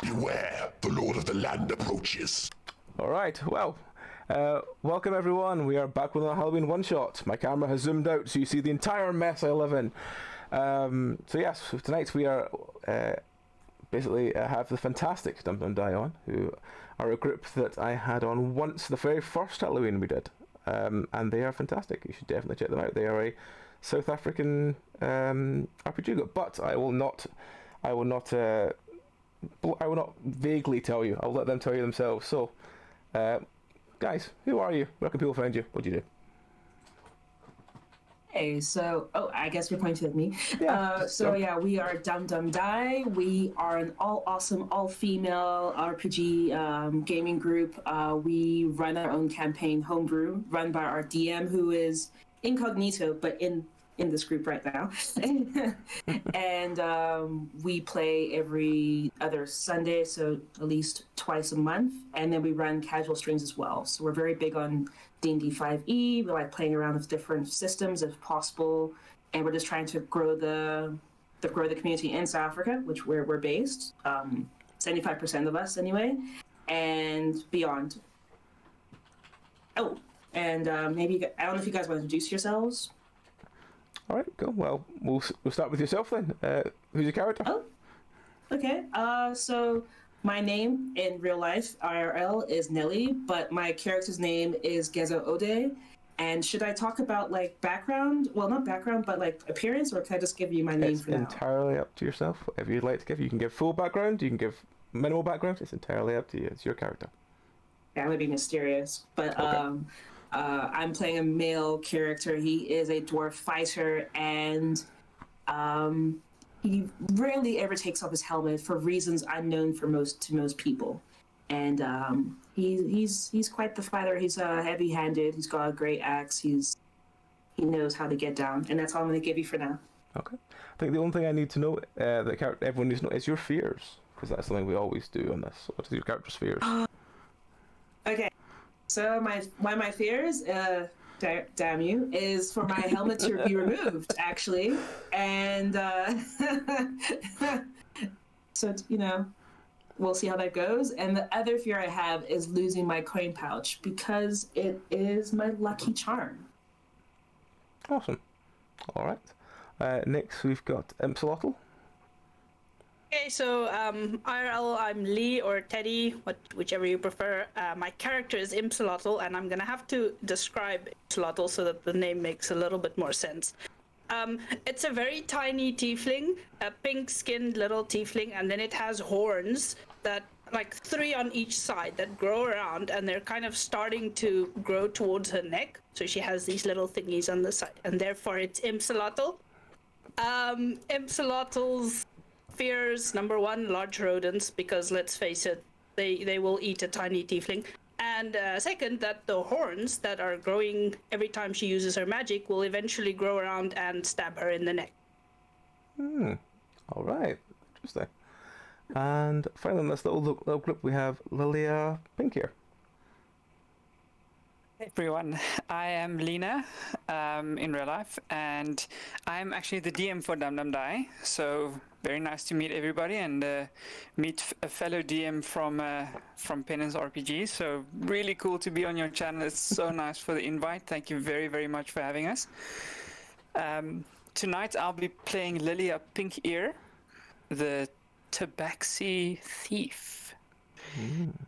Beware, the Lord of the Land approaches. All right, well, welcome everyone. We are back with a Halloween one-shot. My camera has zoomed out so you see the entire mess I live in. So yes, tonight we are basically have the fantastic Dum Dum Die on, who are a group that I had on once the very first Halloween we did. And they are fantastic. You should definitely check them out. They are a South African RPG group, but I will not vaguely tell you. I'll let them tell you themselves. So, guys, who are you? Where can people find you? What do you do? Hey, I guess you're pointing at me. Yeah, we are Dum Dum Die. We are an all-awesome, all-female RPG gaming group. We run our own campaign, Homebrew, run by our DM, who is incognito, but in this group right now. And we play every other Sunday, so at least twice a month. And then we run casual streams as well. So we're very big on D&D 5e. We like playing around with different systems if possible. And we're just trying to grow the community in South Africa, which where we're based. 75% of us anyway, and beyond. Oh, and maybe, I don't know if you guys want to introduce yourselves. All right, cool. Well, we'll start with yourself then. Who's your character? Oh, okay. So my name in real life, IRL, is Nelly, but my character's name is Gezo Ode. And should I talk about like background? Well, not background, but like appearance, or can I just give you my name for now? It's entirely up to yourself. Whatever you'd like to give. You can give full background. You can give minimal background. It's entirely up to you. It's your character. Yeah, I'm gonna be mysterious, but Okay. I'm playing a male character. He is a dwarf fighter, and he rarely ever takes off his helmet for reasons unknown to most people. And he's quite the fighter. He's heavy-handed. He's got a great axe. He knows how to get down, and that's all I'm going to give you for now. Okay. I think the only thing I need to know that everyone needs to know is your fears, because that's something we always do on this. So what is your character's fears? Okay. So one of my fears, damn you, is for my helmet to be removed, actually. And so, we'll see how that goes. And the other fear I have is losing my coin pouch, because it is my lucky charm. Awesome. All right. Next, we've got Impsolotl. Okay, so IRL, I'm Lee or Teddy, whichever you prefer. My character is Impsolotl, and I'm gonna have to describe Impsolotl so that the name makes a little bit more sense. It's a very tiny tiefling, a pink-skinned little tiefling, and then it has horns that, like 3 on each side, that grow around, and they're kind of starting to grow towards her neck. So she has these little thingies on the side, and therefore it's Impsolotl. Impsolotl's fears, number 1, large rodents, because let's face it, they will eat a tiny tiefling. And second, that the horns that are growing every time she uses her magic will eventually grow around and stab her in the neck. All right. Interesting. And finally, in this little group, we have Lilia Pink here. Hey everyone, I am Lena in real life, and I'm actually the DM for Dum Dum Die. So very nice to meet everybody and meet a fellow DM from Penance RPG. So really cool to be on your channel. It's so nice for the invite. Thank you very, very much for having us. Tonight I'll be playing Lilia Pink Ear, the Tabaxi thief,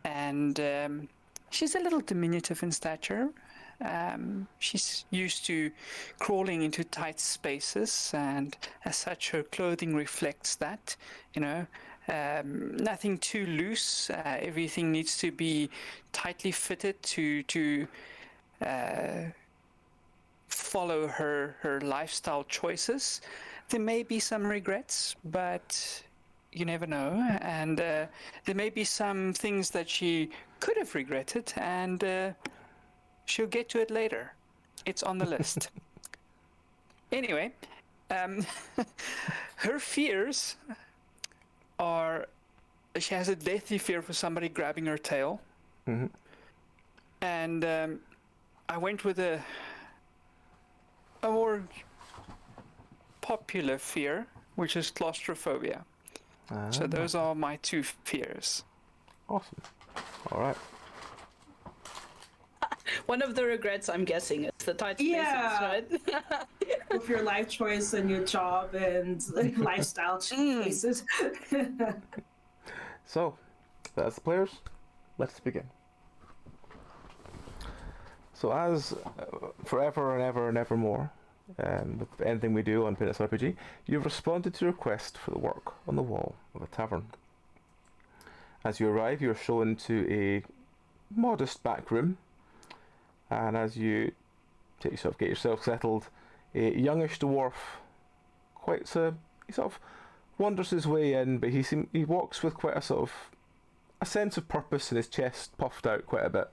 and she's a little diminutive in stature. She's used to crawling into tight spaces, and as such, her clothing reflects that. Nothing too loose. Everything needs to be tightly fitted to follow her lifestyle choices. There may be some regrets, but you never know. And there may be some things that she could have regretted, and she'll get to it later. It's on the list. Anyway, her fears are, she has a deathly fear for somebody grabbing her tail. Mm-hmm. And I went with a more popular fear, which is claustrophobia. So those are my two fears. Awesome. All right. One of the regrets, I'm guessing, is the tight spaces, right? With your life choice and your job and like, lifestyle choices. So, that's the players. Let's begin. So, as forever and ever and evermore, with anything we do on Podcasts of RPG, you've responded to a request for the work on the wall of a tavern. As you arrive, you're shown to a modest back room, and as you get yourself settled, a youngish dwarf, he sort of wanders his way in, but he walks with quite a sense of purpose, in his chest puffed out quite a bit.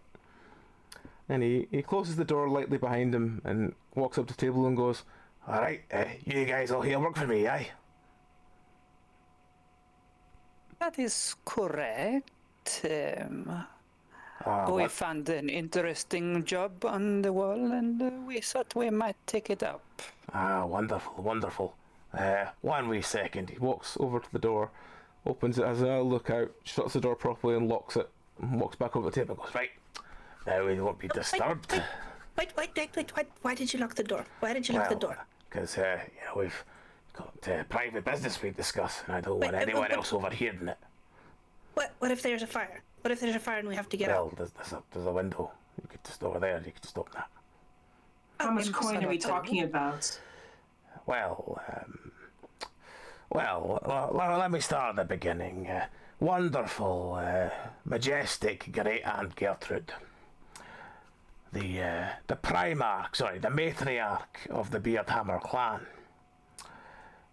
And he closes the door lightly behind him and walks up to the table and goes, "Alright, you guys all here work for me, aye?" That is correct. We found an interesting job on the wall, and we thought we might take it up. Wonderful, wonderful. 1 wee second. He walks over to the door, opens it, has another look out, shuts the door properly and locks it, and walks back over the table and goes, "Right, now we won't be disturbed." Wait, why did you lock the door? Why did you lock the door? Because, we've got private business we discuss, and I don't want anyone else overhearing it. What if there's a fire? What if there's a fire and we have to get out? Well, there's a window. You could just over there, you could just open that. How much coin are we talking about? Well, let me start at the beginning. Wonderful, majestic great Aunt Gertrude, the matriarch of the Beardhammer clan.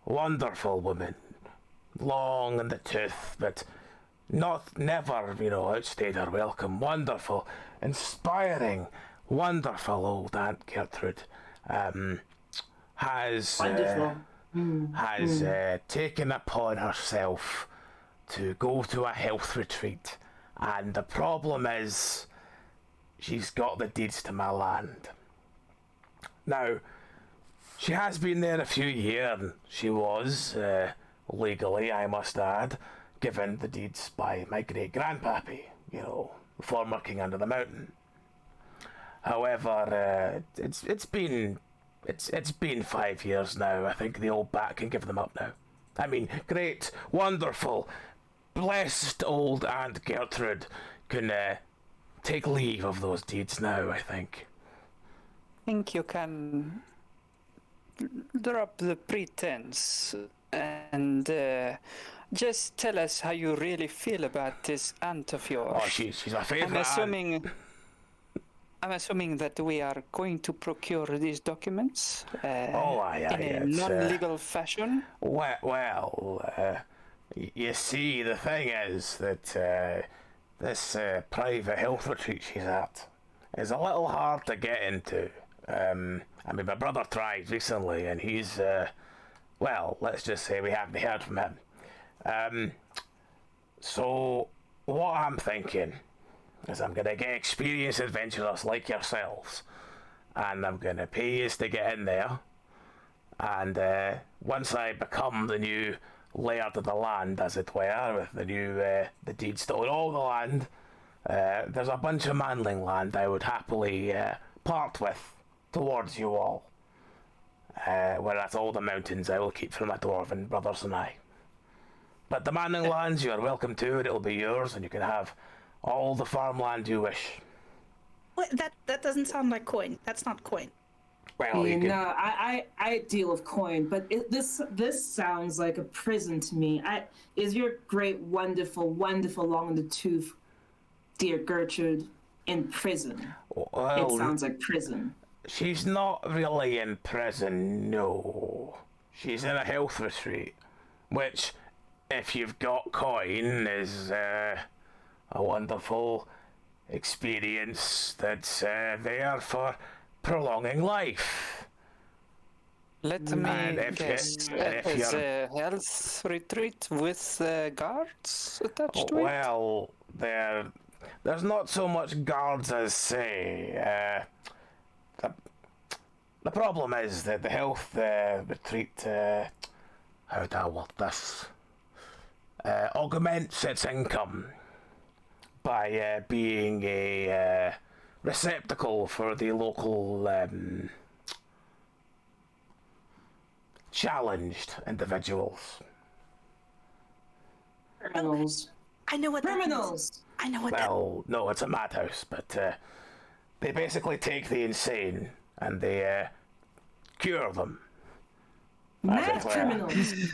Wonderful woman, long in the tooth, but never, outstayed her welcome. Wonderful, inspiring, wonderful old Aunt Gertrude has taken upon herself to go to a health retreat, and the problem is she's got the deeds to my land. Now, she has been there a few years, and she was, legally, I must add, given the deeds by my great-grandpappy, the former king under the mountain. However, it's been 5 years now. I think the old bat can give them up now. I mean, great, wonderful, blessed old Aunt Gertrude can take leave of those deeds now, I think. I think you can drop the pretense and just tell us how you really feel about this aunt of yours. Oh, she's a favourite aunt. I'm assuming that we are going to procure these documents in a non-legal fashion. Well, you see, the thing is that this private health retreat she's at is a little hard to get into. My brother tried recently, and he's, let's just say we haven't heard from him. So, what I'm thinking is I'm going to get experienced adventurers like yourselves, and I'm going to pay you to get in there, and once I become the new laird of the land, as it were, with the new the deeds to own all the land, there's a bunch of manling land I would happily part with towards you all, whereas all the mountains I will keep for my dwarven brothers and I. But the manling lands, you are welcome to, and it'll be yours, and you can have all the farmland you wish. What? That doesn't sound like coin. That's not coin. Well, you can... No, I deal with coin, but this sounds like a prison to me. Is your great, wonderful, long in the tooth, dear Gertrude, in prison? Well, it sounds like prison. She's not really in prison, no. She's in a health retreat, which, if you've got coin, is a wonderful experience that's there for prolonging life. Let me guess. It's a health retreat with guards attached to it? Well, there's not so much guards as say. The problem is that the health retreat. How do I word this? augments its income by being a receptacle for the local challenged individuals. Criminals. I know what that means. Criminals. I know what Well, no, it's a madhouse, but they basically take the insane and they cure them. Mad it were. criminals.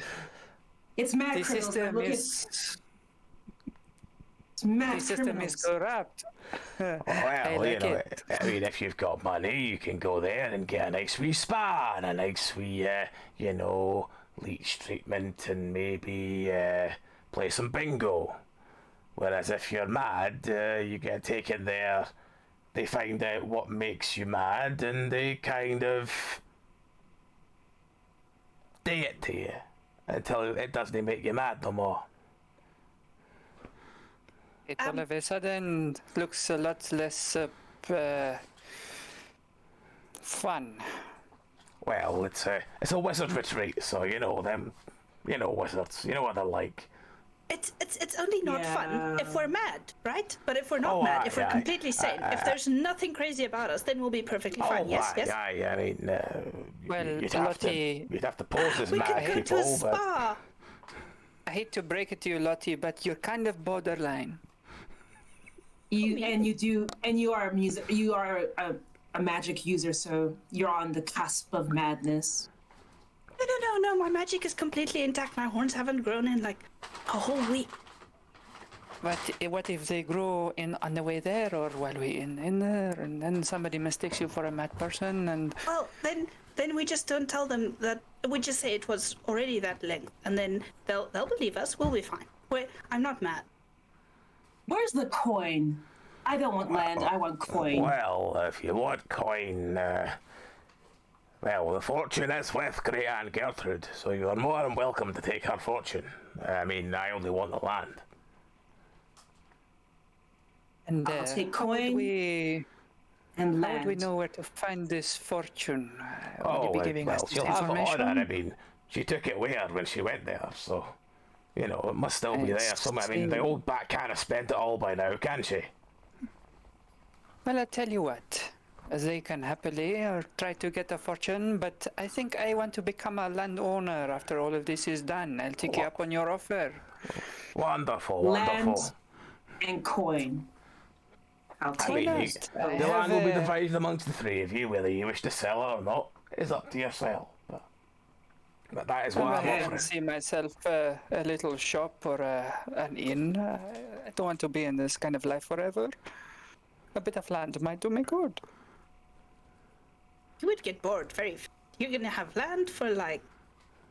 It's mad The criminals. system Look, is it's mad the system is criminals. corrupt. Well, I like you know, it. I mean, if you've got money, you can go there and get a nice wee spa and a nice wee, you know, leech treatment and maybe play some bingo. Whereas if you're mad, you get taken there, they find out what makes you mad, and they kind of do it to you until it doesn't make you mad no more. It all of a sudden looks a lot less fun. Well, it's a wizard retreat, so you know them, you know wizards, you know what they're like. It's only not fun if we're mad, right? But if we're not Oh, mad, if we're aye, completely sane, if there's nothing crazy about us, then we'll be perfectly fine. Yes, yes. I mean, Well, you'd Lottie, have to pose as We mad could go to a people, but spa. I hate to break it to you, Lottie, but you're kind of borderline. You are a music. You are a magic user, so you're on the cusp of madness. No. My magic is completely intact. My horns haven't grown in like a whole week. But what if they grow on the way there or while we're in there, and then somebody mistakes you for a mad person, and Well, then we just don't tell them that. We just say it was already that length, and then they'll believe us. We'll be fine. I'm not mad. Where's the coin? I don't want land. I want coin. well, if you want coin, well, the fortune is with Great Aunt Gertrude, so you're more than welcome to take her fortune. I mean, I only want the land. I'll take how would coin we and how would we land. know where to find this fortune? Would you be giving well, us this she'll have it on information? her. I mean, she took it with her when she went there, so you know it must still be there It's somewhere. I mean, the old bat can't have spent it all by now, can she? Well, I tell you what, they can happily try to get a fortune, but I think I want to become a landowner after all of this is done. I'll take you up on your offer. Wonderful, Land wonderful. and coin. I'll I take mean, it. I the land will be have, divided amongst the three of you, whether you wish to sell it or not. Is up to yourself. But that is what I I'm don't offering. see myself a little shop or an inn. I don't want to be in this kind of life forever. A bit of land might do me good. You would get bored very fast. You're gonna have land for like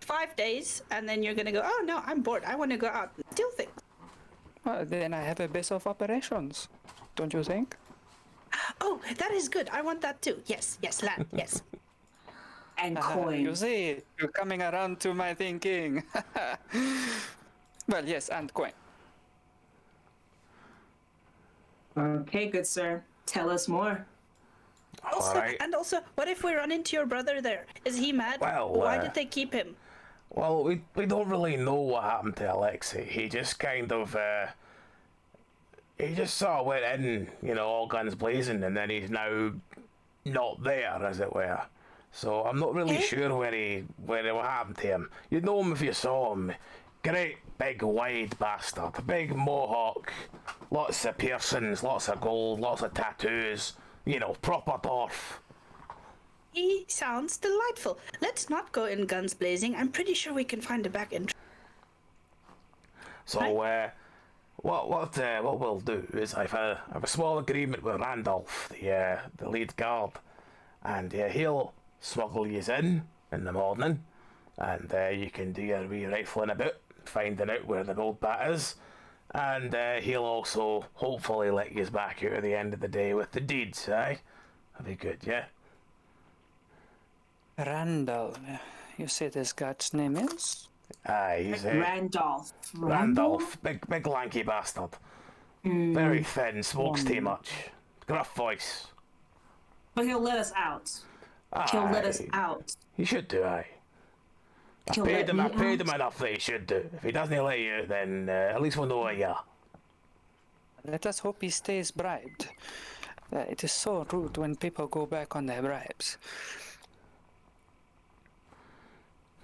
5 days, and then you're gonna go, oh no, I'm bored. I want to go out and steal things. Well, then I have a base of operations, don't you think? Oh, that is good. I want that too. Yes, land. Yes. And You coin. see, you're coming around to my thinking. Well, yes, and coin. Okay, good sir. Tell us more. Also, Alright. and also, what if we run into your brother there? Is he mad? Well, Why did they keep him? Well, we don't really know what happened to Alexei. He just kind of, he just sort of went in, you know, all guns blazing, and then he's now not there, as it were. So I'm not really sure what happened to him. You'd know him if you saw him. Great big wide bastard, a big mohawk, lots of piercings, lots of gold, lots of tattoos. You know, proper dwarf. He sounds delightful. Let's not go in guns blazing. I'm pretty sure we can find a back entrance. So, what we'll do is I have a small agreement with Randolph, the lead guard, and he'll smuggle you in the morning, and you can do your wee rifling about, finding out where the old bat is, and he'll also hopefully let you back out at the end of the day with the deeds, aye? That'd be good, yeah? Randall, you say this guy's name is? Aye, he's Randolph. Randolph, big lanky bastard. Very thin, smokes too much. Gruff voice. But he'll let us out. He'll let us Aye. out. He should do, aye. He'll Paid let him, me I paid out? him enough that he should do. If he doesn't let you, then at least we'll know where you are. Let us hope he stays bribed. It is so rude when people go back on their bribes.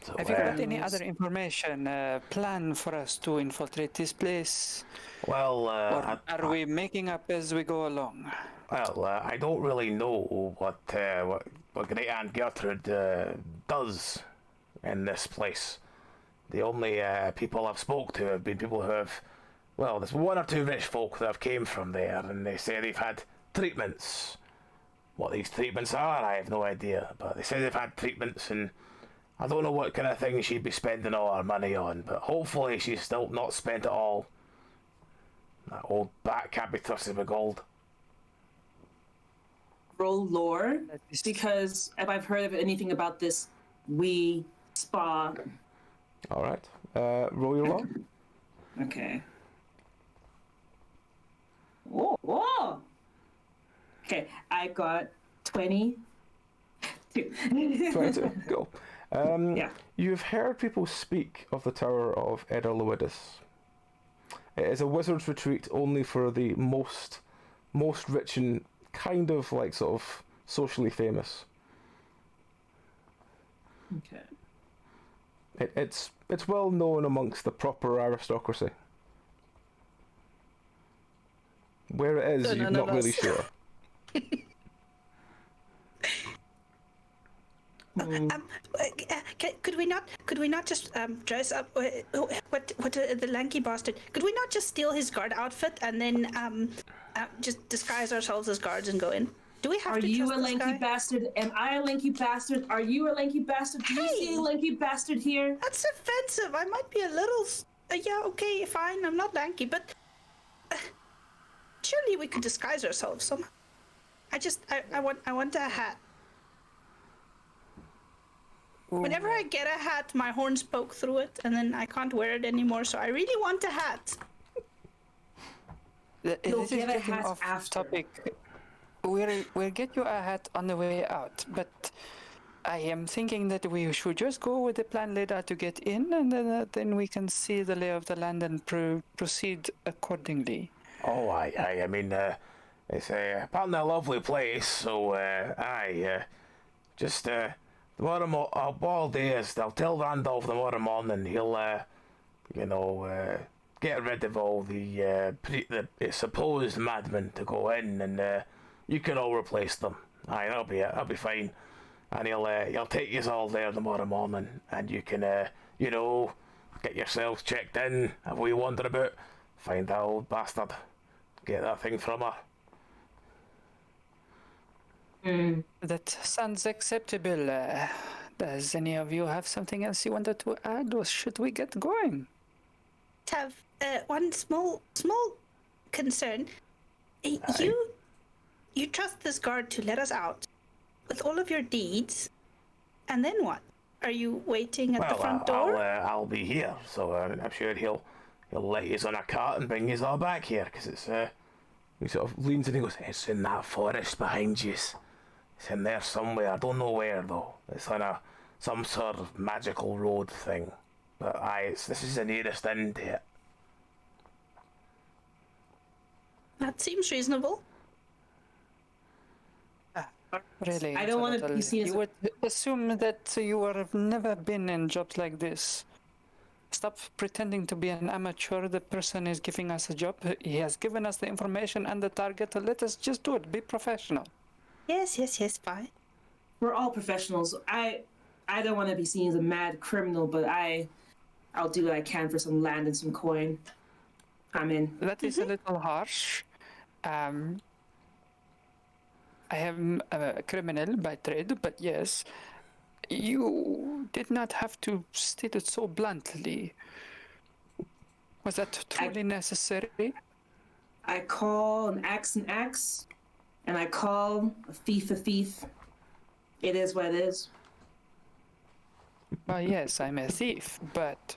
So, Have you got any other information, plan for us to infiltrate this place? well, Or are we making up as we go along? well, I don't really know what Great Aunt Gertrude does in this place. The only people I've spoke to have been people who have, well, there's one or two rich folk that have came from there, and they say they've had treatments. What these treatments are, I have no idea, but they say they've had treatments, and I don't know what kind of thing she'd be spending all her money on, but hopefully she's still not spent it all. That old bat can't be trusted with gold. Roll lore, because if I've heard of anything about this wee spa. All right, roll your roll. Okay. Whoa! Okay, I got 22. 22, go. Yeah. You've heard people speak of the Tower of Ehderlewidis. It is a wizard's retreat only for the most rich and kind of like sort of socially famous. Okay. It's well known amongst the proper aristocracy. Where it is, So you're none not of really us. sure. Could we not just dress up? What the lanky bastard? Could we not just steal his guard outfit and then just disguise ourselves as guards and go in? Do we have Are to you trust a this lanky guy? bastard? Am I a lanky bastard? Are you a lanky bastard? Do you see a lanky bastard here? That's offensive. I might be a little. Yeah, okay, fine. I'm not lanky, but surely we could disguise ourselves somehow. I want a hat. Whenever I get a hat, my horns poke through it, and then I can't wear it anymore. So I really want a hat. You'll This is get a getting hat off after. topic. We'll get you a hat on the way out, but I am thinking that we should just go with the plan laid out to get in, and then we can see the lay of the land and proceed accordingly. Oh, I mean, it's apparently a lovely place, so, just, tomorrow, all day is, I'll tell Randolph tomorrow morning, he'll, get rid of all the supposed madmen to go in, and, you can all replace them. Aye, that'll be fine. And he'll take you all there tomorrow morning, and you can, get yourselves checked in, have a wee wander about, find that old bastard, get that thing from her. That sounds acceptable. Does any of you have something else you wanted to add, or should we get going? Have one small concern. You trust this guard to let us out with all of your deeds, and then what? Are you waiting at the front door? I'll be here, so I'm sure he'll let you on a cart and bring you all back here, because it's he sort of leans and he goes, it's in that forest behind you. It's in there somewhere. I don't know where though. It's on some sort of magical road thing. But this is the nearest end to it. That seems reasonable. Really? I don't wanna Xolotl, be seen as You a- would assume that you have never been in jobs like this. Stop pretending to be an amateur. The person is giving us a job. He has given us the information and the target. Let us just do it. Be professional. Yes, fine. We're all professionals. I don't want to be seen as a mad criminal, but I'll do what I can for some land and some coin. I'm in. That is a little harsh. I am a criminal by trade, but yes, you did not have to state it so bluntly. Was that truly necessary? I call an axe, and I call a thief. It is what it is. Well, yes, I'm a thief, but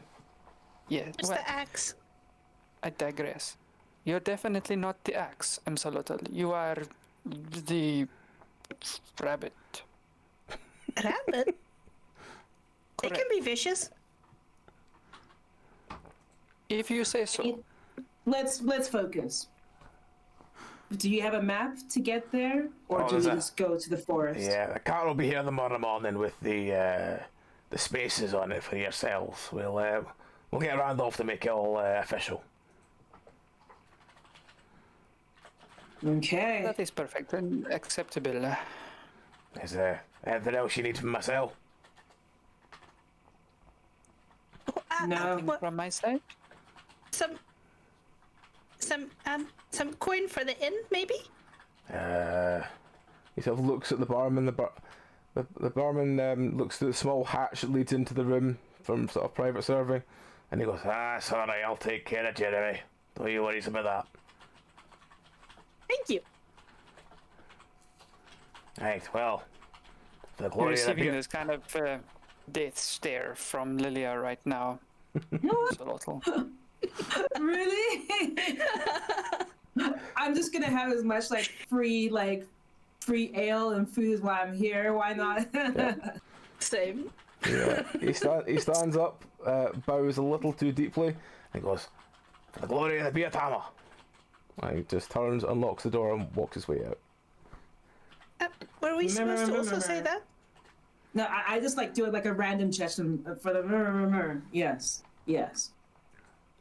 yes, It's well, the axe. I digress. You're definitely not the axe, Xolotl. You are the rabbit. Rabbit? They Correct. can be vicious. If you say so. Let's focus. Do you have a map to get there, or do we just go to the forest? Yeah, the car will be here tomorrow morning with the spaces on it for yourselves. We'll get Randolph to make it all official. Okay. That is perfect and acceptable. Is there anything else you need from myself? No. From my side? Some coin for the inn, maybe? He sort of looks at the barman. The barman looks through the small hatch that leads into the room from sort of private serving, and he goes, sorry, I'll take care of Jeremy. Don't you worry about that. Thank you. Right, well, for the We're glory of the receiving beer. this kind of death stare from Lilia right now. Axolotl. Really? I'm just gonna have as much free ale and food while I'm here. Why not? Same. Yeah, he stands up, bows a little too deeply, and goes, for the glory of the beer tammer. And he just turns, unlocks the door, and walks his way out. Were we supposed to also say that? No, I just do it like a random gesture for the yes.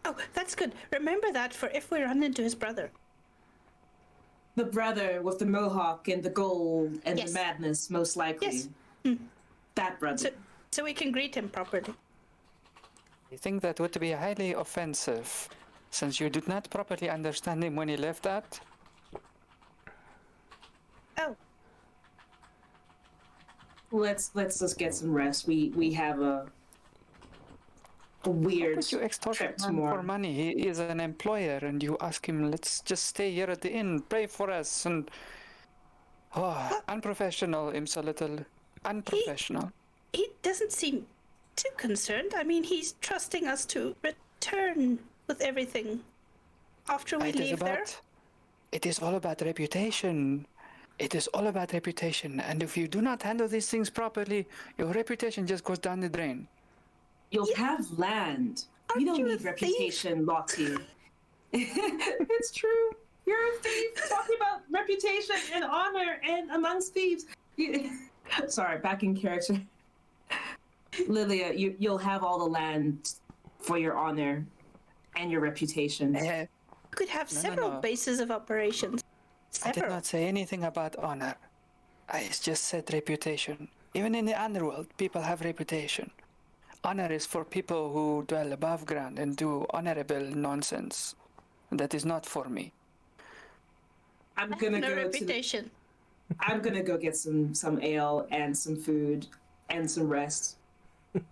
Oh, that's good. Remember that for if we run into his brother. The brother with the mohawk and the gold and Yes. the madness, most likely. Yes. That brother. So we can greet him properly. I think that would be highly offensive, since you did not properly understand him when he left that. Oh, Let's just get some rest. We have a weird But you extort trip him for tomorrow. money. He is an employer, and you ask him, let's just stay here at the inn, pray for us, and... Oh, unprofessional, Imsolittle. Unprofessional. he doesn't seem too concerned. I mean, he's trusting us to return with everything after we leave there. It is all about reputation. It is all about reputation, and if you do not handle these things properly, your reputation just goes down the drain. You'll have land. You don't you a need thief? reputation, Lottie. It's true. You're a thief. Talking about reputation and honor and amongst thieves. Sorry, back in character. Lilia, you'll have all the land for your honor and your reputation. You could have several no. bases of operations. I did Several. not say anything about honor. I just said reputation. Even in the underworld, people have reputation. Honor is for people who dwell above ground and do honorable nonsense. That is not for me. I'm I have gonna no go reputation. I'm gonna go get some ale and some food and some rest. All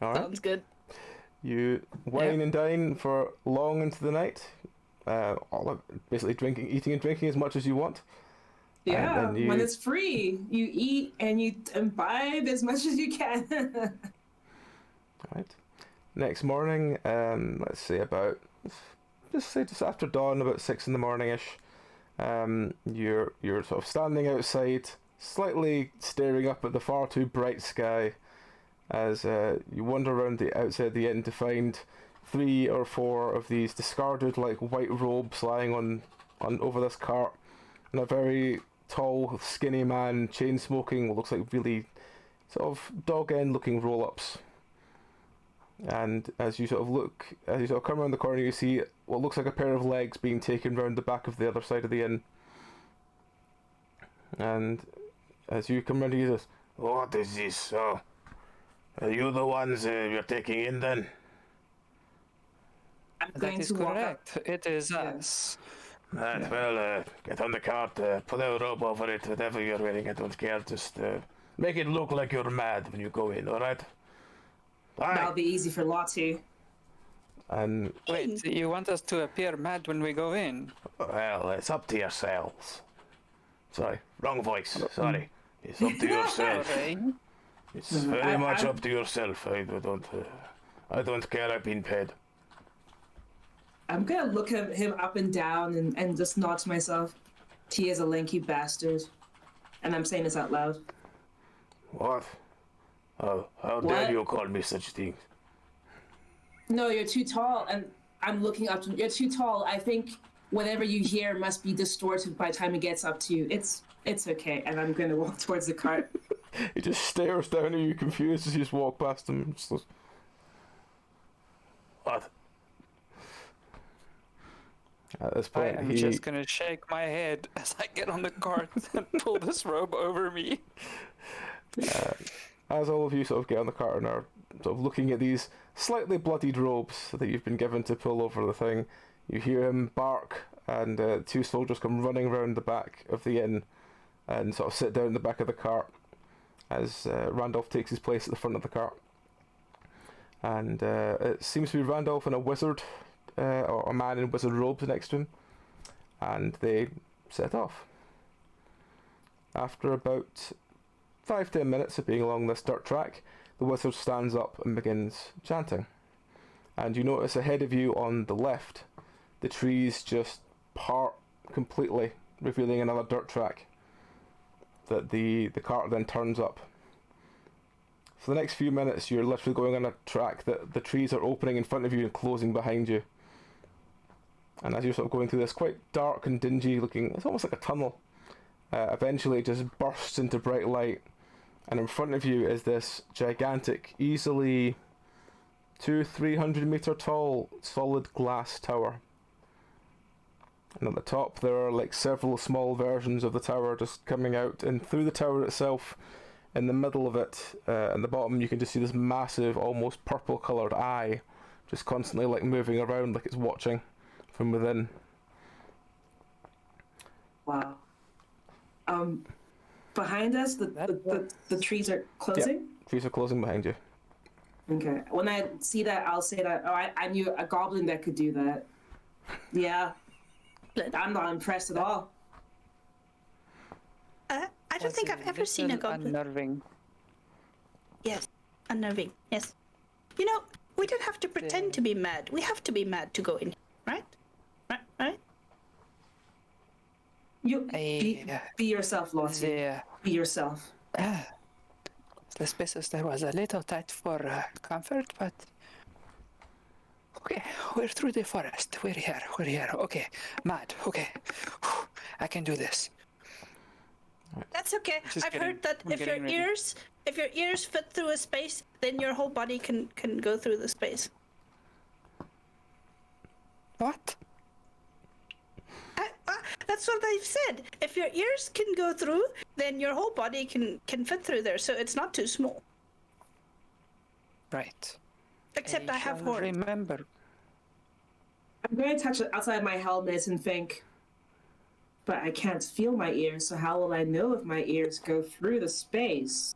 right. Sounds good. You wine and dine for long into the night. Basically eating and drinking as much as you want. Yeah, then you- when it's free, you eat and you imbibe as much as you can. Right. Next morning, let's say just after dawn, about 6 in the morning ish. You're sort of standing outside, slightly staring up at the far too bright sky, as you wander around the outside the inn to find 3 or 4 of these discarded white robes lying on over this cart, and a very tall, skinny man, chain smoking, what looks like really sort of dog end looking roll ups. And as you sort of come around the corner, you see what looks like a pair of legs being taken round the back of the other side of the inn. And as you come around, he says, "What is this? Oh, are you the ones you're taking in then?" I'm That going is to walk up. correct. It is Yeah. us. Right, well, get on the cart, put a robe over it, whatever you're wearing, I don't care, just make it look like you're mad when you go in, alright? That'll be easy for Lottie. And, Wait, you want us to appear mad when we go in? well, it's up to yourselves. Sorry, wrong voice, sorry. It's up to yourself. Okay. It's very much up to yourself. I don't care, I've been paid. I'm gonna look at him up and down and just nod to myself. He is a lanky bastard. And I'm saying this out loud. What? How What? dare you call me such things? No, you're too tall, and I'm looking up to you're too tall. I think whatever you hear must be distorted by the time it gets up to you. It's okay, and I'm gonna walk towards the cart. He just stares down at you, confused, as you just walk past him. Just goes, what? At this I point, am just gonna shake my head as I get on the cart and pull this robe over me. as all of you sort of get on the cart and are sort of looking at these slightly bloodied robes that you've been given to pull over the thing, you hear him bark, and two soldiers come running round the back of the inn and sort of sit down in the back of the cart as Randolph takes his place at the front of the cart. And it seems to be Randolph and a wizard, or a man in wizard robes next to him, and they set off. After about 5-10 minutes of being along this dirt track, the wizard stands up and begins chanting. And you notice ahead of you on the left, the trees just part completely, revealing another dirt track that the cart then turns up. For the next few minutes, you're literally going on a track that the trees are opening in front of you and closing behind you. And as you're sort of going through this quite dark and dingy looking, it's almost like a tunnel, eventually it just bursts into bright light, and in front of you is this gigantic, easily 200-300 meter tall solid glass tower. And at the top there are like several small versions of the tower just coming out, and through the tower itself, in the middle of it, in the bottom, you can just see this massive, almost purple coloured eye just constantly like moving around like it's watching from within. Wow. Behind us, the trees are closing? Yeah, trees are closing behind you. Okay. When I see that, I'll say that, oh, I knew a goblin that could do that. Yeah. I'm not impressed at all. I don't think I've ever seen a goblin. Unnerving. Yes, unnerving. Yes. You know, we don't have to pretend to be mad. We have to be mad to go in, right? Right? Be yourself, Lottie. Be yourself. The spaces there was a little tight for comfort, but okay, we're through the forest. We're here. Okay, mad. Okay, I can do this. That's okay. I've heard that if your ears fit through a space, then your whole body can go through the space. What? That's what they've said. If your ears can go through, then your whole body can fit through there, so it's not too small. Right. Except I have horns. Remember. I'm going to touch it outside my helmet and think, but I can't feel my ears, so how will I know if my ears go through the space?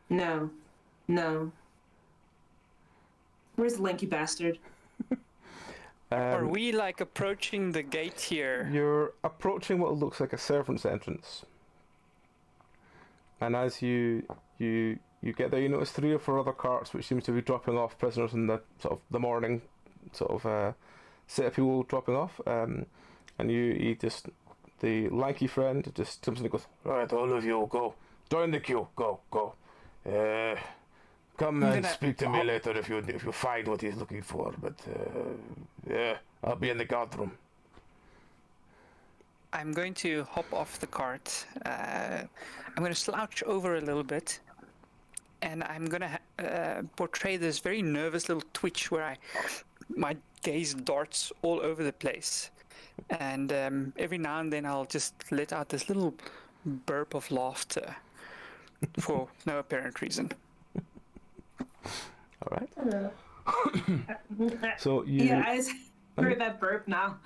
No. Where's the lanky bastard? Are we like approaching the gate here? You're approaching what looks like a servant's entrance. And as you get there, you notice 3 or 4 other carts which seems to be dropping off prisoners in the sort of the morning set of people dropping off. And the lanky friend just comes in and goes, right, all of you, go. Join the queue, go. Come and speak to me later if you find what he's looking for. But yeah, I'll be in the guard room. I'm going to hop off the cart. I'm going to slouch over a little bit, and I'm going to portray this very nervous little twitch where my gaze darts all over the place, and every now and then I'll just let out this little burp of laughter for no apparent reason. All right. So you. Yeah, I just heard that burp now.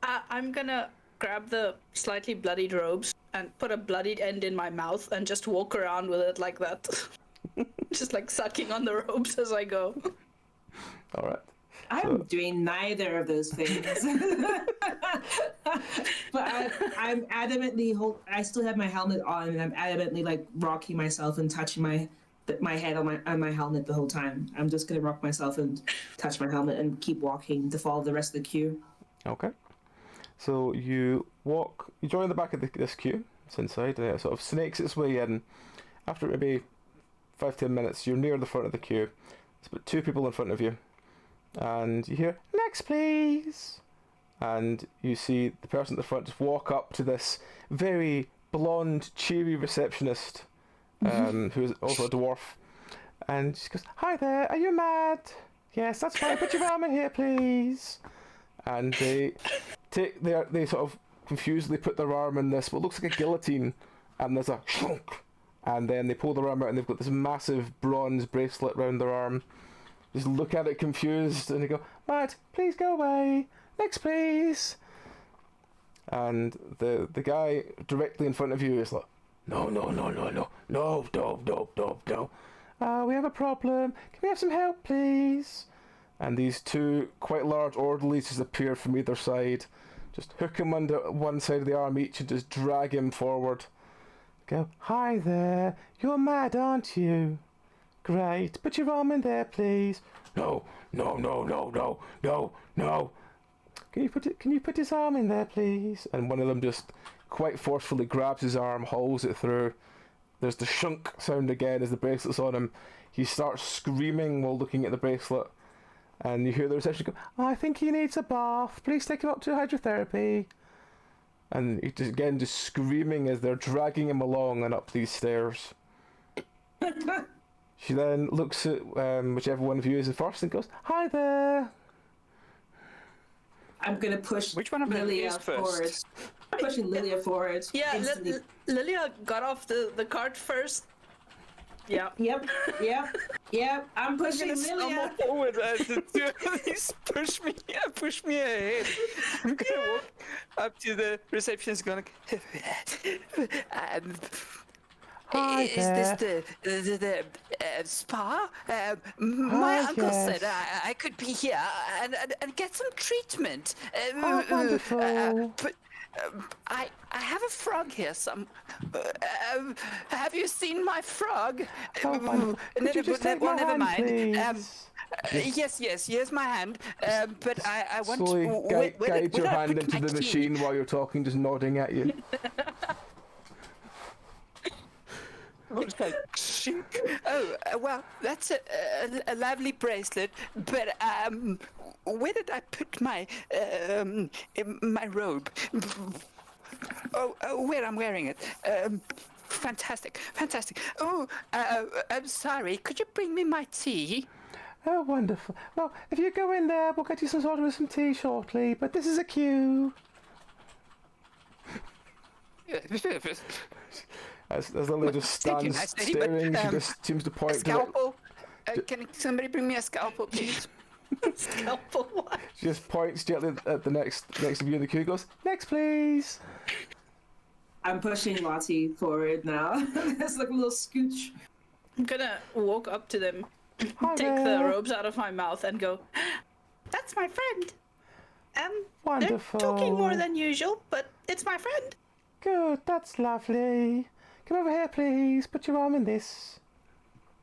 I'm gonna grab the slightly bloodied robes and put a bloodied end in my mouth and just walk around with it like that. Just like sucking on the robes as I go. All right. I'm doing neither of those things. But I'm adamantly I still have my helmet on, and I'm adamantly like rocking myself and touching my head on my helmet the whole time. I'm just gonna rock myself and touch my helmet and keep walking to follow the rest of the queue. Okay. So you join the back of this queue. It's inside, and it sort of snakes its way in, after maybe 5-10 minutes, you're near the front of the queue. There's about 2 people in front of you, and you hear, "Next, please." And you see the person at the front just walk up to this very blonde, cheery receptionist, who is also a dwarf, and she goes, "Hi there, are you mad? Yes, that's fine. Put your arm in here, please." And they sort of confusedly put their arm in this what looks like a guillotine, and there's a shunk, and then they pull their arm out, and they've got this massive bronze bracelet around their arm. Just look at it confused, and they go, "Mad, please go away. Next, please." And the guy directly in front of you is like, "No, no, no, no, no, no, no, no, no, no. We have a problem. Can we have some help, please?" And these 2 quite large orderlies just appear from either side, just hook him under one side of the arm each and just drag him forward. Go, "Hi there, you're mad, aren't you? Great, put your arm in there, please." "No, no, no, no, no, no, no. Can you put his arm in there, please?" And one of them just quite forcefully grabs his arm, hauls it through. There's the shunk sound again as the bracelet's on him. He starts screaming while looking at the bracelet. And you hear the reception go, "I think he needs a bath. Please take him up to hydrotherapy." And he just screaming as they're dragging him along and up these stairs. She then looks at whichever one of you is the first and goes, "Hi there." I'm gonna push Which one of them Lilia is forward. first? Pushing Lilia forward. Yeah, instantly. Lilia got off the cart first. Yeah. Yep. I'm pushing Lilia. Forward as the 2 of these push me ahead. I'm gonna walk up to the receptionist going, "Hi "Is there. this the spa? My uncle said I could be here and get some treatment. Oh, wonderful. But I have a frog here. Have you seen my frog?" Oh, wonderful. Could you just take my never hand, mind. please? Yes. Here's my hand. But I want Slowly guide your where I hand put into my the key? machine while you're talking, just nodding at you. Well, that's a lovely bracelet, but where did I put my my robe? Where I'm wearing it. Fantastic. Oh, I'm sorry. Could you bring me my tea? Oh, wonderful. Well, if you go in there, we'll get you some sort of some tea shortly, but this is a queue. As Lilia just Thank you, stands nice lady, but, staring, she just seems to A point to scalpel? Can somebody bring me a scalpel, please? Scalpel. she just points gently at the next of you in the queue, goes, "Next, please." I'm pushing Lottie forward now. It's like a little scooch. I'm gonna walk up to them, Hi take there. the robes out of my mouth, and go, "That's my friend. Wonderful. They're talking more than usual, but it's my friend." Good, that's lovely. Come over here, please. Put your arm in this.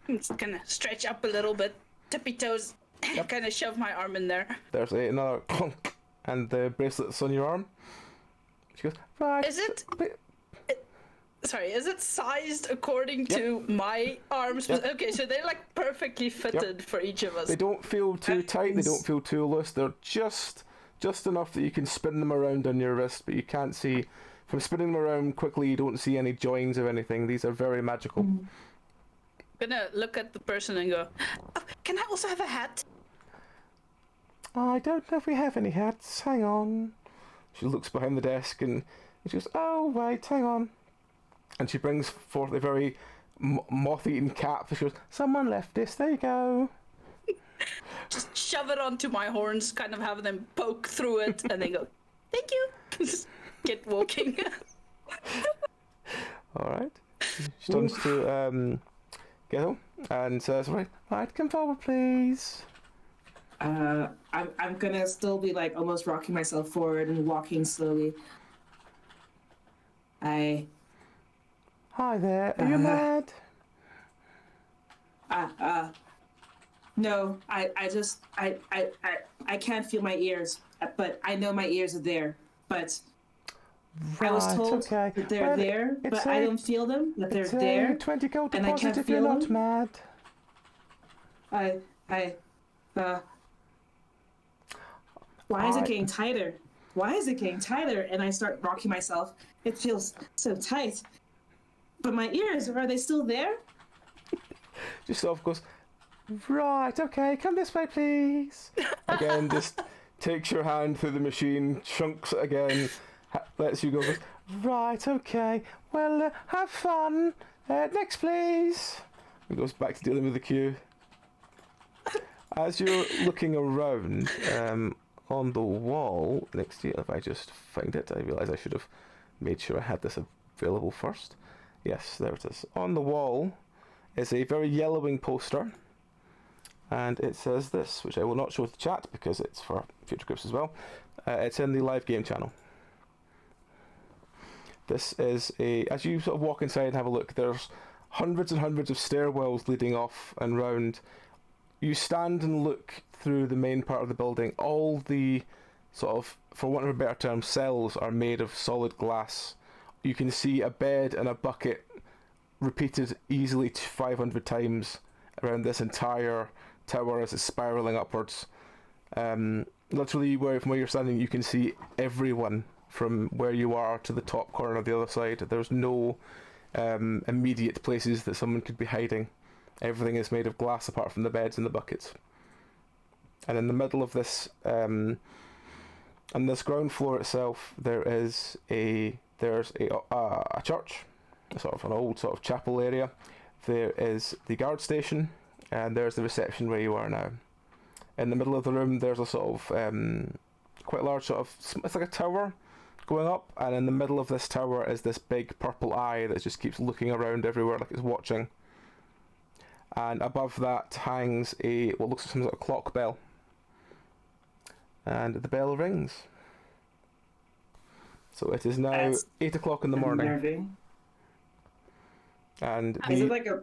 I'm just gonna stretch up a little bit, tippy toes, and kind of shove my arm in there. There's another clunk, and the bracelet's on your arm. She goes, "Right." Is it? Sorry, is it sized according to my arms? Yep. Okay, so they're like perfectly fitted for each of us. They don't feel too tight, they don't feel too loose. They're just enough that you can spin them around on your wrist, but you can't see. From spinning them around quickly, you don't see any joins or anything. These are very magical. I'm gonna look at the person and go, "Oh, can I also have a hat?" I don't know if we have any hats. Hang on. She looks behind the desk and she goes, "Oh, right, hang on." And she brings forth a very moth-eaten cap. She goes, "Someone left this. There you go." Just shove it onto my horns, kind of have them poke through it, and then go, "Thank you." Just get walking. All right. She turns to Ghetto and says, "Right, come forward, please." I'm gonna still be like almost rocking myself forward and walking slowly. Hi there. Are you mad? No, I can't feel my ears, but I know my ears are there. But I was Right, told okay. that they're Well, there, it's but I a- don't feel them. That they're It's a there, 20 gold and I deposit can't if you're feel not them. mad. I, why is it Alright. getting tighter? Why is it getting tighter? And I start rocking myself. It feels so tight. But my ears, are they still there? Just sort of goes, right, okay, come this way, please. Again, just takes your hand through the machine, chunks it again, lets you go, goes, right, okay, well, have fun. Next, please. He goes back to dealing with the queue. As you're looking around, on the wall next to you, if I just find it, I realise I should have made sure I had this available first. Yes, there it is. On the wall is a very yellowing poster, and it says this, which I will not show to the chat because it's for future groups as well. It's in the live game channel. This is as you sort of walk inside and have a look, there's hundreds and hundreds of stairwells leading off and round. You stand and look through the main part of the building. All the sort of, for want of a better term, cells are made of solid glass. You can see a bed and a bucket repeated easily 500 times around this entire tower as it's spiraling upwards. Literally, from where you're standing, you can see everyone from where you are to the top corner of the other side. There's no immediate places that someone could be hiding. Everything is made of glass apart from the beds and the buckets. And in the middle of this, on this ground floor itself, there's a church, sort of an old sort of chapel area. There is the guard station, and there's the reception where you are now. In the middle of the room, there's a sort of quite large sort of, it's like a tower going up, and in the middle of this tower is this big purple eye that just keeps looking around everywhere like it's watching. And above that hangs what looks like some sort of clock bell. And the bell rings. So it is now That's 8 o'clock in the morning. Unnerving. And Is it like a?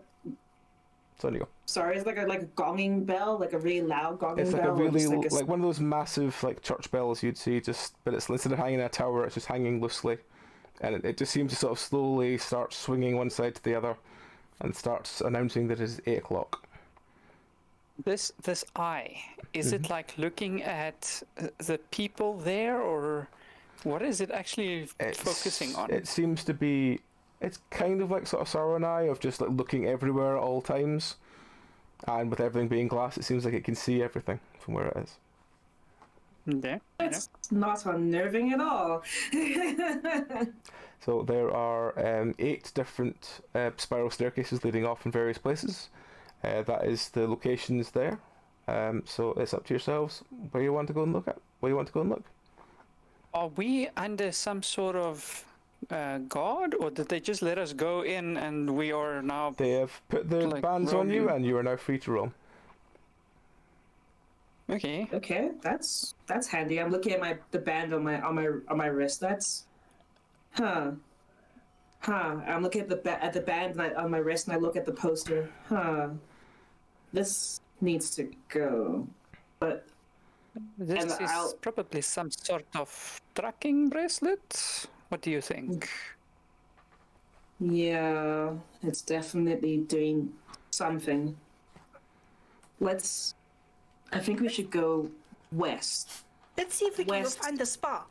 So on you go. Sorry, is it like a gonging bell, like a really loud gonging It's like bell? a really or just like one of those massive like church bells you'd see, but it's instead of hanging in a tower, it's just hanging loosely, and it just seems to sort of slowly start swinging one side to the other, and starts announcing that it is 8 o'clock. This eye, is it like looking at the people there, or what is it actually focusing on? It seems to be. It's kind of like sort of Sauron eye of just like looking everywhere at all times, and with everything being glass, it seems like it can see everything from where it is. Yeah. It's not unnerving at all. So there are 8 different spiral staircases leading off in various places. That is the locations there. So it's up to yourselves where you want to go and look at. Where you want to go and look. Are we under some sort of guard, or did they just let us go in and we are now? They have put the like bands on you, roaming? and you are now free to roam. Okay. Okay, that's handy. I'm looking at the band on my wrist. That's, I'm looking at the band on my wrist, and I look at the poster. This needs to go, but This And is I'll- probably some sort of tracking bracelet. What do you think? yeah, it's definitely doing something. I think we should go west. Let's see if we can go West. find the spa.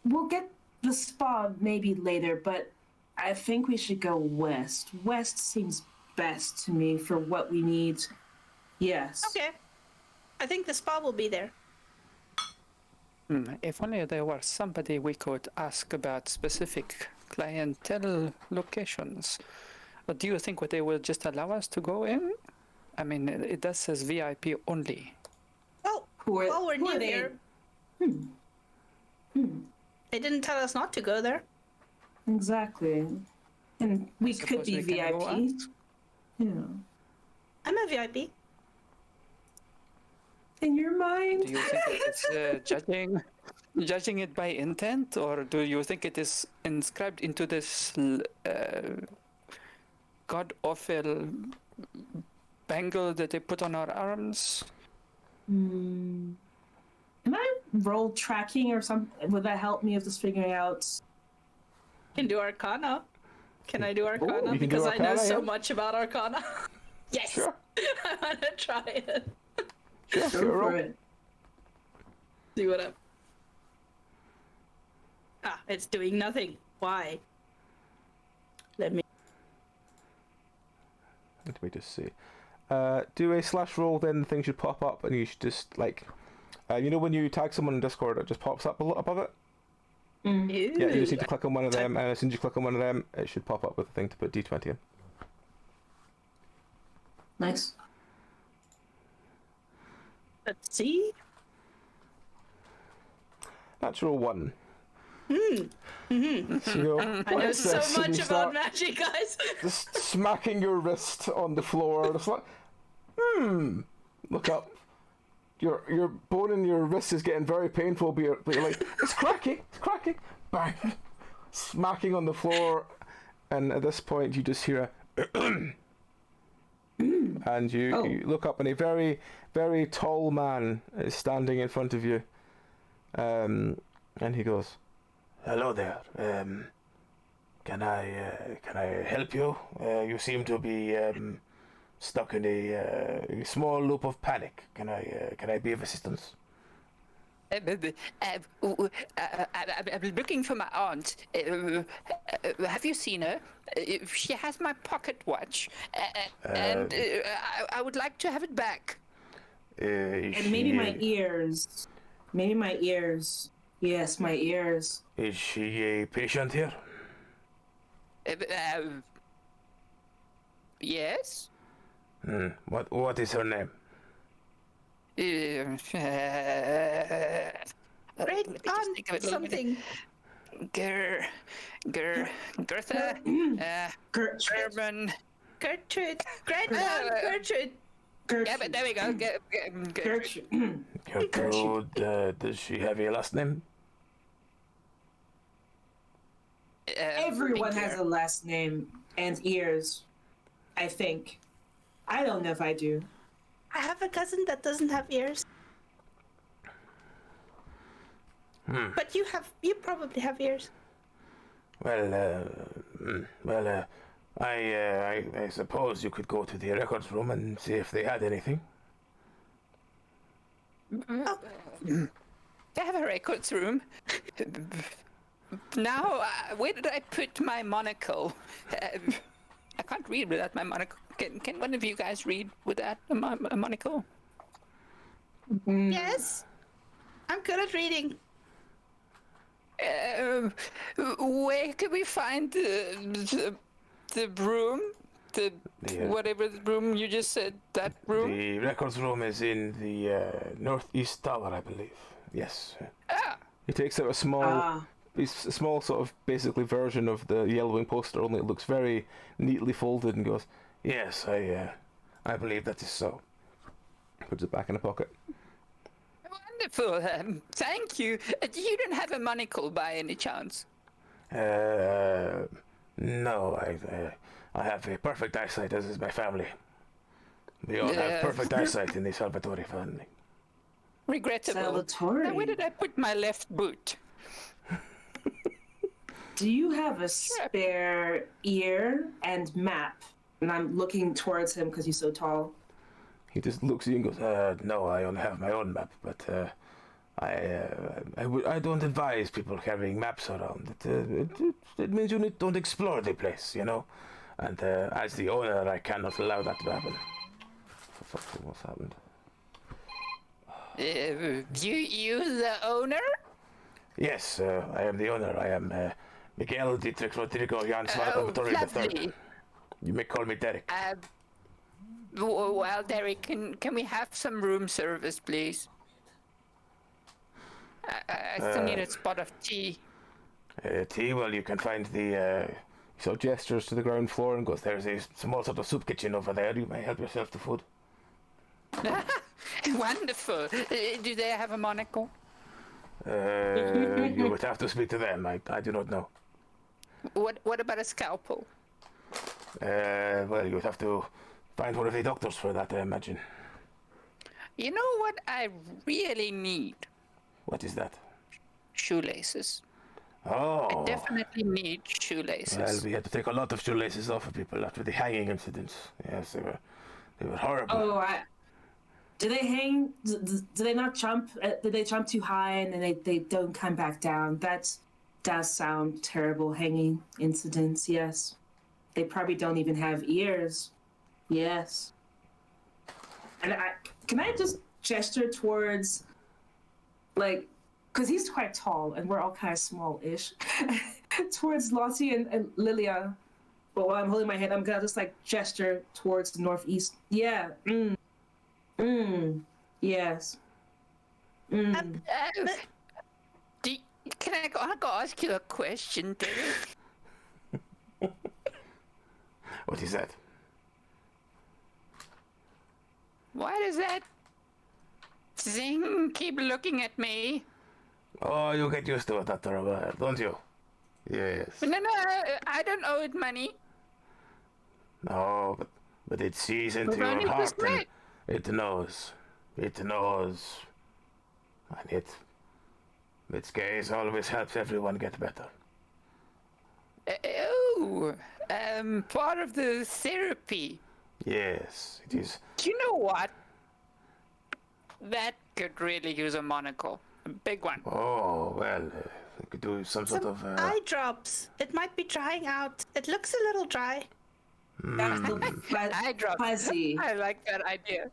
We'll get the spa maybe later, but I think we should go west. West seems best to me for what we need. Yes. Okay. I think the spa will be there. If only there was somebody we could ask about specific clientele locations. But do you think they will just allow us to go in? I mean, it does says VIP only. Well, Who are- while we're who are new they? here, they didn't tell us not to go there. Exactly. And we could Suppose be we can go VIP. ask? Yeah. I'm a VIP. In your mind? Do you think it's judging it by intent, or do you think it is inscribed into this god-awful bangle that they put on our arms? Am I roll tracking or something? Would that help me with just figuring out? Can do Arcana. Can I do Arcana? you can do Because I know Arcana, so yeah. much about Arcana. Yes! Sure. I want to try it. Sure. Go Sure. for it. See what up. Ah, it's doing nothing. Why? Let me. Let me just see. Do a slash roll, then the thing should pop up, and you should just like, you know, when you tag someone in Discord, it just pops up a lot above it. Yeah, you just need to click on one of them, and as soon as you click on one of them, it should pop up with a thing to put D20 in. Nice. Let's see. Natural 1. So you go, I "What know is so this?" And much you about start magic, guys. just smacking your wrist on the floor. Just like, look up. Your bone in your wrist is getting very painful, but you're like, it's cracking, bang, smacking on the floor, and at this point you just hear a and you look up, and a very, very tall man is standing in front of you, and he goes, "Hello there. Can I help you? You seem to be stuck in a small loop of panic. Can I be of assistance?" I'm looking for my aunt. Have you seen her? She has my pocket watch, and I would like to have it back. And maybe my ears. Maybe my ears. Yes, my ears. Is she a patient here? Yes. What is her name? Great aunt something. Gertha. German. Gertrude. Great aunt Gertrude. Yeah, but there we go. Gertrude. Gertrude. Does she have a last name? Everyone has a last name and ears, I think. I don't know if I do. I have a cousin that doesn't have ears. But you probably have ears. Well, I suppose you could go to the records room and see if they had anything. They have a records room. Now, where did I put my monocle? I can't read without my monocle. Can one of you guys read without a monocle? Yes. I'm good at reading. Where can we find the room? Whatever the room you just said, that room? The records room is in the northeast tower, I believe. Yes. Ah. He takes out a small sort of basically version of the yellowing poster, only it looks very neatly folded, and goes, "Yes, I believe that is so." Puts it back in a pocket. Wonderful. Thank you. You don't have a monocle by any chance? No, I have a perfect eyesight, as is my family. We all have perfect eyesight in the Salvatore family. Regrettable. Salvatore. Now, where did I put my left boot? Do you have a spare ear and map? And I'm looking towards him because he's so tall. He just looks at you and goes, "No, I only have my own map, but I don't advise people carrying maps around. It means you don't explore the place, you know. And as the owner, I cannot allow that to happen." For fuck's sake, what's happened? You the owner? Yes, I am the owner. I am Miguel Dietrich Rodrigo Jan Salvatore III. You may call me Derek. Well, Derek, can we have some room service, please? I still need a spot of tea. Tea? Well, you can find the... He sort of gestures to the ground floor and goes, "There's a small sort of soup kitchen over there. You may help yourself to food." Wonderful. Do they have a monocle? You would have to speak to them. I do not know. What about a scalpel? Well, you would have to find one of the doctors for that, I imagine. You know what I really need? What is that? Shoelaces. Oh. I definitely need shoelaces. Well, we had to take a lot of shoelaces off of people after the hanging incidents. Yes, they were horrible. Oh, do they hang? Do they not jump? Do they jump too high and then they don't come back down? That does sound terrible. Hanging incidents. Yes, they probably don't even have ears. Yes. And can I just gesture towards, like, because he's quite tall and we're all kind of small-ish, towards Lottie and Lilia. But while I'm holding my head, I'm gonna just like gesture towards the northeast. Yeah. Yes. Can I go ask you a question, Derek? What is that? Why does that thing keep looking at me? Oh, you get used to it after a while, don't you? Yes. No, I don't owe it money. No, but it sees into your only heart and respect. it knows. It knows. And its gaze always helps everyone get better. Part of the therapy. Yes, it is. Do you know what? That could really use a monocle. A big one. Oh, well, we could do some sort of... Eye drops. It might be drying out. It looks a little dry. That's the Eye drops. fuzzy. I like that idea.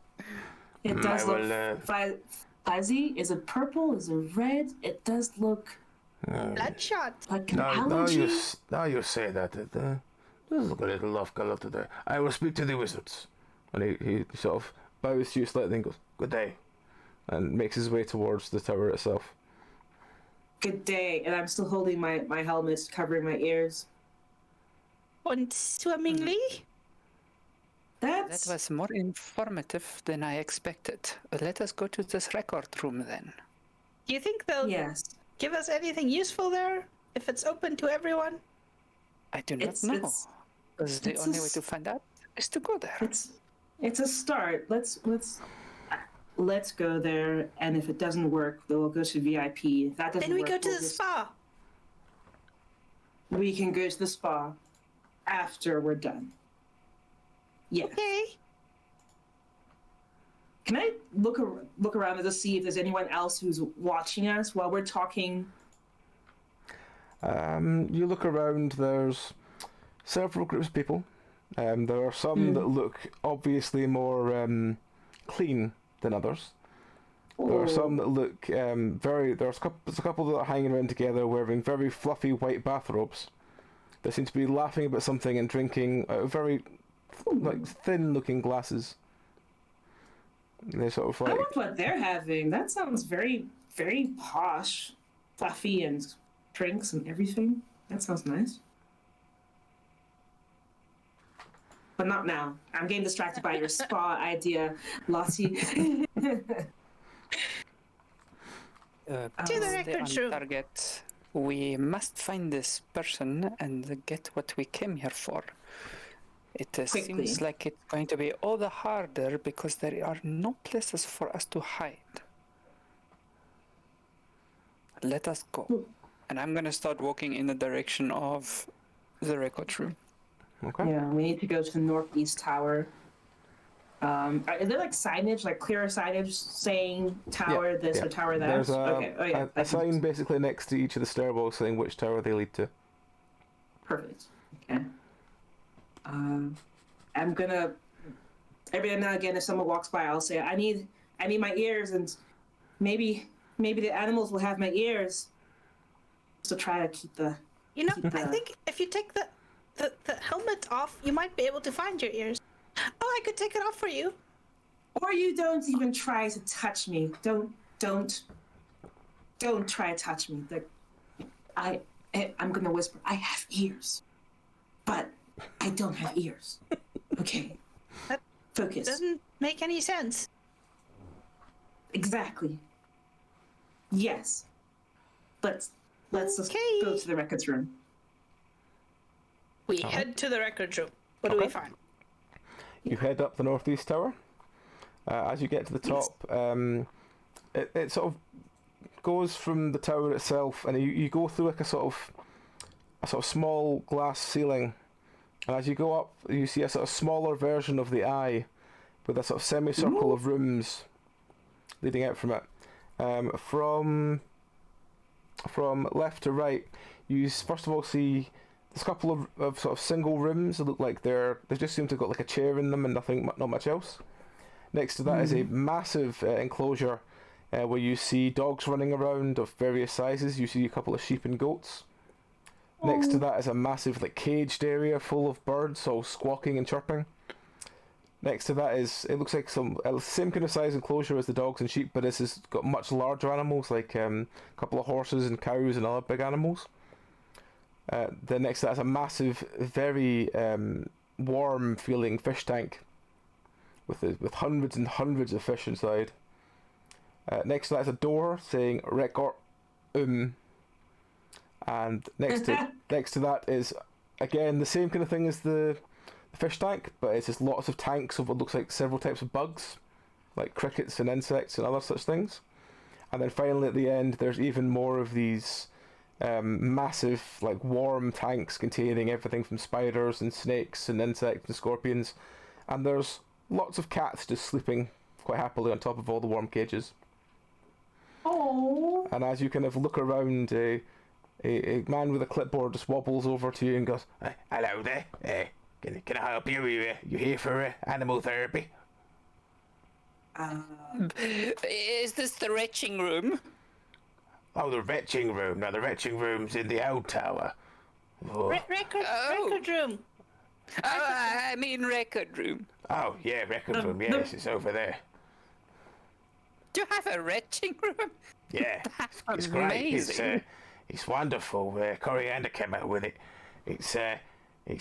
It does I look will, fuzzy. Is it purple? Is it red? It does look Bloodshot. like an now allergy. you say that, it does look a little off color today. I will speak to the wizards. And he sort of bows to you slightly and goes, good day. And makes his way towards the tower itself. Good day. And I'm still holding my helmet, covering my ears. Und swimmingly? That That's was more informative than I expected. Let us go to this record room then. Do you think they'll yes. give us anything useful there? If it's open to everyone? I do not It's- know. it's- Because the it's only a way to find out is to go there. It's a start. Let's go there, and if it doesn't work, then we'll go to VIP. If that doesn't Then we work, go to we'll the just- spa. We can go to the spa after we're done. Yeah. Okay. Can I look around and just see if there's anyone else who's watching us while we're talking? You look around, there's several groups of people. There are some that look obviously more clean than others. There are some that look there's a couple that are hanging around together wearing very fluffy white bathrobes. They seem to be laughing about something and drinking very like thin looking glasses. They sort of I like want what they're having. That sounds very, very posh, fluffy, and drinks and everything. That sounds nice. But not now. I'm getting distracted by your spa idea, Lottie. To the record room. Target. We must find this person and get what we came here for. It Quickly. seems like it's going to be all the harder because there are no places for us to hide. Let us go. And I'm going to start walking in the direction of the record room. okay. Yeah, we need to go to the northeast tower. Is there like signage, like clear signage saying tower this yeah. or tower that? There's Okay. Oh yeah. a sign basically next to each of the stairwells saying which tower they lead to. Perfect. Okay. I'm gonna every now and again if someone walks by, I'll say, I need my ears, and maybe the animals will have my ears. So try to keep the You know, Keep I the- think if you take the helmet off, you might be able to find your ears. Oh, I could take it off for you. or you don't even try to touch me. Don't try to touch me. I'm gonna whisper, I have ears. But I don't have ears. Okay. That Focus. Doesn't make any sense. Exactly. Yes. Let's just Okay. go to the records room. We head to the record room. What do we find? You head up the northeast tower. As you get to the top, it sort of goes from the tower itself, and you go through like a sort of small glass ceiling, and as you go up, you see a sort of smaller version of the eye, with a sort of semicircle of rooms leading out from it. From left to right, you first of all see there's a couple of sort of single rooms that look like they just seem to have got like a chair in them and not much else. Next to that is a massive enclosure where you see dogs running around of various sizes. You see a couple of sheep and goats. Next to that is a massive like caged area full of birds all squawking and chirping. Next to that it looks like some same kind of size enclosure as the dogs and sheep, but this has got much larger animals like a couple of horses and cows and other big animals. Then next to that is a massive, very warm feeling fish tank with hundreds and hundreds of fish inside. Next to that is a door saying record and next to that is again the same kind of thing as the fish tank, but it's just lots of tanks of what looks like several types of bugs, like crickets and insects and other such things. And then finally at the end there's even more of these massive like warm tanks containing everything from spiders and snakes and insects and scorpions, and there's lots of cats just sleeping quite happily on top of all the warm cages. Oh. And as you kind of look around, a man with a clipboard just wobbles over to you and goes, "Hello there. Can I help you? You here for animal therapy?" Is this the retching room? Oh, the retching room. No, the retching room's in the old tower. Oh, Record room. Oh, I mean record room. oh yeah, record room. Yes, it's over there. Do you have a retching room? Yeah, it's great. Amazing. It's wonderful. Coriander came out with it. It's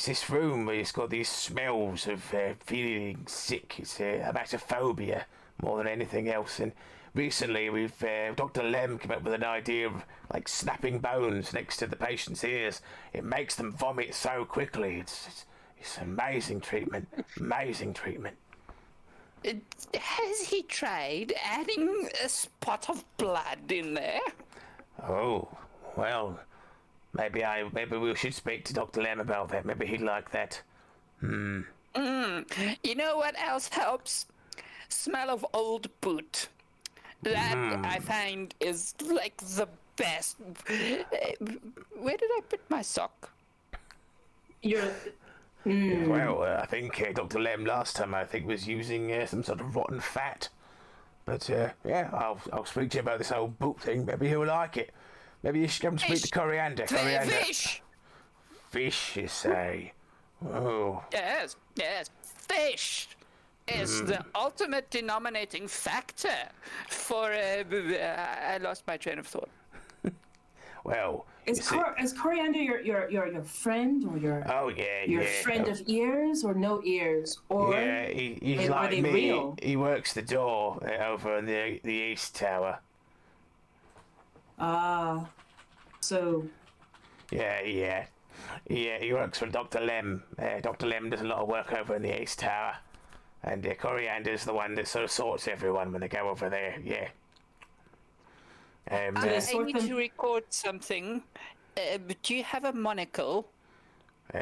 this room where it's got these smells of feeling sick. It's emetophobia more than anything else. And recently, we've Dr. Lem came up with an idea of like snapping bones next to the patient's ears. It makes them vomit so quickly. It's amazing treatment. Amazing treatment. Has he tried adding a spot of blood in there? Oh, well, maybe we should speak to Dr. Lem about that. Maybe he'd like that. You know what else helps? Smell of old boot. That I find is like the best. Where did I put my sock? Well, I think Dr. Lem last time was using some sort of rotten fat. But yeah, I'll speak to you about this old boot thing. Maybe he'll like it. Maybe you should come and speak to Coriander. Fish! Fish, you say? Oh. Yes, fish is the ultimate denominating factor for. I lost my train of thought. Well, Is Coriander your friend or your friend of ears or no ears, or yeah, he's are like they me. real? He works the door over in the East Tower. So. Yeah. He works for Dr. Lem. Dr. Lem does a lot of work over in the East Tower, and Coriander's the one that sort of sorts everyone when they go over there. Yeah. I need to record something. Do you have a monocle? He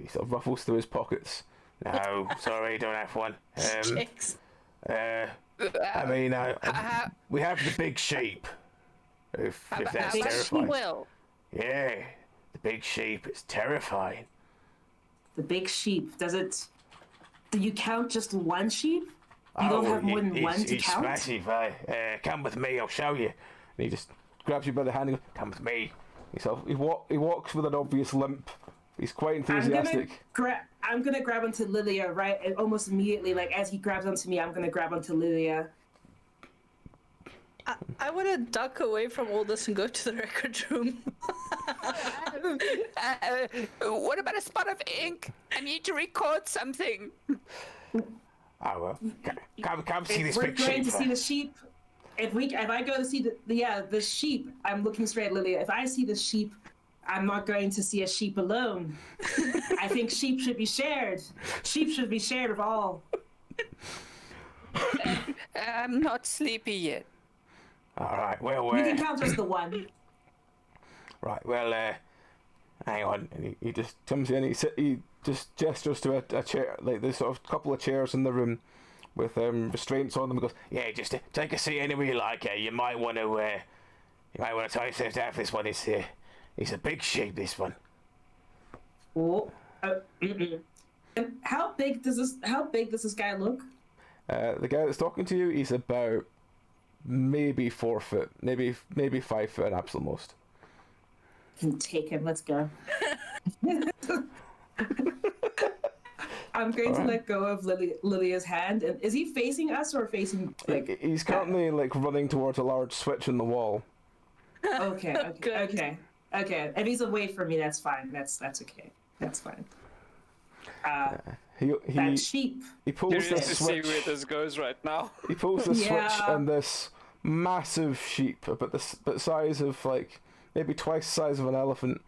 sort of ruffles through his pockets. No, sorry, don't have one. Chicks. I mean, we have the big sheep. If that's terrifying. Well, Yeah, the big sheep. It's terrifying. The big sheep. Do you count just one sheep? You don't have more than one to count? It's massive. Come with me, I'll show you. And he just grabs you by the hand and goes, "Come with me." He walks with an obvious limp. He's quite enthusiastic. I'm gonna grab onto Lilia right, and almost immediately, like as he grabs onto me, I'm gonna grab onto Lilia. I want to duck away from all this and go to the record room. what about a spot of ink? I need to record something. Oh well, come see this We're big going sheep. to see the sheep. If I go to see the sheep, I'm looking straight at Lilia. If I see the sheep, I'm not going to see a sheep alone. I think sheep should be shared. Sheep should be shared of all. I'm not sleepy yet. All right. Well, You can count as the one. right. Well, hang on. And he just comes in. He just gestures to a chair, like there's sort of couple of chairs in the room with restraints on them. He goes, yeah, just take a seat anywhere you like. You might want to try yourself out. This one is he's a big sheep. This one. Oh. And how big does this guy look? The guy that's talking to you, he's about maybe 4 foot, maybe 5 foot at absolute most. Can take him. Let's go. I'm going to let go of Lilia's hand. And is he facing us or facing like? He's currently like running towards a large switch in the wall. Okay. If he's away from me, that's fine. That's okay. That's fine. That sheep. He pulls Curious the to see switch. where this goes right now. He pulls the switch, Yeah. and this massive sheep, about the size of like maybe twice the size of an elephant,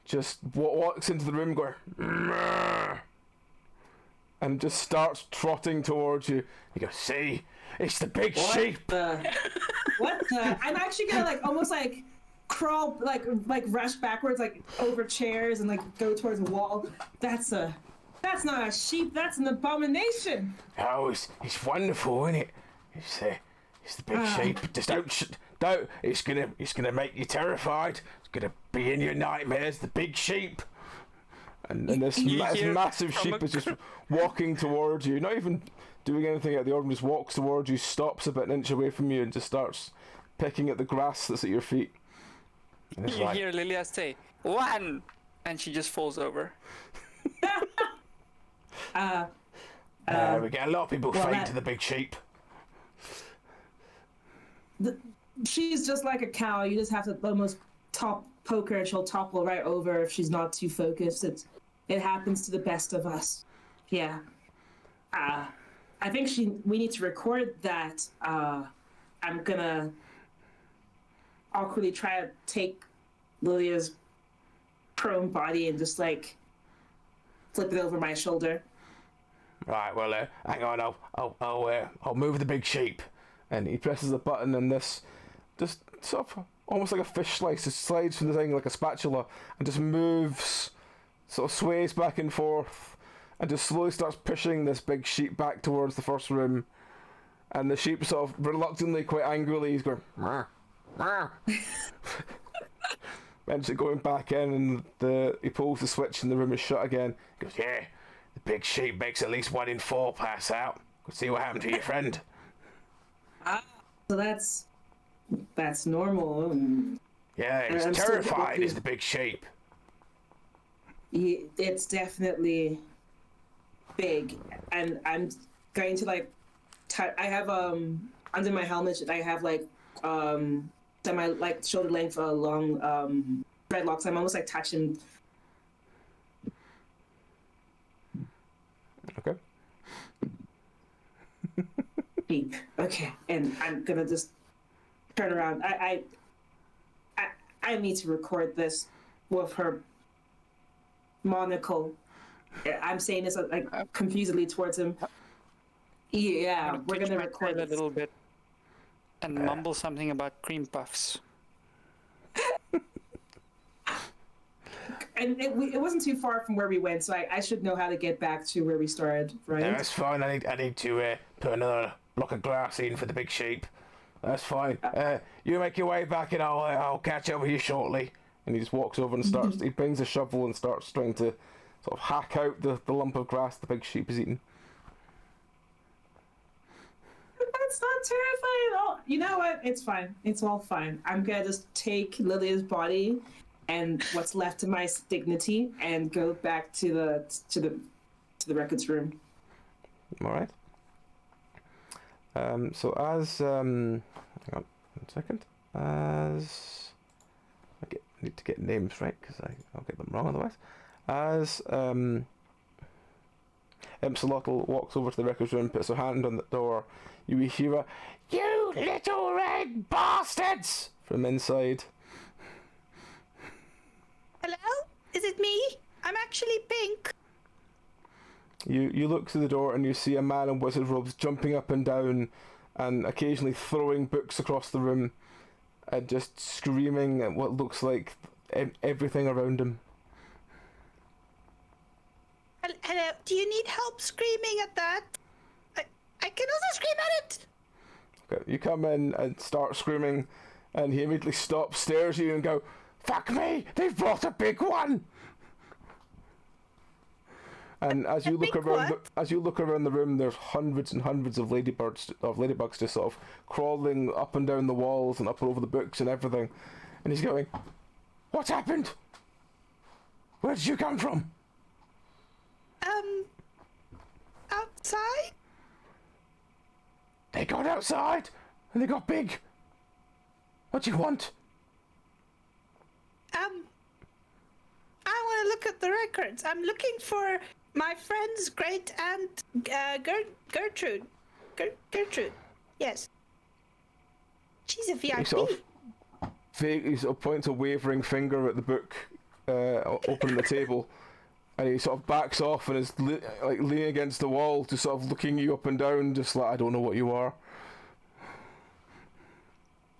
just walks into the room going, "Mrrr," and just starts trotting towards you. He goes, "See, it's the big sheep." What the? I'm actually gonna like almost like crawl, like rush backwards, like over chairs and like go towards the wall. That's not a sheep. That's an abomination. Oh, it's wonderful, isn't it? It's the big sheep. Just don't. It's gonna make you terrified. It's gonna be in your nightmares. The big sheep. And this massive sheep is just walking towards you. Not even doing anything out of the ordinary. Just walks towards you, stops about an inch away from you, and just starts picking at the grass that's at your feet. And it's You like, hear Lilia say, 1! And she just falls over. we get a lot of people faint to the big sheep. She's just like a cow. You just have to almost poke her and she'll topple right over if she's not too focused. It happens to the best of us. Yeah. I think we need to record that. I'm gonna awkwardly try to take Lilia's prone body and just like flip it over my shoulder. Right, well, hang on, I'll move the big sheep. And he presses a button, and this just sort of almost like a fish slice, just slides from the thing like a spatula, and just moves, sort of sways back and forth, and just slowly starts pushing this big sheep back towards the first room. And the sheep sort of reluctantly, quite angrily, he's going, "Meh, meh." Eventually going back in, and he pulls the switch, and the room is shut again. He goes, yeah, the big sheep makes at least 1 in 4 pass out. Go see what happened to your friend. So that's normal. Yeah, he's terrified as the big sheep. It's definitely big, and I'm going to like. I have under my helmet. I have like semi like shoulder length long dreadlocks. I'm almost like touching. Okay. Deep. Okay, and I'm gonna just turn around. I need to record this with her monocle. I'm saying this like confusedly towards him. Yeah, we're gonna record a little bit and mumble something about cream puffs. And it wasn't too far from where we went, so I should know how to get back to where we started, right? Yeah, that's fine. I need to put another block of glass in for the big sheep. That's fine. You make your way back, and I'll catch up with you shortly. And he just walks over and starts. He brings a shovel and starts trying to sort of hack out the lump of grass the big sheep is eating. That's not terrifying at all. You know what? It's fine. It's all fine. I'm gonna just take Lilia's body and what's left of my dignity and go back to the records room. All right. So as hang on 1 second. As I need to get names right because I'll get them wrong otherwise. As Imsolotl walks over to the records room, puts her hand on the door. You hear a "You little red bastards" from inside. Hello? Is it me? I'm actually pink. You look through the door and you see a man in wizard robes jumping up and down and occasionally throwing books across the room and just screaming at what looks like everything around him. Hello, do you need help screaming at that? I can also scream at it! Okay, you come in and start screaming, and he immediately stops, stares at you, and go, "Fuck me! They've brought a big one!" And as you look around the room, there's hundreds and hundreds of ladybugs just sort of crawling up and down the walls and up over the books and everything. And he's going, "What's happened? Where did you come from?" Outside? They got outside and they got big. What do you want? I want to look at the records. I'm looking for my friend's great aunt, Gertrude. Gertrude. Yes. She's a VIP. He sort of points a wavering finger at the book, opening the table, and he sort of backs off and is leaning against the wall, just sort of looking you up and down, just like, "I don't know what you are."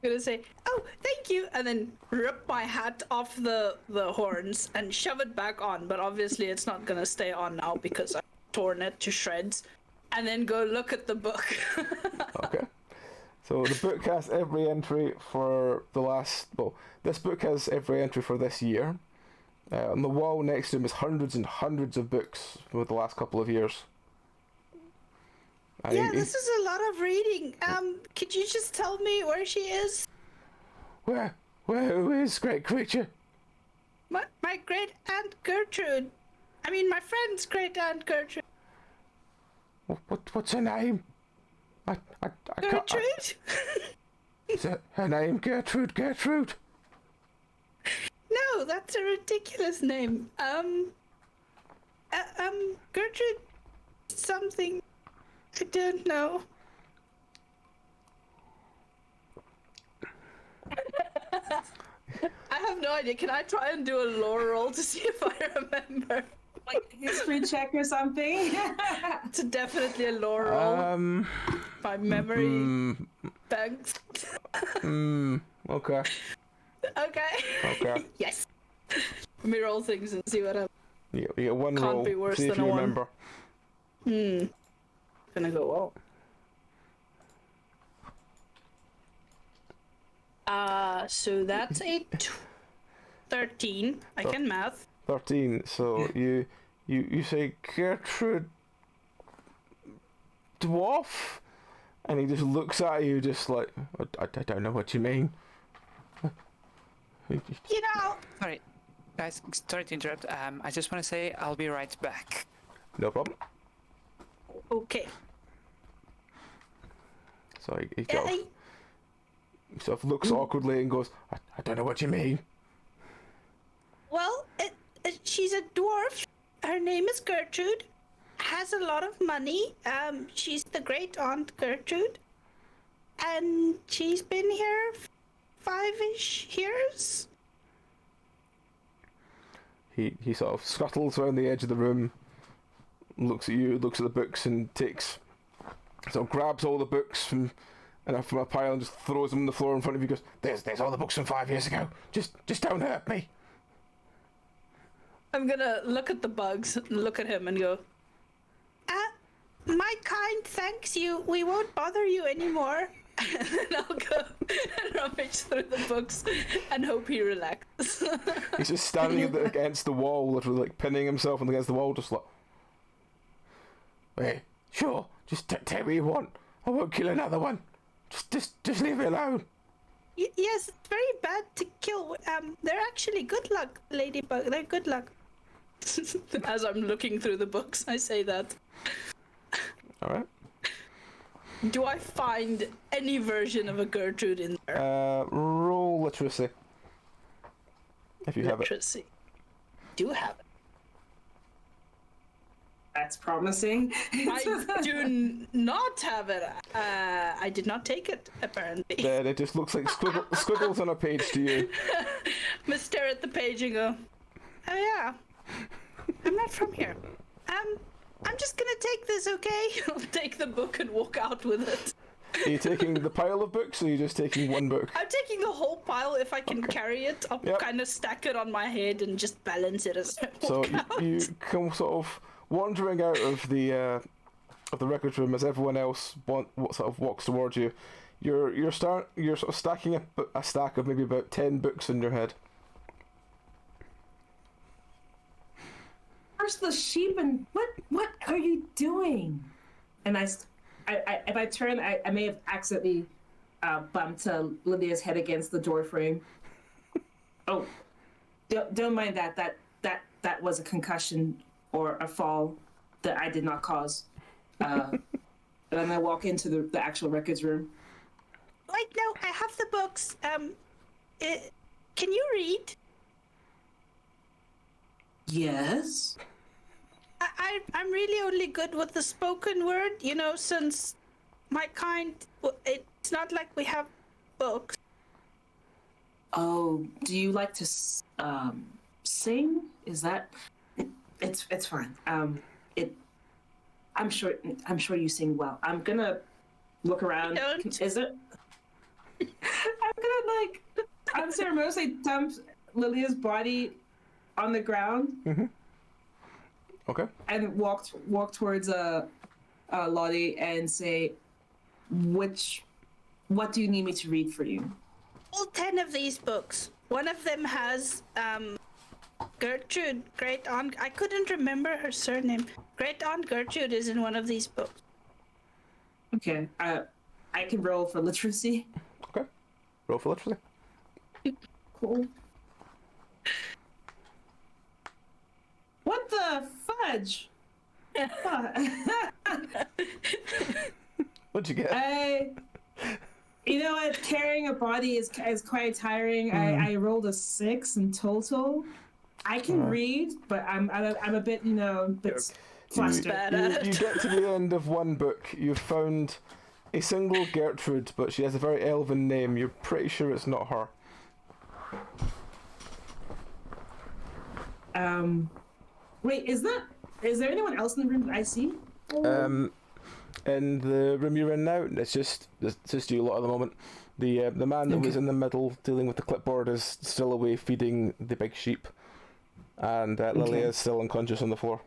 I'm gonna say, "Oh, thank you," and then rip my hat off the horns and shove it back on. But obviously, it's not gonna stay on now because I've torn it to shreds. And then go look at the book. Okay. So the book has every entry for the last. Well, this book has every entry for this year. On the wall next to him is hundreds and hundreds of books for the last couple of years. And yeah, this is a lot of reading. Could you just tell me where she is? Who is great creature? My great aunt Gertrude. I mean, my friend's great aunt Gertrude. What's her name? I Gertrude? Is her name Gertrude? Gertrude? No, that's a ridiculous name. Gertrude something. I don't know. I have no idea. Can I try and do a lore roll to see if I remember? Like history check or something? It's definitely a lore roll. My memory banks. Okay. Okay. Yes. Let me roll things and see what happens. You get one Can't roll. be worse See if than you a one. remember. Gonna go well. So that's a 13. I can math. 13. So you say Gertrude dwarf, and he just looks at you, just like, I don't know what you mean. You know. Sorry, guys, sorry to interrupt. I just want to say I'll be right back. No problem. Okay. So he sort of looks awkwardly and goes, I don't know what you mean. Well, she's a dwarf. Her name is Gertrude. Has a lot of money. She's the great aunt Gertrude, and she's been here 5-ish years. He sort of scuttles around the edge of the room, looks at you, looks at the books, and sort of grabs all the books from a pile and just throws them on the floor in front of you. Goes, there's all the books from 5 years ago. Just don't hurt me. I'm gonna look at the bugs, look at him, and go, my kind thanks you. We won't bother you anymore. And then I'll go and rummage through the books and hope he relaxes. He's just standing against the wall, literally like pinning himself against the wall, just like, hey, sure, just take what you want. I won't kill another one. Just leave me alone. Yes, it's very bad to kill. They're actually good luck, ladybug. They're good luck. As I'm looking through the books, I say that. All right. Do I find any version of a Gertrude in there? Roll literacy. If you have it. Literacy. Do have it. That's promising. I do not have it. I did not take it, apparently. Then it just looks like squiggles on a page to you. I'm gonna stare at the page and go, oh yeah, I'm not from here. I'm just gonna take this, okay? I'll take the book and walk out with it. Are you taking the pile of books, or are you just taking one book? I'm taking the whole pile if I can carry it. I'll Yep. kind of stack it on my head and just balance it as I So walk out. you come sort of wandering out of the records room as everyone else sort of walks towards you. You're sort of stacking a stack of maybe about 10 books in your head. Where's the sheep and what are you doing? And if I turn, I may have accidentally bumped Lydia's head against the door frame. Oh, don't mind that. That was a concussion or a fall that I did not cause. And then I walk into the actual records room. Wait, no, I have the books. Can you read? Yes. I'm really only good with the spoken word, since my kind, it's not like we have books. Oh, do you like to sing? Is that? It's fine. I'm sure you sing well. I'm gonna look around. Don't. Is it? I'm gonna unceremoniously dump Lilia's body on the ground. Mm-hmm. Okay. And walk towards Lottie and say, what do you need me to read for you? All 10 of these books. One of them has Gertrude, great aunt. I couldn't remember her surname. Great aunt Gertrude is in one of these books. Okay. I can roll for literacy. Okay. Roll for literacy. Cool. What the fudge? What'd you get? You know what? Carrying a body is quite tiring. I rolled a 6 in total. I can read, but I'm a bit flustered. You get to the end of one book. You've found a single Gertrude, but she has a very elven name. You're pretty sure it's not her. Wait, is there anyone else in the room that I see? In the room you're in now, it's just you lot at the moment. The man that was in the middle dealing with the clipboard is still away feeding the big sheep, and Lilia is still unconscious on the floor.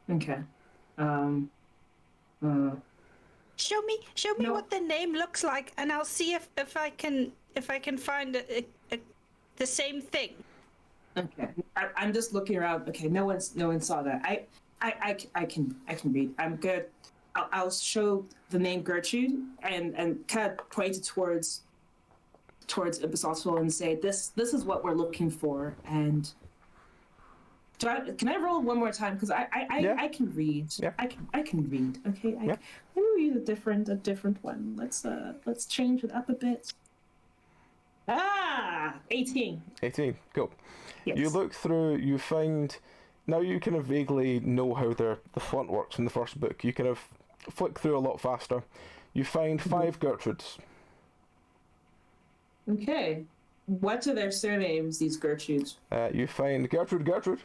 Okay. Show me what the name looks like, and I'll see if I can find the same thing. Okay. I'm just looking around. Okay, no one saw that. I can read. I'm good. I'll show the name Gertrude and kind of point it towards Improvisational and say this is what we're looking for. And can I roll one more time, because I can read. Yeah. I can read. Okay. Yeah. Let me read a different one. Let's change it up a bit. 18. 18. Cool. Yes. You look through. You find. Now you kind of vaguely know how the font works from the first book. You kind of flick through a lot faster. You find 5 Gertrudes. Okay. What are their surnames, these Gertrudes? You find Gertrude.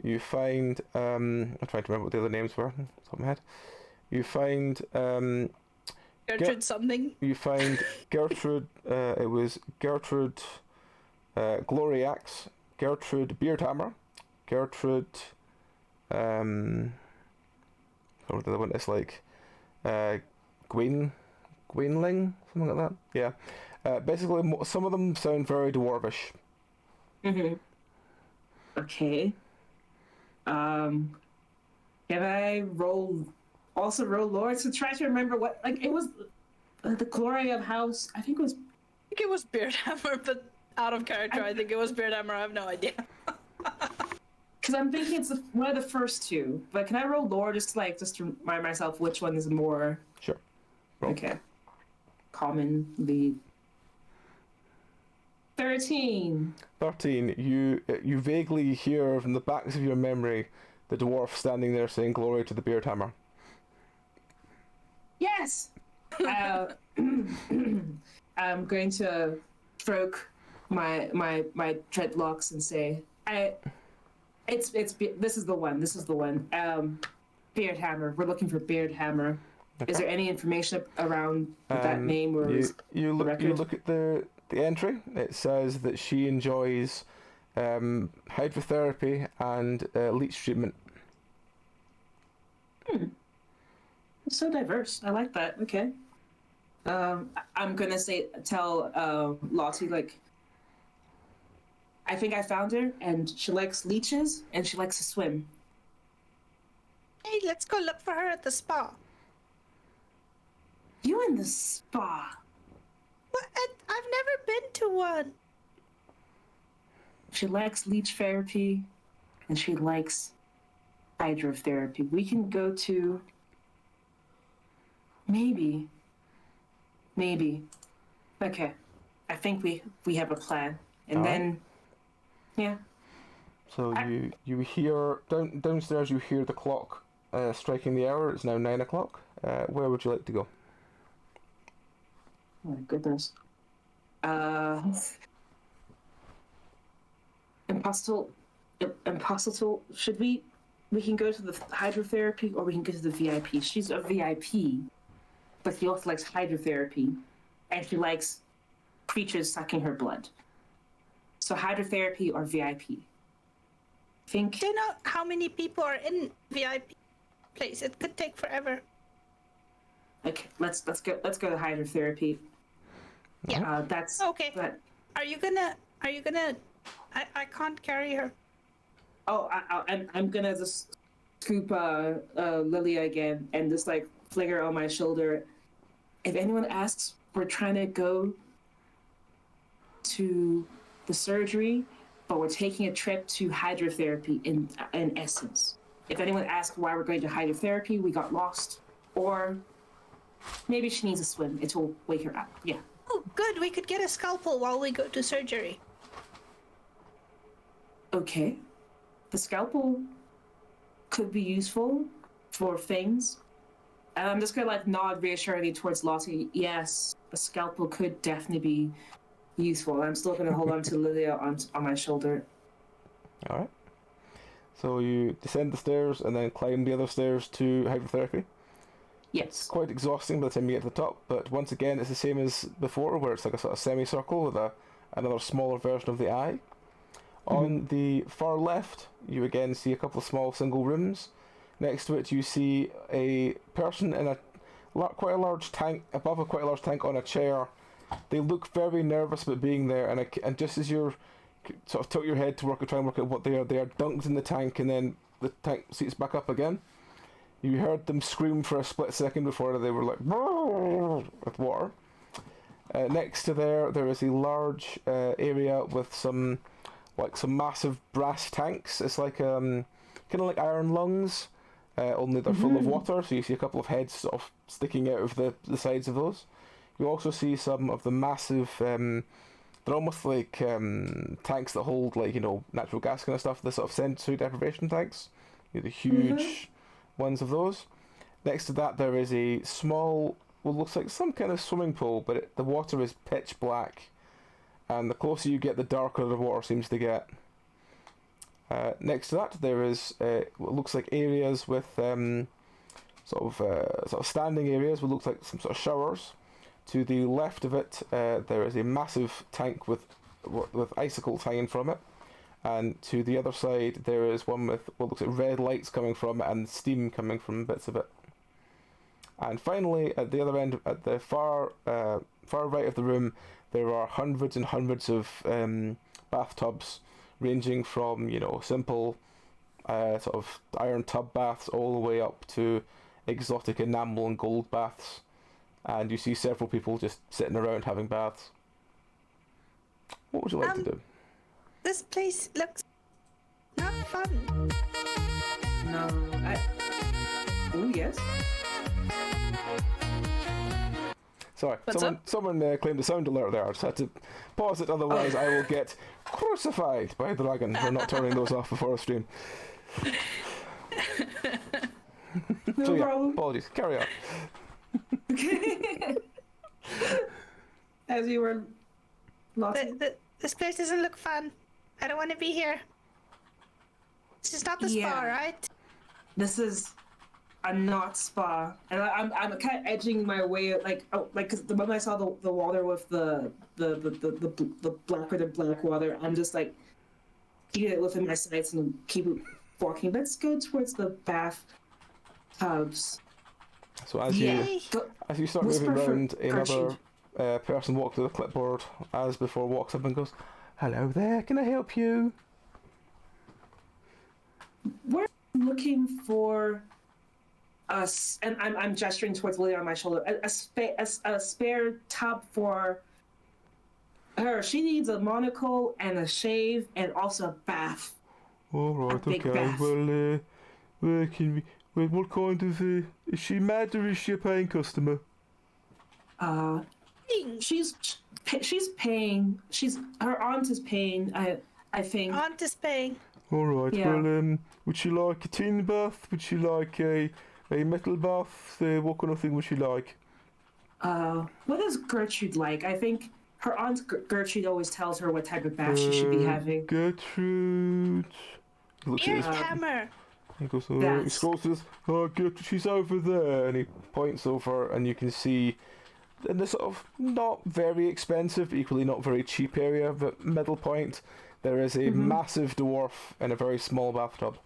You find I'm trying to remember what the other names were off the top of my head. You find Gertrude something. You find Gertrude. It was Gertrude Gloriax, Gertrude Beardhammer, Gertrude. What the other one? It's like Gwenling, something like that. Yeah. Basically, some of them sound very dwarvish. Mm-hmm. Okay. Can I also roll lore to try to remember what, like, it was the glory of house. I think it was Beardhammer, but out of character. I think it was Beardhammer. I have no idea. Because I'm thinking it's one of the first two. But can I roll lore just to remind myself which one is more? Sure. Roll. Okay. Commonly. 13. 13. You vaguely hear from the backs of your memory the dwarf standing there saying "Glory to the Beardhammer." Yes. I'm going to stroke my dreadlocks and say, this is the one. Beardhammer. We're looking for Beardhammer. Is there any information around that name or you record? look at the entry. It says that she enjoys hydrotherapy and leech treatment. So diverse. I like that. Okay. I'm gonna tell Lottie, like, I think I found her, and she likes leeches and she likes to swim. Hey, let's go look for her at the spa. You in the spa? What? I've never been to one. She likes leech therapy, and she likes hydrotherapy. We can go to maybe. Okay, I think we have a plan, and then yeah. So you hear downstairs. You hear the clock striking the hour. It's now 9 o'clock. Where would you like to go? Oh my goodness. Impossible. Should we can go to the hydrotherapy or we can go to the VIP. She's a VIP, but she also likes hydrotherapy, and she likes creatures sucking her blood. So hydrotherapy or VIP. Think. Do you know how many people are in VIP place? It could take forever. Okay, let's go to hydrotherapy. Yeah. That's Okay. That, Are you gonna? I can't carry her. oh, I'm gonna just scoop Lilia again and just like fling her on my shoulder. If anyone asks, we're trying to go to the surgery, but we're taking a trip to hydrotherapy in essence. If anyone asks why we're going to hydrotherapy, we got lost, or maybe she needs a swim. It will wake her up. Yeah. Oh, good. We could get a scalpel while we go to surgery. Okay. The scalpel could be useful for things. And I'm just gonna like nod reassuringly towards Lottie. Yes, a scalpel could definitely be useful. I'm still gonna hold on to Lilia on my shoulder. All right. So you descend the stairs and then climb the other stairs to hydrotherapy. Yes. Quite exhausting by the time you get to the top, but once again it's the same as before, where it's like a sort of semicircle with another smaller version of the eye. On the far left, you again see a couple of small single rooms. Next to it, you see a person in quite a large tank, above quite a large tank on a chair. They look very nervous about being there, and just as you're sort of tilt your head to try and work out what they are dunked in the tank, and then the tank seats back up again. You heard them scream for a split second before they were like with water. Next to there is a large area with some massive brass tanks. It's like kind of like iron lungs, only they're full of water. So you see a couple of heads sort of sticking out of the sides of those. You also see some of the massive. They're almost like tanks that hold natural gas kind of stuff. The sort of sensory deprivation tanks. The huge ones of those. Next to that there is a small, looks like some kind of swimming pool, but the water is pitch black, and the closer you get, the darker the water seems to get. Next to that there is what looks like areas with sort of standing areas, what looks like some sort of showers. To the left of it there is a massive tank with icicles hanging from it. And to the other side, there is one with what looks like red lights coming from it and steam coming from bits of it. And finally, at the other end, at the far right of the room, there are hundreds and hundreds of bathtubs, ranging from simple sort of iron tub baths all the way up to exotic enamel and gold baths. And you see several people just sitting around having baths. What would you like to do? This place looks not fun. No. Oh yes. Sorry, What's someone claimed a sound alert there. I just had to pause it, otherwise I will get crucified by a dragon for not turning those off before a stream. No problem. Apologies. Carry on. As you were Lottie. This place doesn't look fun. I don't want to be here. This is not the spa, right? This is a not spa, and I'm kind of edging my way, because the moment I saw the water with the black with the black water, I'm just like keeping it within my sights and keep walking. Let's go towards the bath tubs. So as you start moving around, another person walks with a clipboard as before walks up and goes, "Hello there, can I help you?" We're looking for us, and I'm gesturing towards Lily on my shoulder. A spare tub for her. She needs a monocle and a shave, and also a bath. All right, big okay. bath. Well, where can we? Well, what kind of? Is she mad or is she a paying customer? She's paying. Her aunt is paying. I think. Aunt is paying. All right. Yeah. Well, would she like a tin bath? Would she like a metal bath? What kind of thing would she like? What does Gertrude like? I think her aunt Gertrude always tells her what type of bath she should be having. Gertrude. He looks at Beard his. hammer. He goes. He scrolls to this. Oh, Gertrude, she's over there, and he points over, and you can see in this sort of not very expensive, equally not very cheap area, but middle point, there is a massive dwarf in a very small bathtub.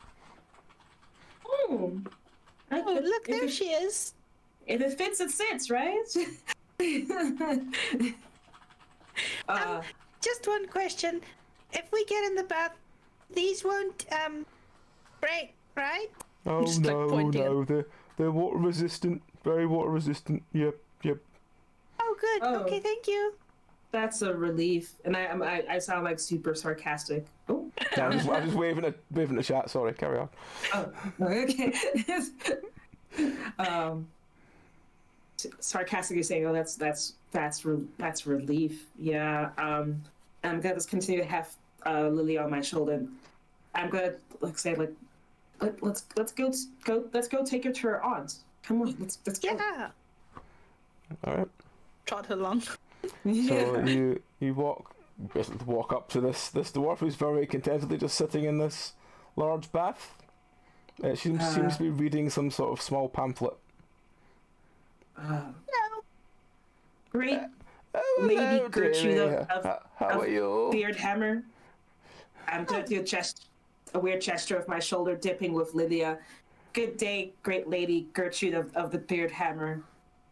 Oh, Look, there she is. If it fits, it sits, right? Just one question. If we get in the bath, these won't break, right? Oh Just, like, no, pointing no, they're water resistant, very water resistant. Yep. Oh, good. Oh. Okay, thank you. That's a relief, and I sound like super sarcastic. Oh, No, I'm just waving a chat. Sorry, carry on. oh, okay. Sarcastically saying, "Oh, that's relief." Yeah. I'm gonna just continue to have Lily on my shoulder. I'm gonna say let's go take her to her aunt. Come on, let's go. Yeah. All right. Trot along. So you walk up to this dwarf who's very contentedly just sitting in this large bath. She seems to be reading some sort of small pamphlet. No. Great Hello, Lady Gertrude dearie. of How are you? Beard Hammer. I'm going to do a weird gesture of my shoulder dipping with Lydia. Good day, great Lady Gertrude of the Beard Hammer.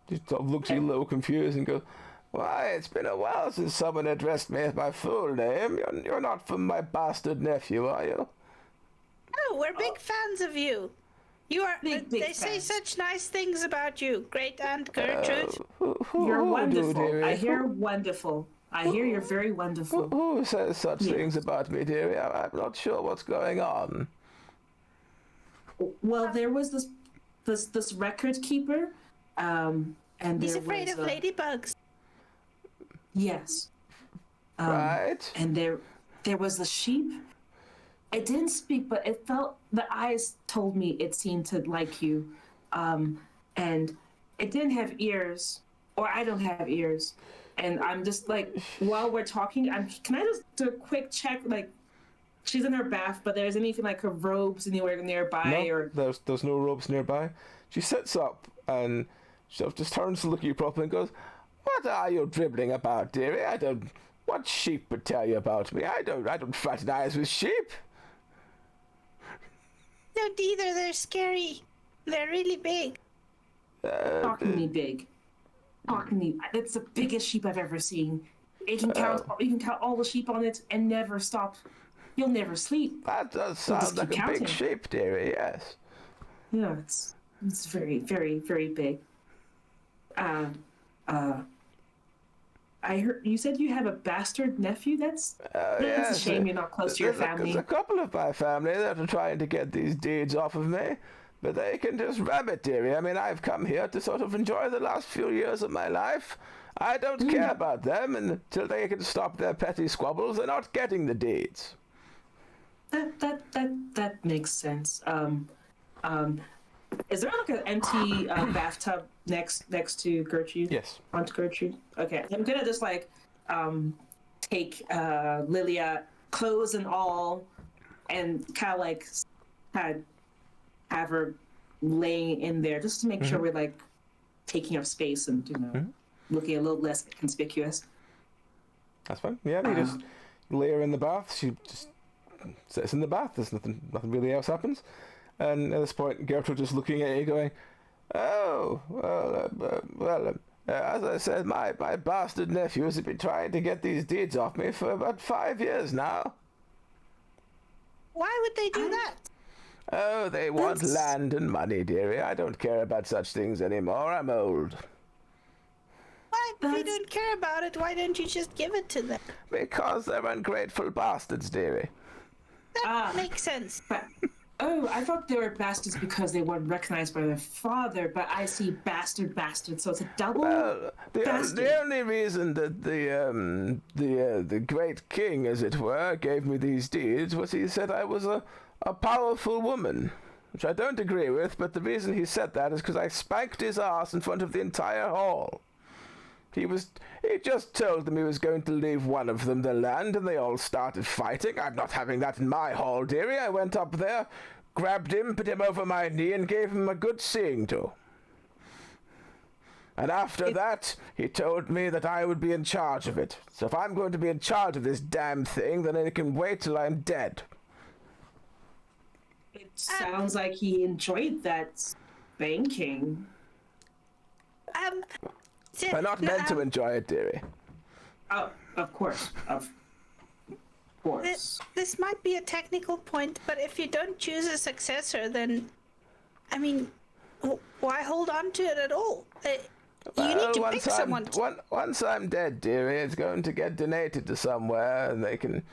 She sort of looks at you a little confused and goes, "Why, it's been a while since someone addressed me with my full name. You're not from my bastard nephew, are you?" Oh, we're big fans of you. You are. Big They say fans. such nice things about you, Great Aunt Gertrude. You're wonderful. dearie? I hear wonderful. I hear you're very wonderful. Who says such Yeah. things about me, dearie? I'm not sure what's going on. Well, there was this record keeper, and He's there afraid was of ladybugs. Yes. Right? And there was the sheep. It didn't speak, but it felt, the eyes told me it seemed to like you. And it didn't have ears, or I don't have ears. And I'm just like, while we're talking, can I just do a quick check? Like, she's in her bath, but there's anything like her robes anywhere nearby, No, or there's no robes nearby. She sits up and sort of just turns to look at you properly and goes, "What are you dribbling about, dearie? What sheep would tell you about me? I don't fraternize with sheep." No, neither. They're scary. They're really big. shockingly big. Shockingly, it's the biggest sheep I've ever seen. You can count all the sheep on it and never stop. You'll never sleep. That does We'll sound just like keep a big counting. sheep, dearie, yes. Yeah, it's very, very, very big. I heard you said you have a bastard nephew. That's Yes, a shame you're not close to your there's family. a couple of my family that are trying to get these deeds off of me, but they can just ram it, dearie. I mean, I've come here to sort of enjoy the last few years of my life. I don't care about them, and until they can stop their petty squabbles, they're not getting the deeds. That makes sense. Is there like an empty bathtub next to Gertrude? Yes. Aunt Gertrude. Okay, I'm gonna just like take Lilia, clothes and all, and kind of have her laying in there just to make sure we're like taking up space and looking a little less conspicuous. That's fine. Yeah, you just lay her in the bath. She just sits in the bath. There's nothing really else happens. And at this point, Gertrude just looking at you, going, "Oh, well, as I said, my bastard nephews have been trying to get these deeds off me for about 5 years now." Why would they do that? Oh, they want land and money, dearie. I don't care about such things anymore. I'm old. Why? If you don't care about it, why don't you just give it to them? Because they're ungrateful bastards, dearie. That makes sense. But, I thought they were bastards because they weren't recognized by their father, but I see bastard, so it's a double bastard. The only reason that the great king, as it were, gave me these deeds was he said I was a powerful woman, which I don't agree with, but the reason he said that is because I spanked his ass in front of the entire hall. He just told them he was going to leave one of them the land, and they all started fighting. I'm not having that in my hall, dearie. I went up there, grabbed him, put him over my knee, and gave him a good seeing to. And after that, he told me that I would be in charge of it. So if I'm going to be in charge of this damn thing, then it can wait till I'm dead. It sounds like he enjoyed that spanking. I'm not meant to enjoy it, dearie. Oh, of course. Of course. This might be a technical point, but if you don't choose a successor, then, I mean, why hold on to it at all? You need to pick someone. Once I'm dead, dearie, it's going to get donated to somewhere, and they can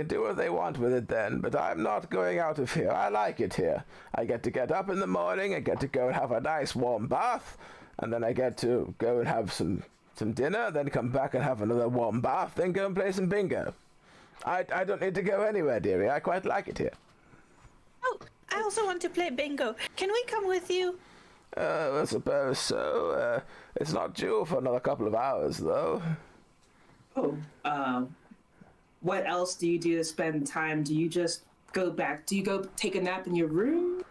do what they want with it then. But I'm not going out of here. I like it here. I get up in the morning. I get to go and have a nice warm bath. And then I get to go and have some dinner, then come back and have another warm bath, then go and play some bingo. I don't need to go anywhere, dearie. I quite like it here. Oh, I also want to play bingo. Can we come with you? I suppose so. It's not due for another couple of hours, though. Oh, what else do you do to spend time? Do you just go back? Do you go take a nap in your room?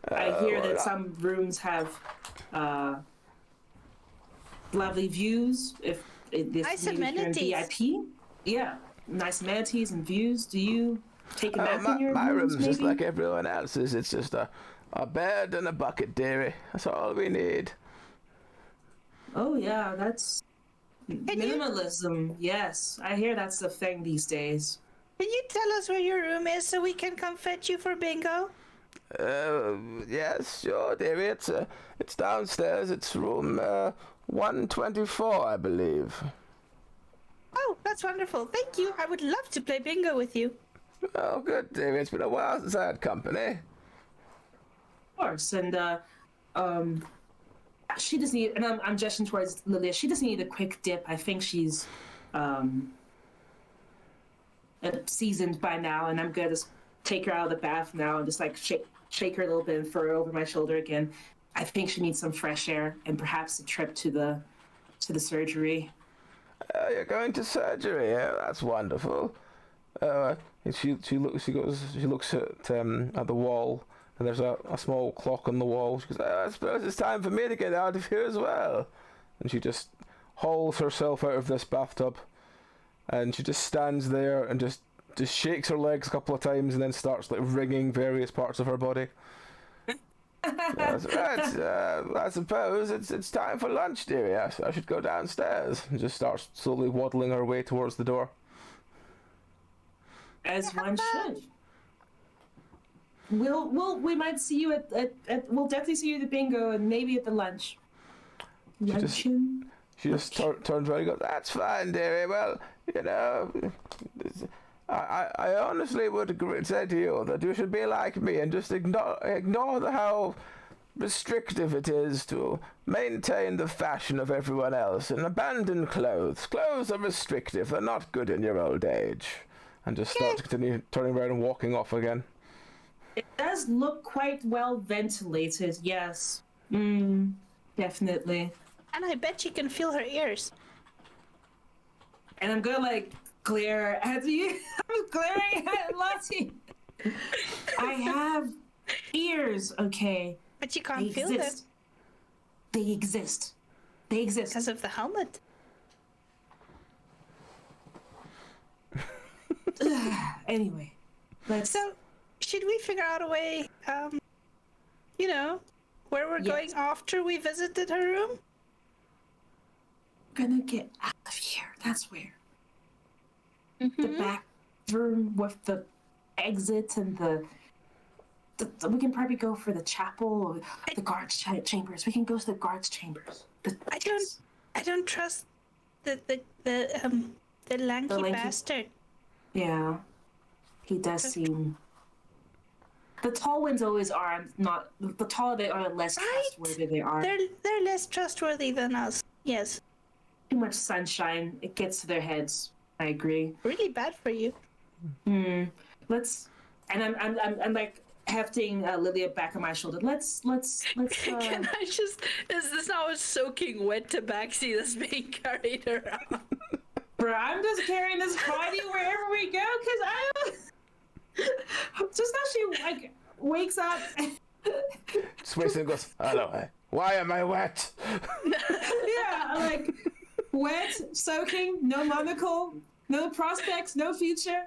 I hear that some rooms have lovely views. If this nice maybe if you're in amenities. VIP, yeah, nice amenities and views. Do you take a nap in your my rooms? room's just maybe? like everyone else's. It's just a bed and a bucket, dearie. That's all we need. Oh yeah, that's minimalism. Yes, I hear that's the thing these days. Can you tell us where your room is so we can come fetch you for bingo? Yes, sure, dearie. It's downstairs. It's room 124, I believe. Oh, that's wonderful. Thank you. I would love to play bingo with you. Oh, good, dearie. It's been a while since I had company. Of course, and she just need, and I'm gesturing towards Lilia. She just need a quick dip. I think she's seasoned by now, and I'm gonna just take her out of the bath now and just like shake her a little bit and throw her over my shoulder again. I think she needs some fresh air and perhaps a trip to the surgery. You're going to surgery. Yeah, that's wonderful. She looks at the wall, and there's a small clock on the wall. She goes, I suppose it's time for me to get out of here as well. And she just hauls herself out of this bathtub, and she just stands there and just shakes her legs a couple of times and then starts like wringing various parts of her body. I suppose it's time for lunch, dearie. I should go downstairs. And just starts slowly waddling her way towards the door. As one should. We might see you at we'll definitely see you at the bingo and maybe at the lunch. Luncheon. She just turns around and goes, "That's fine, dearie. Well, you know, I honestly would say to you that you should be like me and just ignore how restrictive it is to maintain the fashion of everyone else and abandon clothes. Clothes are restrictive. They're not good in your old age." And just starts turning around and walking off again. It does look quite well ventilated, yes. Definitely. And I bet you can feel her ears. And I'm gonna like glare at you. I'm glaring at Lottie. I have Ears, okay. But you They can't feel them exist. They exist. They exist. because of the helmet. Anyway, let's. So, should we figure out a way, where we're Yes. going after we visited her room? Gonna get out of here. That's where. The Mm-hmm. back room with the exit and the we can probably go for the chapel or the guards chambers. We can go to the guards chambers. I don't trust the lanky lanky- bastard. Yeah, he does seem. The tall ones always are not. The taller they are, the less Right. trustworthy they are. They're less trustworthy than us. Yes, Too much sunshine, it gets to their heads. I agree. really bad for you. Let's. And I'm like hefting Lilia back on my shoulder. Let's. Can I just? Is this now a soaking wet tabaxi that's being carried around? Bro, I'm just carrying this body wherever we go because I just now she like wakes up. Just wakes up and goes, hello, why am I wet? Yeah, like wet, soaking, no monocle, no prospects, no future.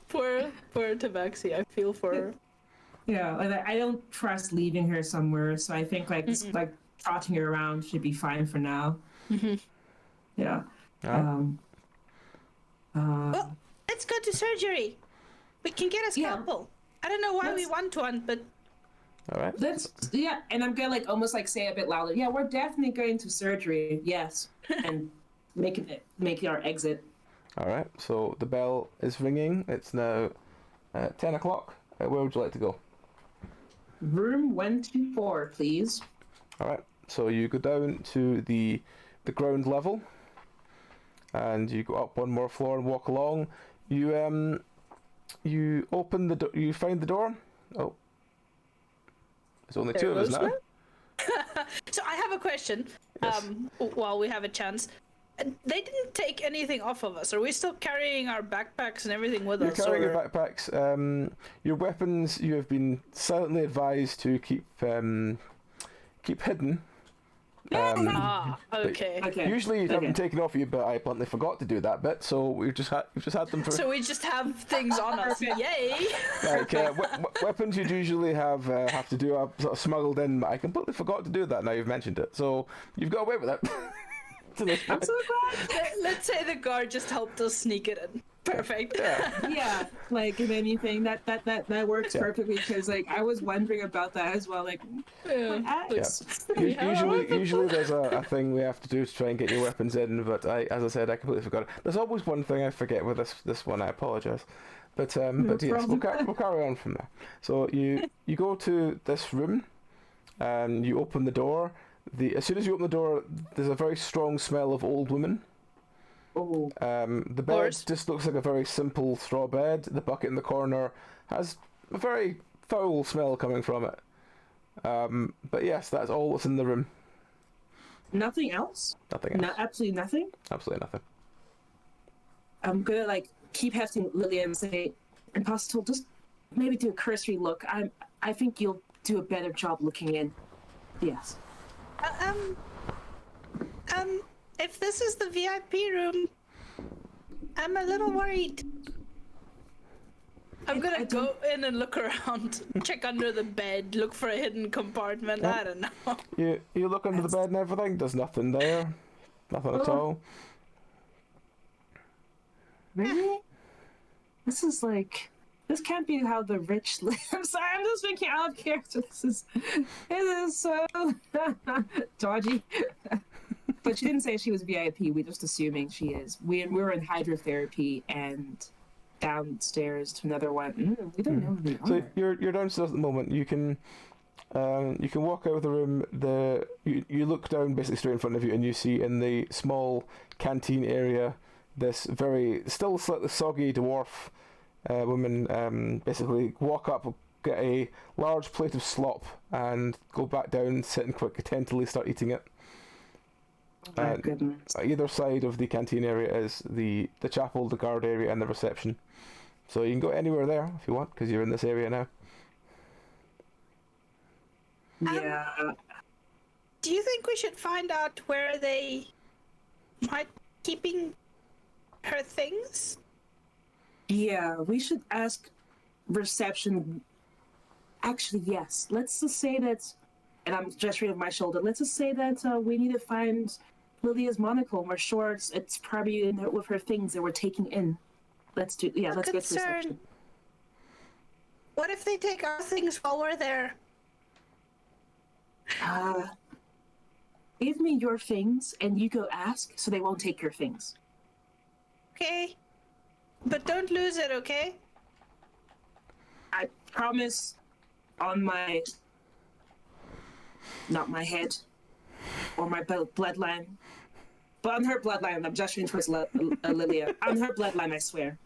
Poor tabaxi. I feel for her. Yeah, like I don't trust leaving her somewhere, so I think like just, like trotting her around should be fine for now. Yeah. Alright. Well, let's go to surgery. We can get a Yeah. scalpel. I don't know why we Let's- want one, but All right. And I'm gonna like almost like say a bit louder. Yeah, we're definitely going to surgery. Yes, and make our exit. All right. So the bell is ringing. It's now 10 o'clock. Where would you like to go? Room 124, please. All right. So you go down to the ground level, and you go up one more floor and walk along. You open the door. You find the door. Oh, there's only two of us now. so I have a question. Yes. While we have a chance, they didn't take anything off of us. Are we still carrying our backpacks and everything with You're us? carrying or- your backpacks. Your weapons. You have been silently advised to keep hidden. Okay. Okay. Usually you'd have them Okay. taken off you, but I bluntly forgot to do that bit. So we've just had them for. So we just have things on us. Yay! Like weapons you'd usually have to do sort of smuggled in, but I completely forgot to do that. Now you've mentioned it, so you've got away with it. To this I'm point. so glad. Let's say the guard just helped us sneak it in. Perfect. Yeah, like if anything, that works Yeah. perfectly because like I was wondering about that as well. Like, what happens? Usually there's a thing we have to do to try and get your weapons in, but as I said, I completely forgot it. There's always one thing I forget with this one. I apologise, but yes, we'll carry on from there. So you go to this room, and you open the door. As soon as you open the door, there's a very strong smell of old woman. Oh, The bed course. just looks like a very simple straw bed. The bucket in the corner has a very foul smell coming from it. But yes, that's all that's in the room. nothing else? Nothing else. No, absolutely nothing. Absolutely nothing. I'm gonna like keep hefting Lilia and say, Impossible, just maybe do a cursory look. I think you'll do a better job looking in. Yes. If this is the VIP room, I'm a little worried. I'm I gonna don't- go in and look around, check under the bed, look for a hidden compartment. I don't know. You look under the bed and everything. There's nothing there. Nothing at Oh. all. Really? This can't be how the rich live. I'm sorry, I'm just thinking out of character. This is so dodgy. But she didn't say she was VIP. We're just assuming she is. We're in hydrotherapy and downstairs to another one. We don't know who they So are. you're downstairs at the moment. You can walk out of the room. You look down basically straight in front of you, and you see in the small canteen area this very still slightly soggy dwarf woman basically walk up, get a large plate of slop, and go back down, sit and quick contentedly start eating it. My goodness. Either side of the canteen area is the chapel, the guard area, and the reception. So you can go anywhere there if you want, because you're in this area now. Yeah. Do you think we should find out where they might keeping her things? Yeah, we should ask reception. Actually, yes. Let's just say that, and I'm gesturing with my shoulder. Let's just say that we need to find Lydia's monocle. We're sure it's probably in there with her things that we're taking in. Let's do. Yeah, let's go to reception. What if they take our things while we're there? Give me your things, and you go ask, so they won't take your things. Okay. But don't lose it, okay? I promise on my... Not my head. Or my bloodline. But on her bloodline, I'm gesturing towards Lilia. On her bloodline, I swear.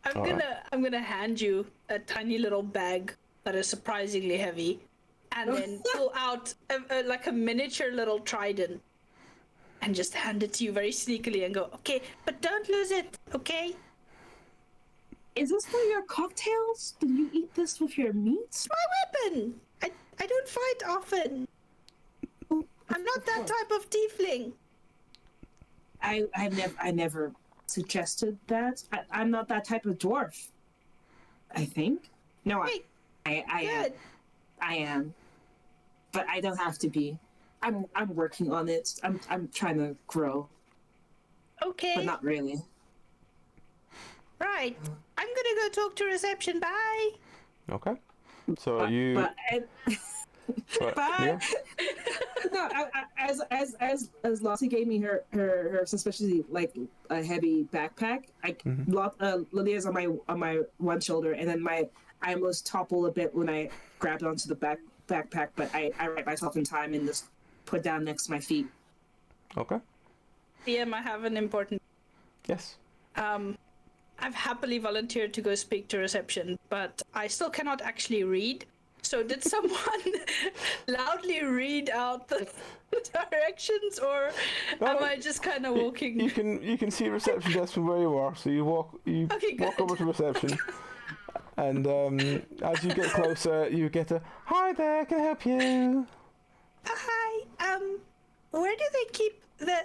I'm gonna hand you a tiny little bag that is surprisingly heavy, and then pull out like a miniature little trident, and just hand it to you very sneakily and go, okay, but don't lose it, okay? Is this for your cocktails? Do you eat this with your meats? My weapon! I don't fight often. I'm not that type of tiefling. I never suggested that. I'm not that type of dwarf. I think. No, Hey, I am. good. I am. But I don't have to be. I'm working on it. I'm trying to grow, Okay, but not really. right. I'm gonna go talk to reception. Bye. Okay. So But, you. but Yeah. no, as Lottie gave me her suspiciously like a heavy backpack. Lydia's on my one shoulder, and then I almost topple a bit when I grabbed onto the backpack, but I right myself in time and just put down next to my feet. Okay. DM, I have an important. Yes. I've happily volunteered to go speak to reception, but I still cannot actually read. So did someone loudly read out the directions, or am I just kind of walking? You can see reception desk from where you are. So you walk Okay, walk good. over to reception, and as you get closer, you get a hi there. Can I help you? Hi. Where do they keep the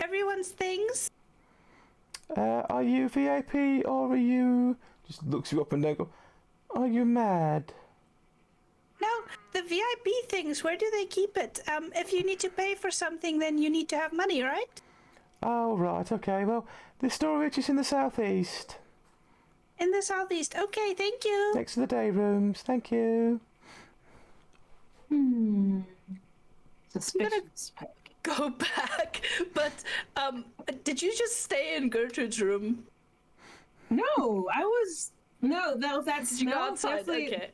everyone's things? Are you VIP or are you? Just looks you up and down. Go. Are you mad? No, the VIP things. Where do they keep it? If you need to pay for something, then you need to have money, right? Oh right. Okay. Well, the storage is in the southeast, In the southeast. Okay, thank you. next to the day rooms. Thank you. Suspicious. Go back. But did you just stay in Gertrude's room? No, I was no. That's Did you go no, outside? definitely- Okay.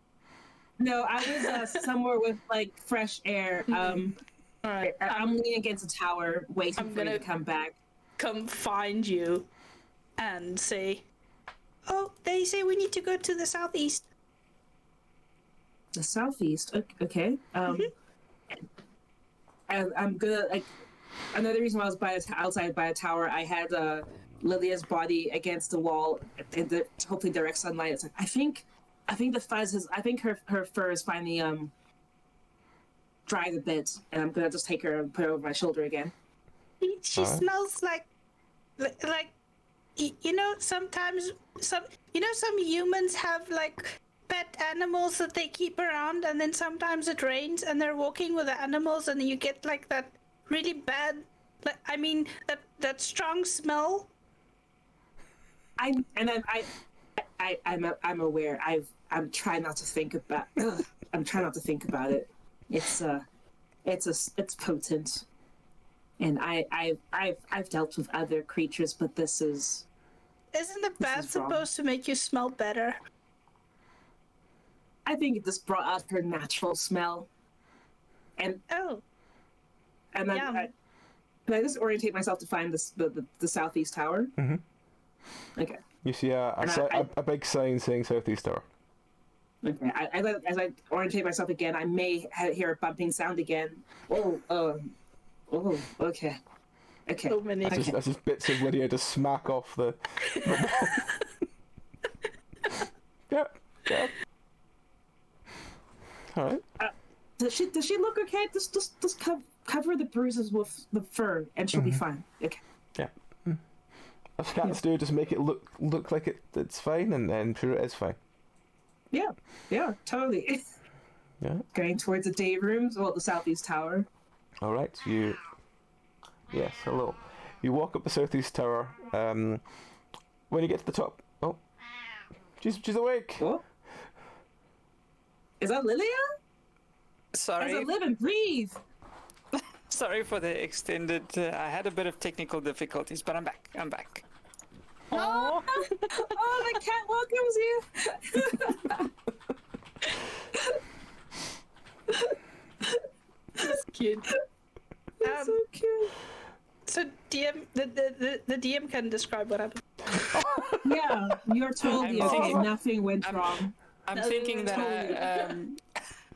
No, I was somewhere with like fresh air. All right. I'm leaning against a tower, waiting I'm for you to gonna- come back. Come find you and say, oh, they say we need to go to the southeast. The southeast. Okay. And I'm gonna like. Another reason why I was outside by a tower, I had Lilia's body against the wall in the hopefully direct sunlight. It's like I think the fuzz is. I think her fur is finally dried a bit, and I'm gonna just take her and put her over my shoulder again. She Alright. smells like you know, sometimes some humans have like pet animals that they keep around, and then sometimes it rains and they're walking with the animals and you get like that really bad, like, I mean that strong smell. I'm aware. I'm trying not to think about. I'm trying not to think about it. It's potent, and I've dealt with other creatures, but this is. Isn't the bat is wrong. supposed to make you smell better? I think it just brought out her natural smell, and Oh, then Yum. can I just orientate myself to find the southeast tower? Mhm. Okay. You see a big sign saying southeast tower. Okay. As I orientate myself again, I may hear a bumping sound again. Oh, okay. so many. That's just bits of Lydia to smack off the. Yeah. All right. Does she look okay? Just cover the bruises with the fur, and she'll be fine. Okay. Yeah. If scans do, just make it look like it's fine, and then sure it is fine. Yeah, totally. Yeah. Going towards the day rooms, the southeast tower. All right. Yes. Hello. You walk up the southeast tower. When you get to the top, she's awake. Oh, is that Lilia? Sorry. As I live and breathe. Sorry for the extended. I had a bit of technical difficulties, but I'm back. Oh, the cat welcomes you. That's cute. So cute. So DM, the DM can describe what happened. Yeah, you're totally I'm okay. thinking- Nothing went wrong. I'm thinking that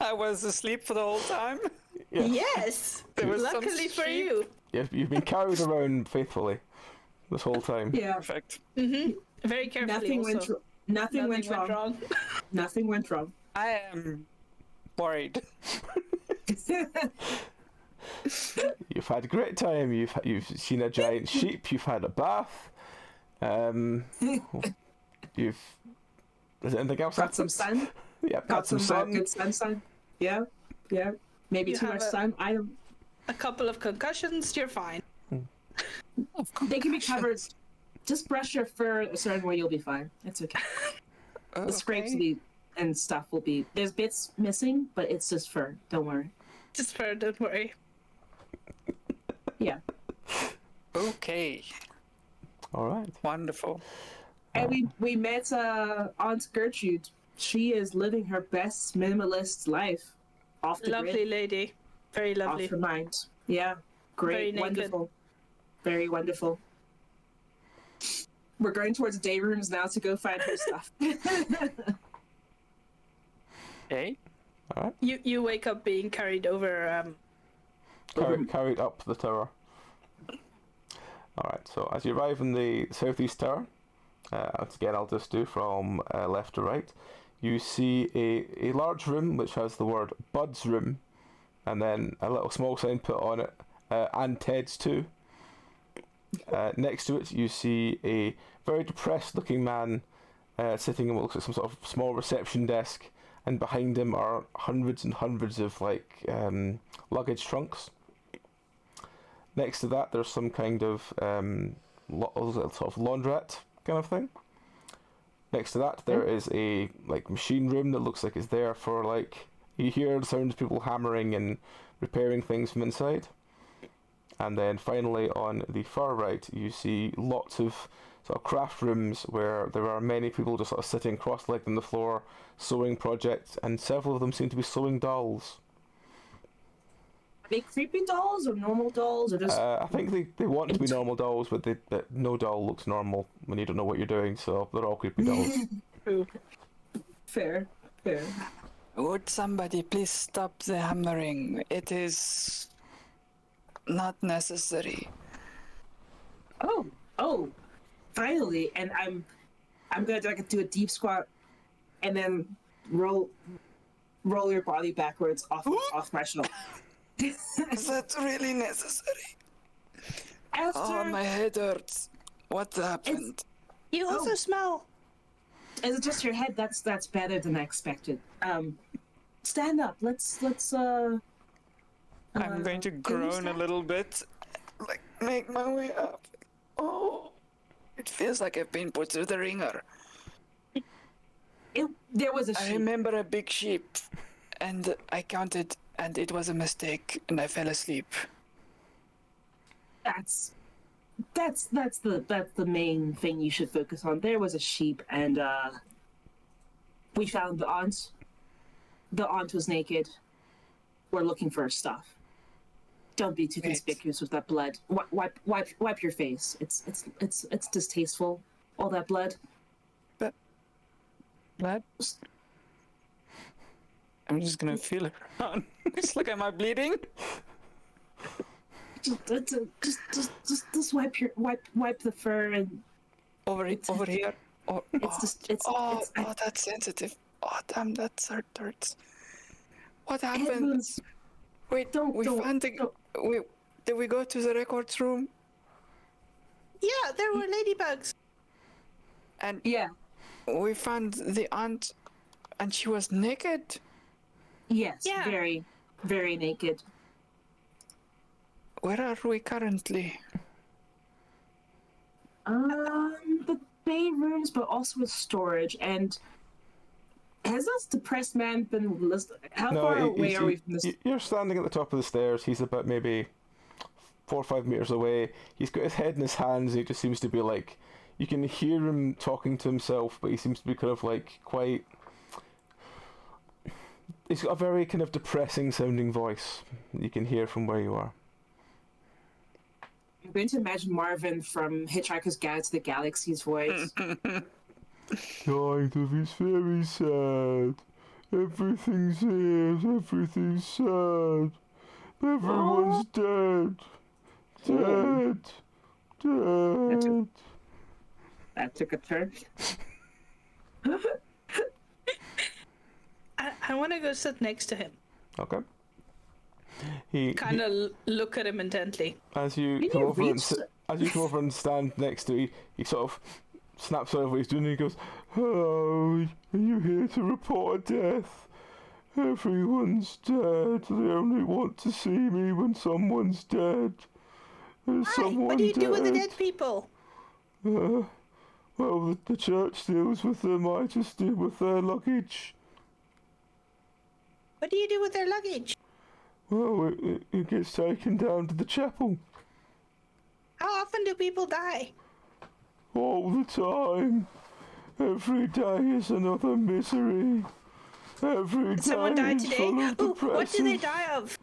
I was asleep for the whole time. Yeah. Yes. There was some Luckily for sheep. you. You've been carried around faithfully this whole time. Yeah, Perfect. Very carefully. nothing went also. wrong. Nothing went wrong. Nothing went wrong. I am worried. You've had a great time. You've seen a giant sheep. You've had a bath. Is there anything else? Got some sun. Yeah, got some sun. Good sunshine. Yeah. Maybe You too have much sun. I don't. A couple of concussions, you're fine. They can be covered. Just brush your fur a certain way, you'll be fine. It's okay. The scrapes will be and stuff will be. There's bits missing, but it's just fur. Don't worry. Just for don't worry. Yeah. Okay. All right. Wonderful. And we met Aunt Gertrude. She is living her best minimalist life. Off the Lovely grid, lady. Very lovely. off her mind. Yeah. Great. Very naked. Wonderful. Very wonderful. We're going towards day rooms now to go find her stuff. Okay. All right. You wake up being carried over. Carried up the tower. All right. So as you arrive in the southeast tower, once again I'll just do from left to right. You see a large room which has the word Bud's room, and then a little small sign put on it, and Ted's too. Next to it, you see a very depressed-looking man sitting in what looks like some sort of small reception desk, and behind him are hundreds and hundreds of luggage trunks. Next to that, there's some kind of sort of laundrette kind of thing. Next to that, there is a machine room that looks like it's there for you hear the sound of people hammering and repairing things from inside. And then finally, on the far right, you see lots of sort of craft rooms where there are many people just sort of sitting cross-legged on the floor, sewing projects, and several of them seem to be sewing dolls. Are they creepy dolls or normal dolls or just? I think they want to be normal dolls, but no doll looks normal when you don't know what you're doing, so they're all creepy dolls. Fair. Would somebody please stop the hammering? It is not necessary. Oh, finally! And I'm gonna do a deep squat, and then roll your body backwards off my shoulder. Is that really necessary? After, Oh, my head hurts. What happened? You also smell. Is it just your head? That's better than I expected. Stand up. Let's. I'm going to groan a little bit, make my way up. Oh, it feels like I've been put through the ringer. There was a I sheep. remember a big sheep, and I counted, and it was a mistake, and I fell asleep. That's the main thing you should focus on. There was a sheep, and we found the aunt. The aunt was naked. We're looking for her stuff. Don't be too conspicuous with that blood. Wipe your face. It's distasteful. All that blood. Blood? I'm just gonna feel it around. It's like, am I bleeding? Just wipe the fur and Over here. it's that's sensitive. Oh, damn, that hurts. What happened? Headphones. Wait, Don't- did we go to the records room? Yeah, there were ladybugs. And Yeah. we found the aunt, and she was naked. Yes. Yeah. Very, very naked. Where are we currently? The bay rooms, but also with storage. And has this depressed man been listening? How far away are we from this? You're standing at the top of the stairs. He's about maybe 4 or 5 meters away. He's got his head in his hands. He just seems to be like, you can hear him talking to himself, but he seems to be kind of like quite. He's got a very kind of depressing sounding voice. You can hear from where you are. I'm going to imagine Marvin from Hitchhiker's Guide to the Galaxy's voice. Kind of, it's very sad. Everything's here, everything's sad. Everyone's dead. Dead. Dead. That took a turn. I want to go sit next to him. Okay. He Kind of look at him intently. as you Can come you over and reach as you come over and stand next to he sort of snaps out of what he's doing and he goes, "Hello, are you here to report a death? Everyone's dead. They only want to see me when someone's dead. There's Why? someone What do you dead. do with the dead people? Well, the church deals with them. I just deal with their luggage. What do you do with their luggage? Well, it gets taken down to the chapel How often do people die? all the time. Every day is another misery. Every day Someone died is today. full of Ooh, what do they depressive. die of?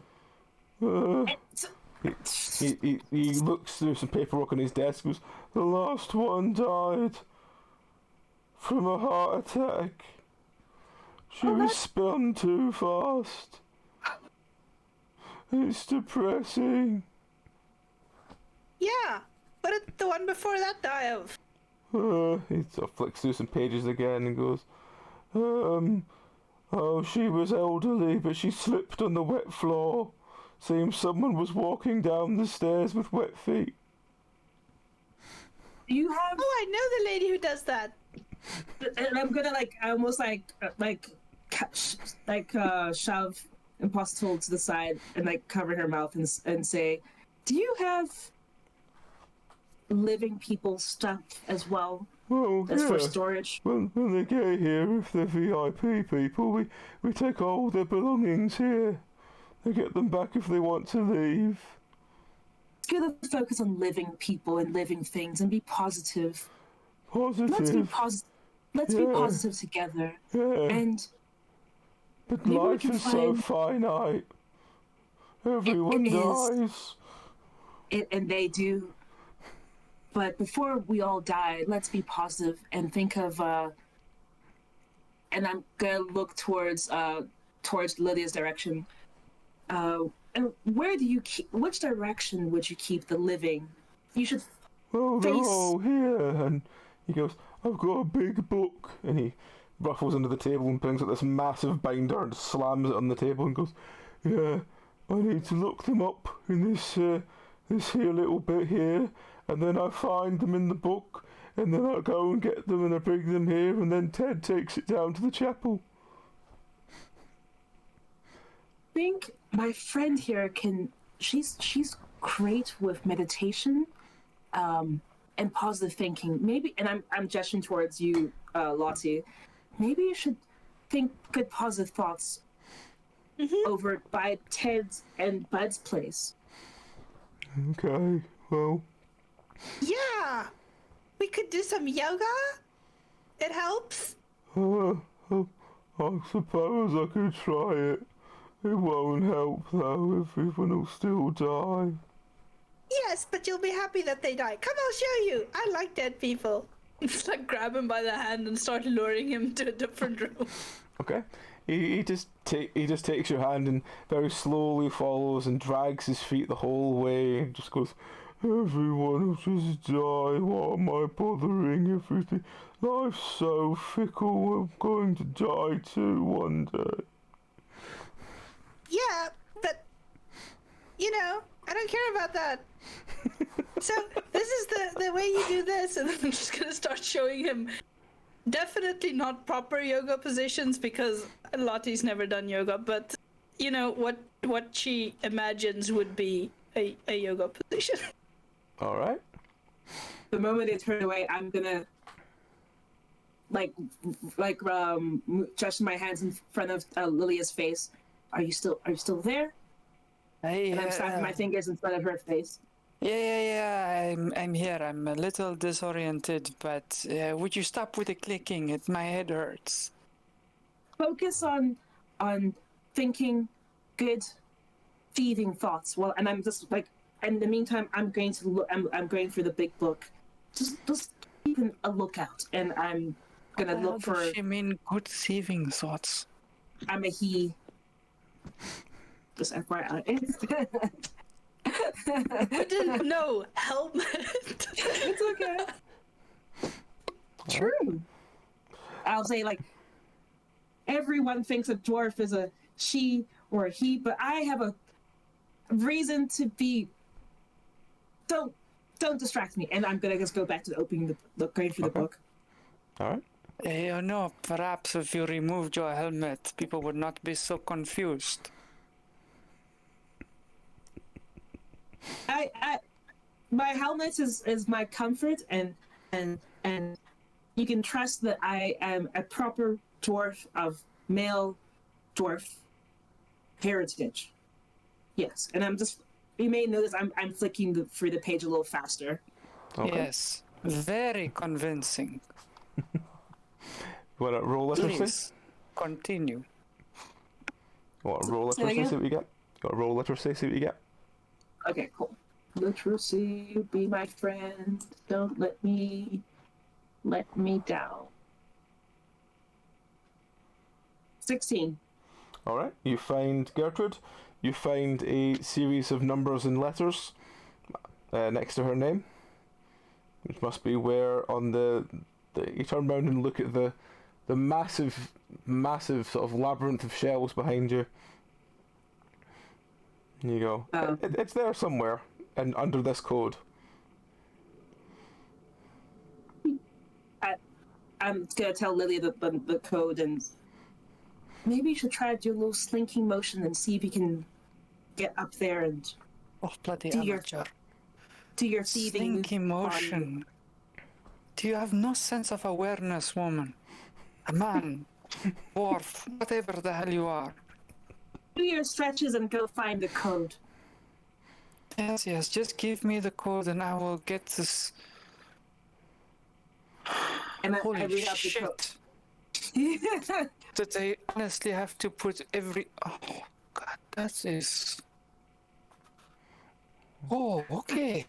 He looks through some paperwork on his desk and goes, the last one died from a heart attack. She was spun too fast. It's depressing. Yeah. What did the one before that die of? He sort of flicks through some pages again and goes, oh, she was elderly, but she slipped on the wet floor. Seems someone was walking down the stairs with wet feet. You have, Oh, I know the lady who does that. and I'm gonna shove Impossible to the side and like cover her mouth and say, "Do you have living people stuff as well? Oh, That's yeah. for storage." When they get here, if they're VIP people, we take all their belongings here. They get them back if they want to leave. It's good to focus on living people and living things and be positive. Positive. Let's be positive. Let's be Yeah. positive together. Yeah. And But maybe we life can is so find- finite. Everyone It is. dies. and they do. But before we all die, let's be positive and think of. And I'm gonna look towards Lydia's direction. And where do you keep? Which direction would you keep the living? You should. Oh, they're Face- all here. And he goes, I've got a big book. And he ruffles under the table and brings out this massive binder and slams it on the table and goes, yeah, I need to look them up in this here little bit here. And then I find them in the book. And then I go and get them and I bring them here. And then Ted takes it down to the chapel. I think my friend here can. She's great with meditation, and positive thinking. Maybe, and I'm gesturing towards you, Lottie. Maybe you should think good positive thoughts over by Ted's and Bud's place. Okay, well, Yeah. We could do some yoga. It helps. I suppose I could try it. It won't help though, everyone will still die. Yes, but you'll be happy that they die. Come, I'll show you. I like dead people. Just like grab him by the hand and start luring him to a different room. Okay. He just takes your hand and very slowly follows and drags his feet the whole way and just goes, Everyone will just die. Why am I bothering everything? Life's so fickle. I'm going to die too one day. Yeah, but I don't care about that. So this is the way you do this, and then I'm just gonna start showing him definitely not proper yoga positions because Lottie's never done yoga, but what she imagines would be a yoga position. All right. The moment they turn away, I'm gonna stretch my hands in front of Lilia's face. Are you still there? And I'm snapping my fingers in front of her face. Yeah. I'm here. I'm a little disoriented, but would you stop with the clicking? My head hurts. Focus on thinking good, thieving thoughts. Well, and I'm just like, in the meantime, I'm going to look. I'm going for the big book. Just keep a lookout, and I'm gonna look for. What does she mean? Good thieving thoughts. I'm a he. Just FYI. I didn't know. Helmet. It's okay. True. I'll say everyone thinks a dwarf is a she or a he, but I have a reason to be. Don't distract me, and I'm gonna just go back to opening going for the book. All right. Perhaps if you removed your helmet, people would not be so confused. My helmet is my comfort, and you can trust that I am a proper dwarf of male dwarf heritage. Yes, and you may notice I'm flicking through the page a little faster. Okay. Yes, very convincing. You want to roll literacy? Please, continue. You want to roll literacy? See what you get. You want to roll literacy? See what you get. Okay, cool. Literacy, be my friend. Don't let me down. 16. All right. You find Gertrude. You find a series of numbers and letters next to her name, which must be where on the you turn around and look at the massive sort of labyrinth of shelves behind you. And you go, it's there somewhere, and under this code. I'm gonna tell Lilia the code, and maybe you should try to do a little slinking motion and see if you can get up there and Bloody do amateur. your thieving Slinky motion. Do you have no sense of awareness, woman? A man, dwarf, whatever the hell you are. Do your stretches and go find the code. Yes, just give me the code and I will get this. And Holy I read out the shit. code. That I honestly have to put every... Oh, God, that is... Oh, okay.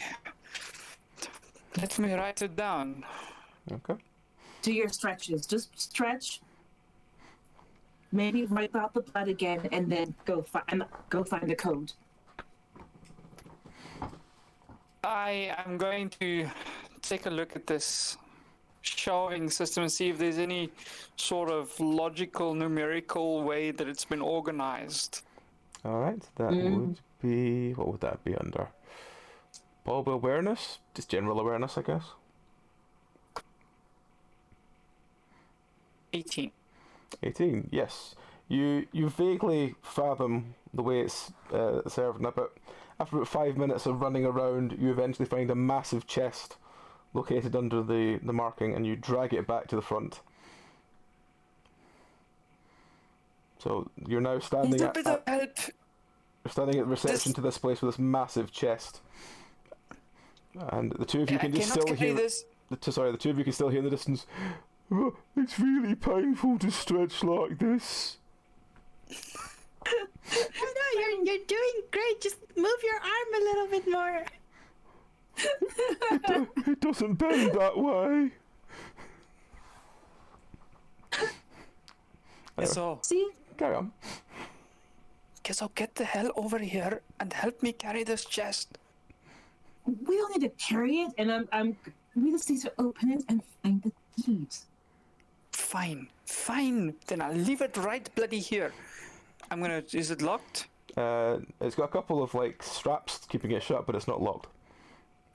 Let me write it down. Okay. Do your stretches. Just stretch. Maybe wipe out the blood again, and then go find the code. I am going to take a look at this showing system and see if there's any sort of logical, numerical way that it's been organized. All right. That would be... What would that be under? Probably awareness? Just general awareness, I guess. 18. 18, yes. You vaguely fathom the way it's served, but after about 5 minutes of running around, you eventually find a massive chest located under the marking, and you drag it back to the front. So you're now standing Need a bit of help. you're standing at the reception to this place with this massive chest, and the two of you I can just cannot still carry hear. this. The two of you can still hear in the distance. "Oh, it's really painful to stretch like this." I know you're doing great. Just move your arm a little bit more. It doesn't bend that way. So, See? Carry on. get the hell over here and help me carry this chest. we don't need to carry it, and we just need to open it and find the deeds. Fine. Then I'll leave it right bloody here. Is it locked? It's got a couple of like straps keeping it shut, but it's not locked.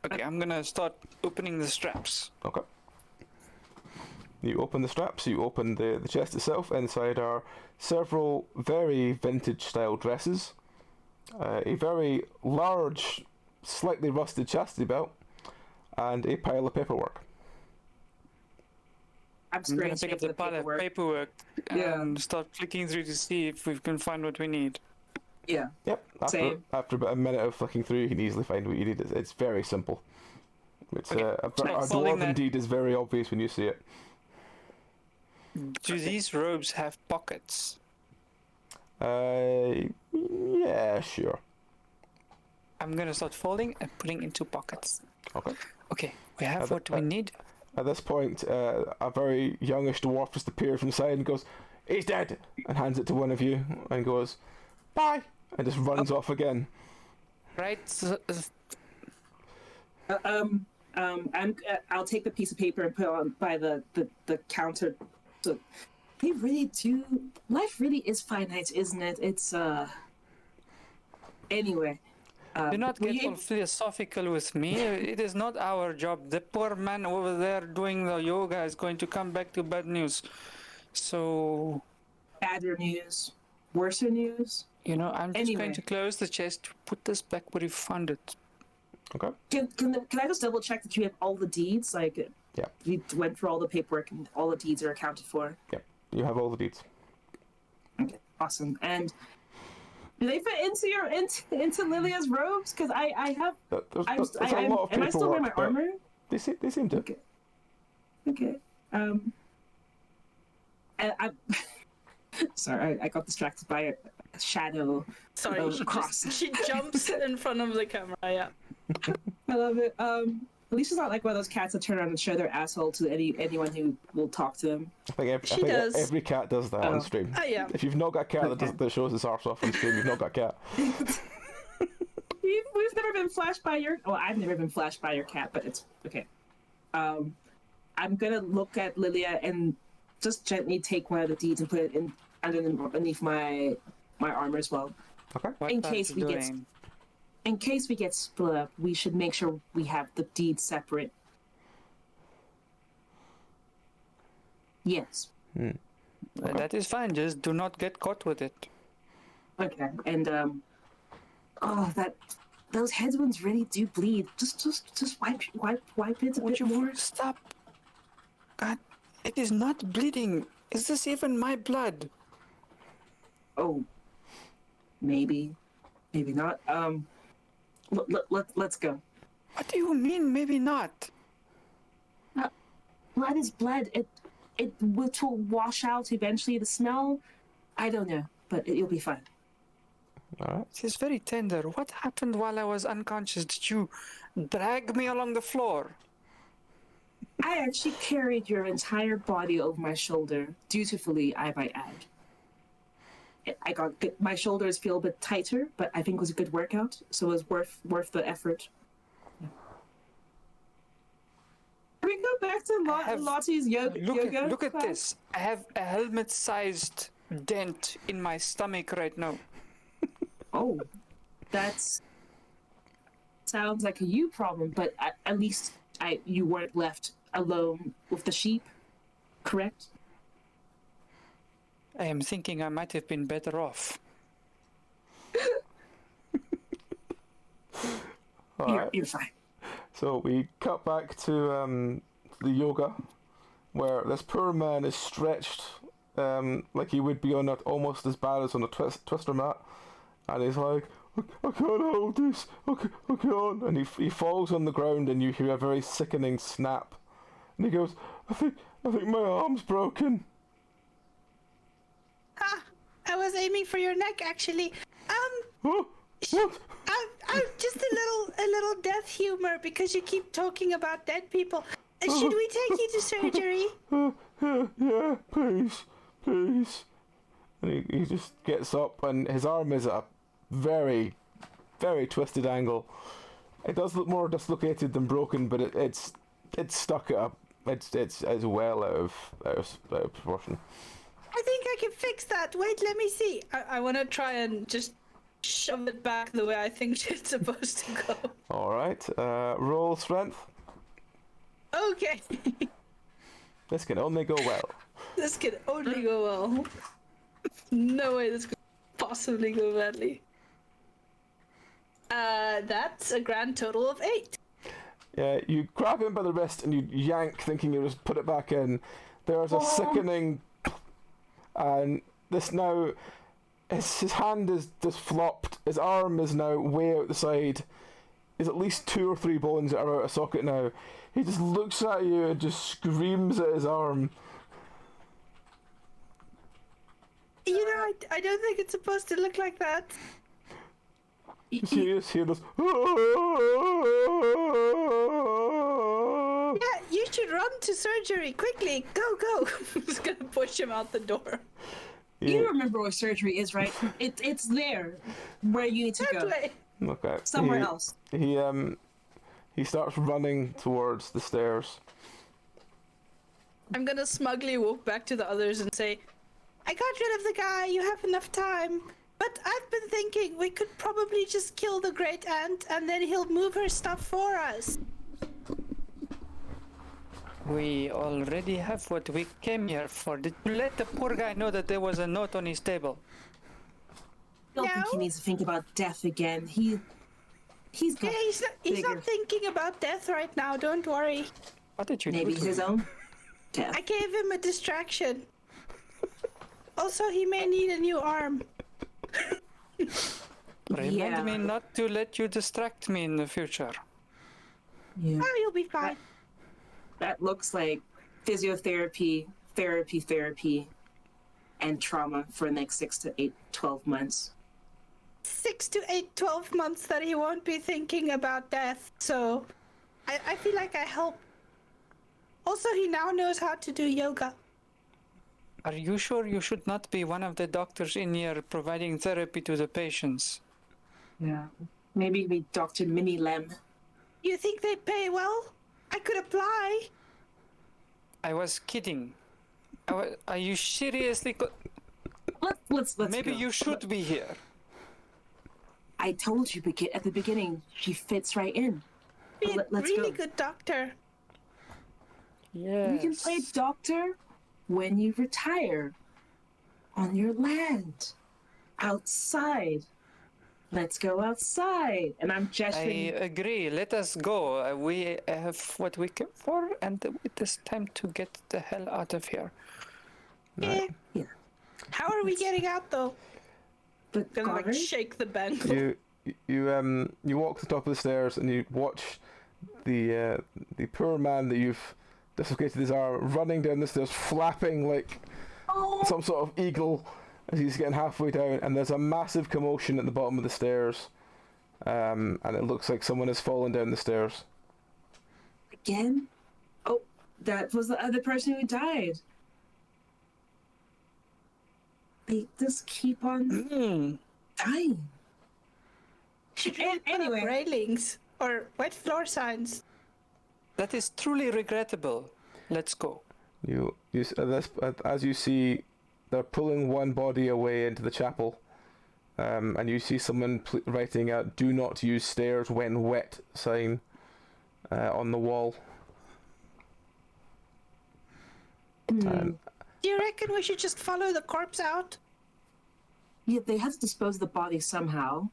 Okay, I'm gonna start opening the straps. Okay. You open the straps, you open the chest itself. Inside are several very vintage style dresses, a very large, slightly rusted chastity belt, and a pile of paperwork. I'm I'm gonna pick up the pile of paperwork and start flicking through to see if we can find what we need. Yeah. Yep. Same. After about a minute of flicking through, you can easily find what you need. It's very simple. It's Okay. a Following dwarven that- deed is very obvious when you see it. Do these robes have pockets? Yeah, sure. I'm gonna start folding and putting into pockets. Okay. Okay, we have what we need. At this point, a very youngish dwarf just appears from the side and goes, "He's dead," and hands it to one of you and goes, "Bye," and just runs off again. Right. I'll take the piece of paper and put it on by the counter. So they really do. Life really is finite, isn't it? It's Anyway. Do not get all philosophical with me. It is not our job. The poor man over there doing the yoga is going to come back to bad news. So, Badder news, worser news. I'm just Anyway. going to close the chest, put this back where you found it. Okay. Can I just double check that you have all the deeds? Like, Yeah. you went through all the paperwork and all the deeds are accounted for. Yep. You have all the deeds. Okay, awesome. And do they fit into Lilia's robes? Because I have. There's I'm, a lot of am I still wearing my paperwork, but armor? They seem to. Okay. Okay. And I. Sorry, I got distracted by a shadow. Sorry, she jumps in front of the camera. Yeah. I love it. Alicia's not like one of those cats that turn around and show their asshole to anyone who will talk to them. I think She does. every cat does that on stream. Yeah. If you've not got a cat Okay. that shows its arse off on stream, you've not got a cat. We've never been flashed by your. Well, I've never been flashed by your cat, but it's okay. I'm gonna look at Lilia and just gently take one of the deeds and put it underneath my armor as well. Okay. What In are case you we get- doing? In case we get split up, we should make sure we have the deeds separate. Yes. That is fine. Just do not get caught with it. Okay. And those head wounds really do bleed. Just wipe it a Would bit you more. stop? God, it is not bleeding. Is this even my blood? Oh, maybe not. Let's go. What do you mean, maybe not? Blood is blood. It will wash out eventually. The smell, I don't know, but you'll be fine. All right. It is very tender. What happened while I was unconscious? Did you drag me along the floor? I actually carried your entire body over my shoulder, dutifully, I might add. My shoulders feel a bit tighter, but I think it was a good workout, so it was worth the effort. Can we go back to Lottie's yoga? Look at class? this. I have a helmet-sized dent in my stomach right now. Oh, sounds like a you problem, but at least you weren't left alone with the sheep, correct? I am thinking I might have been better off. You're fine. So we cut back to the yoga, where this poor man is stretched like he would be on almost as bad as on a twister mat, and he's like, "I can't hold this. I can't." And he falls on the ground, and you hear a very sickening snap. And he goes, "I think my arm's broken." I was aiming for your neck, actually. Oh, what? I'm just a little death humor because you keep talking about dead people. Should we take you to surgery? Yeah, please. And he just gets up, and his arm is at a very, very twisted angle. It does look more dislocated than broken, but it's stuck up. It's well out of proportion. I think I can fix that. Wait, let me see. I want to try and just shove it back the way I think it's supposed to go. All right. Roll strength. Okay. This can only go well. This can only go well. No way this could possibly go badly. That's a grand total of 8. Yeah, you grab him by the wrist and you yank, thinking you just put it back in. There's a sickening, and this now, his hand is just flopped. His arm is now way out the side. There's at least 2 or 3 bones that are out of socket now. He just looks at you and just screams at his arm. You know, I don't think it's supposed to look like that. You just hear this. Yeah, you should run to surgery quickly. Go. I'm just gonna push him out the door. You remember where surgery is, right? It's there, where you need to go. Way. Okay. Somewhere else. He starts running towards the stairs. I'm gonna smugly walk back to the others and say, I got rid of the guy, you have enough time. But I've been thinking we could probably just kill the great aunt and then he'll move her stuff for us. We already have what we came here for. Did you let the poor guy know that there was a note on his table? I don't think he needs to think about death again. He's got he's not thinking about death right now, don't worry. What did you maybe do? his own death. I gave him a distraction. Also, he may need a new arm. Remind me not to let you distract me in the future. Yeah. Oh, you'll be fine. That looks like physiotherapy, therapy, and trauma for the next 6 to 8, 12 months. 6 to 8, 12 months that he won't be thinking about death, so I feel like I help. Also, he now knows how to do yoga. Are you sure you should not be one of the doctors in here providing therapy to the patients? Yeah. Maybe be Dr. Mini Lem. You think they pay well? I could apply. I was kidding. Are you seriously? Let's Maybe go. you should be here. I told you at the beginning, she fits right in. Be a Let's really go. good doctor. Yes. You can play doctor when you retire. On your land. Outside. Let's go outside. And I'm I gesturing. agree. Let us go. We have what we came for, and it is time to get the hell out of here. Right. Yeah. How are we getting out, though? But Gonna like guard? shake the bangle. You walk to the top of the stairs and you watch the poor man that you've dislocated his arm running down the stairs, flapping like some sort of eagle as he's getting halfway down, and there's a massive commotion at the bottom of the stairs, and it looks like someone has fallen down the stairs. Again? Oh, that was the other person who died. They just keep on dying. Anyway, railings or wet floor signs. That is truly regrettable. Let's go. As you see, they're pulling one body away into the chapel, and you see someone writing a "Do not use stairs when wet" sign on the wall. Do you reckon we should just follow the corpse out? Yeah, they have to dispose of the body somehow.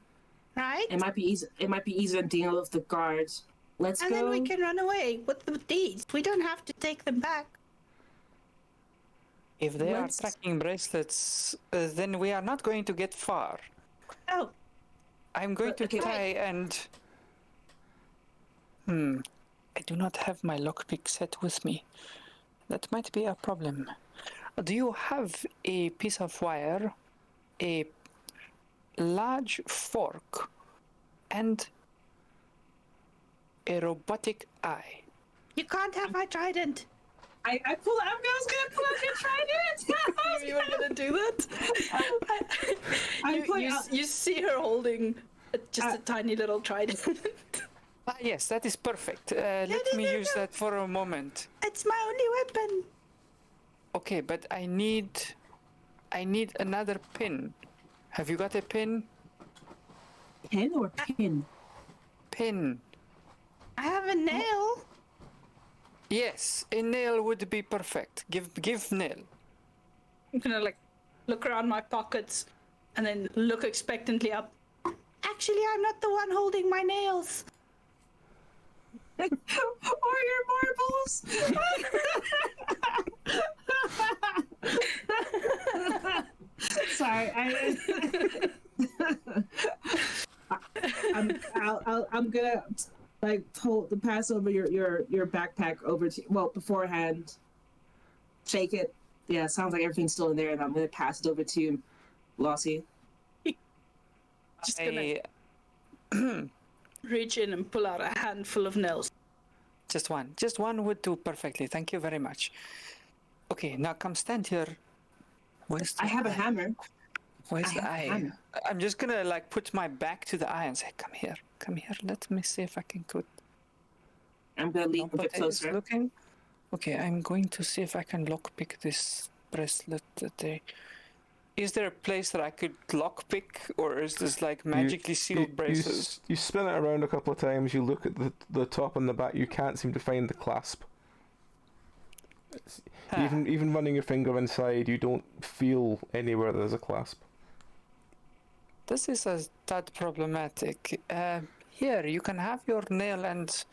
Right? It might be easy. It might be easier than dealing with the guards. Let's And go. then we can run away with the deeds. We don't have to take them back. If they are Let's- tracking bracelets, then we are not going to get far. Oh, I'm going to Okay. try and... I do not have my lockpick set with me. That might be a problem. Do you have a piece of wire, a large fork, and a robotic eye? you can't have my trident. I was gonna pull out your trident. You were gonna do that? I'm pulling out. You see her holding just a tiny little trident. Ah, yes, that is perfect. Let me use that for a moment. It's my only weapon. Okay, but I need another pin. Have you got a pin? Pen or pin? Pin. I have a nail. Yes, a nail would be perfect. Give nail. I'm gonna like look around my pockets and then look expectantly up. Actually, I'm not the one holding my nails. Or your marbles? Sorry, I'm gonna like pass over your backpack over to beforehand. Shake it. Yeah, sounds like everything's still in there, and I'm gonna pass it over to Lossie. Just gonna reach in and pull out a handful of nails. Just one would do perfectly. Thank you very much. Okay, now come stand here. I have a hammer. Where's the eye? Hammer. I'm just gonna like put my back to the eye and say, "Come here. Let me see if I can put." I'm gonna lean a bit Nobody is closer. looking. Okay, I'm going to see if I can lockpick this bracelet that they. Is there a place that I could lockpick, or is this like magically sealed braces? You spin it around a couple of times. You look at the top and the back. You can't seem to find the clasp. Even running your finger inside, you don't feel anywhere there's a clasp. This is a tad problematic. Here, you can have your nail and.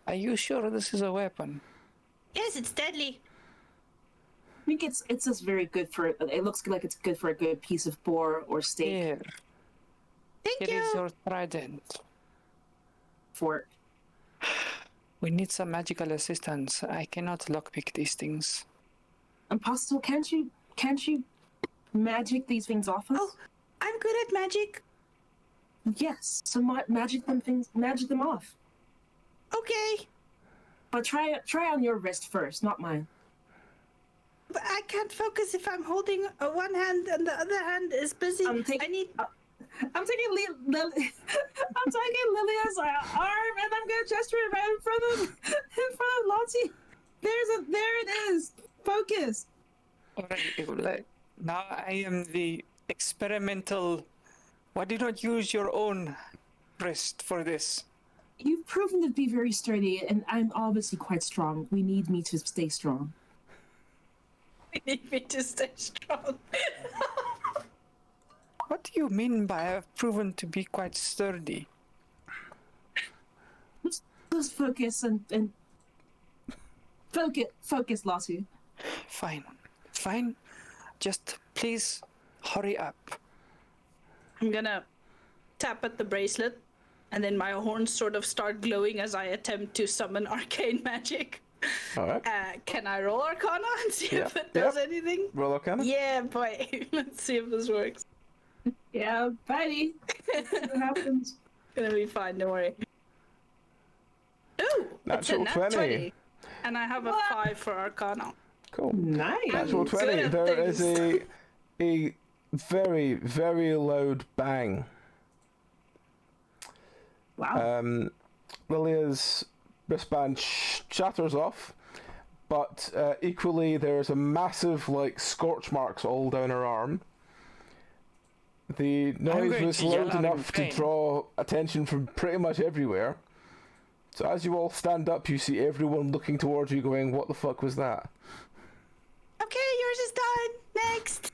Are you sure this is a weapon? Yes, it's deadly. I think it's just very good for. It looks like it's good for a good piece of boar or steak. Here. Thank Here you. is your trident. Fork. We need some magical assistance. I cannot lockpick these things. Impossible. Can't you magic these things off us? Oh, I'm good at magic. Yes. So magic them off. Okay, But try on your wrist first, not mine. but I can't focus if I'm holding one hand and the other hand is busy. I'm taking Lilia's arm and I'm gonna gesture it right in front of Lottie. There it is. Focus. Alright, now I am the experimental. Why do you not use your own wrist for this? You've proven to be very sturdy, and I'm obviously quite strong. We need me to stay strong. You need me to stay strong. What do you mean by I've proven to be quite sturdy? Just focus and focus, Lottie. Fine. Just please hurry up. I'm gonna tap at the bracelet, and then my horns sort of start glowing as I attempt to summon arcane magic. All right. Can I roll Arcana and see Yeah. if it does Yep. anything? Roll Arcana. Yeah, boy. Let's see if this works. Yeah, buddy. What happens? Gonna be fine, don't worry. Ooh! It's a Natural nat 20. 20. And I have a 5 for Arcana. Cool. Nice. Natural good 20. at There is things. a very, very loud bang. Wow. Lilia's wristband shatters off, but equally there's a massive scorch marks all down her arm. The noise going was to yell loud out in enough to pain. draw attention from pretty much everywhere. So as you all stand up, you see everyone looking towards you going, "What the fuck was that?" Okay, yours is done. Next.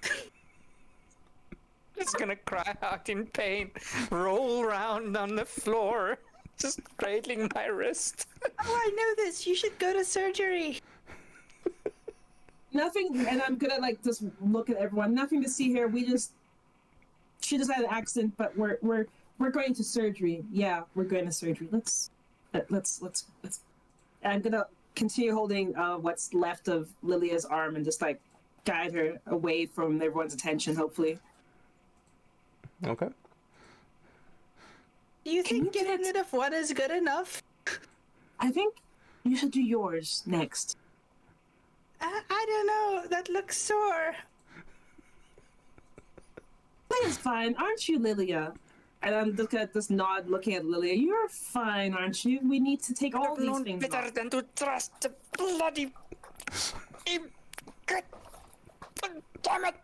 Just gonna cry out in pain, roll around on the floor, just cradling my wrist. Oh, I know this. You should go to surgery. Nothing, and I'm gonna just look at everyone. Nothing to see here. She just had an accident, but we're going to surgery. Yeah, we're going to surgery. Let's. I'm gonna continue holding what's left of Lilia's arm and just guide her away from everyone's attention. Hopefully. Okay. Do you Can think you getting get- rid of one is good enough? I think you should do yours next. I don't know. That looks sore. Lilia's fine, aren't you, Lilia? And I'm just gonna just nod, looking at Lilia. You're fine, aren't you? We need to take all these known things better off. than to trust the bloody... Damn it!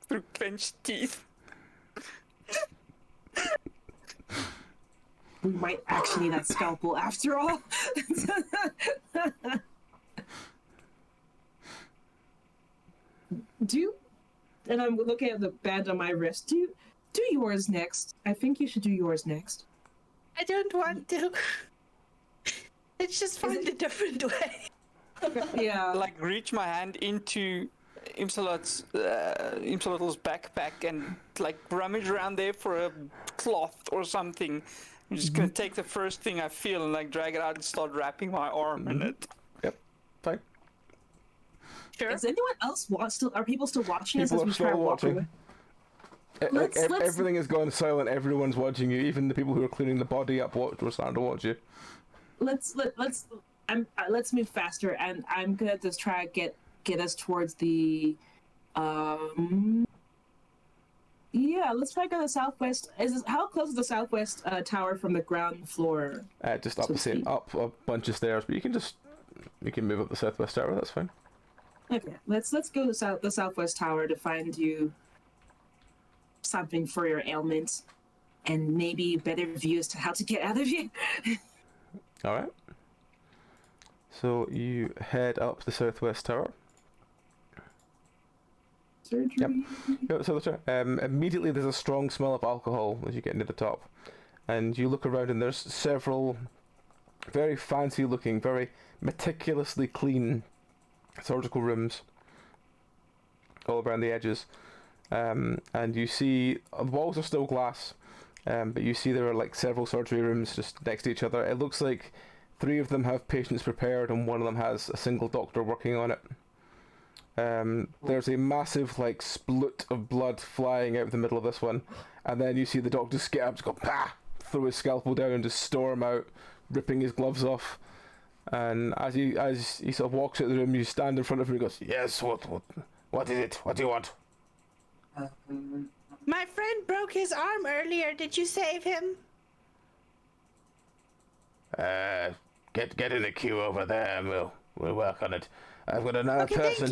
Through clenched teeth. We might actually need that scalpel after all. And I'm looking at the band on my wrist. Do yours next. I think you should do yours next. I don't want to. Let's just find a different way. Yeah. Like reach my hand into Imsalot's backpack and like rummage around there for a cloth or something. I'm just gonna take the first thing I feel and like drag it out and start wrapping my arm in it. Yep, fine. Sure. Is anyone else are people still watching us People as we are try to still walk watching. away? Everything has gone silent. Everyone's watching you. Even the people who are cleaning the body up were starting to watch you. Let's move faster, and I'm gonna just try to get us towards the let's try to go to the southwest. How close is the southwest tower from the ground floor? Just up up a bunch of stairs, but you can move up the southwest tower. That's fine. Okay, let's go to the southwest tower to find you something for your ailments, and maybe better views to how to get out of here. All right. So you head up the southwest tower. Surgery. Yep. So immediately there's a strong smell of alcohol as you get near the top, and you look around and there's several very fancy-looking, very meticulously clean surgical rooms all around the edges. And you see the walls are still glass, but you see there are like several surgery rooms just next to each other. It looks like 3 of them have patients prepared and 1 of them has a single doctor working on it. There's a massive like splut of blood flying out of the middle of this one, and then you see the doctor just get up, just go pah, throw his scalpel down and just storm out, ripping his gloves off. And as he sort of walks out of the room, you stand in front of him and he goes, "Yes, what is it? What do you want?" My friend broke his arm earlier. Did you save him? Get in the queue over there and we'll work on it. I've got another person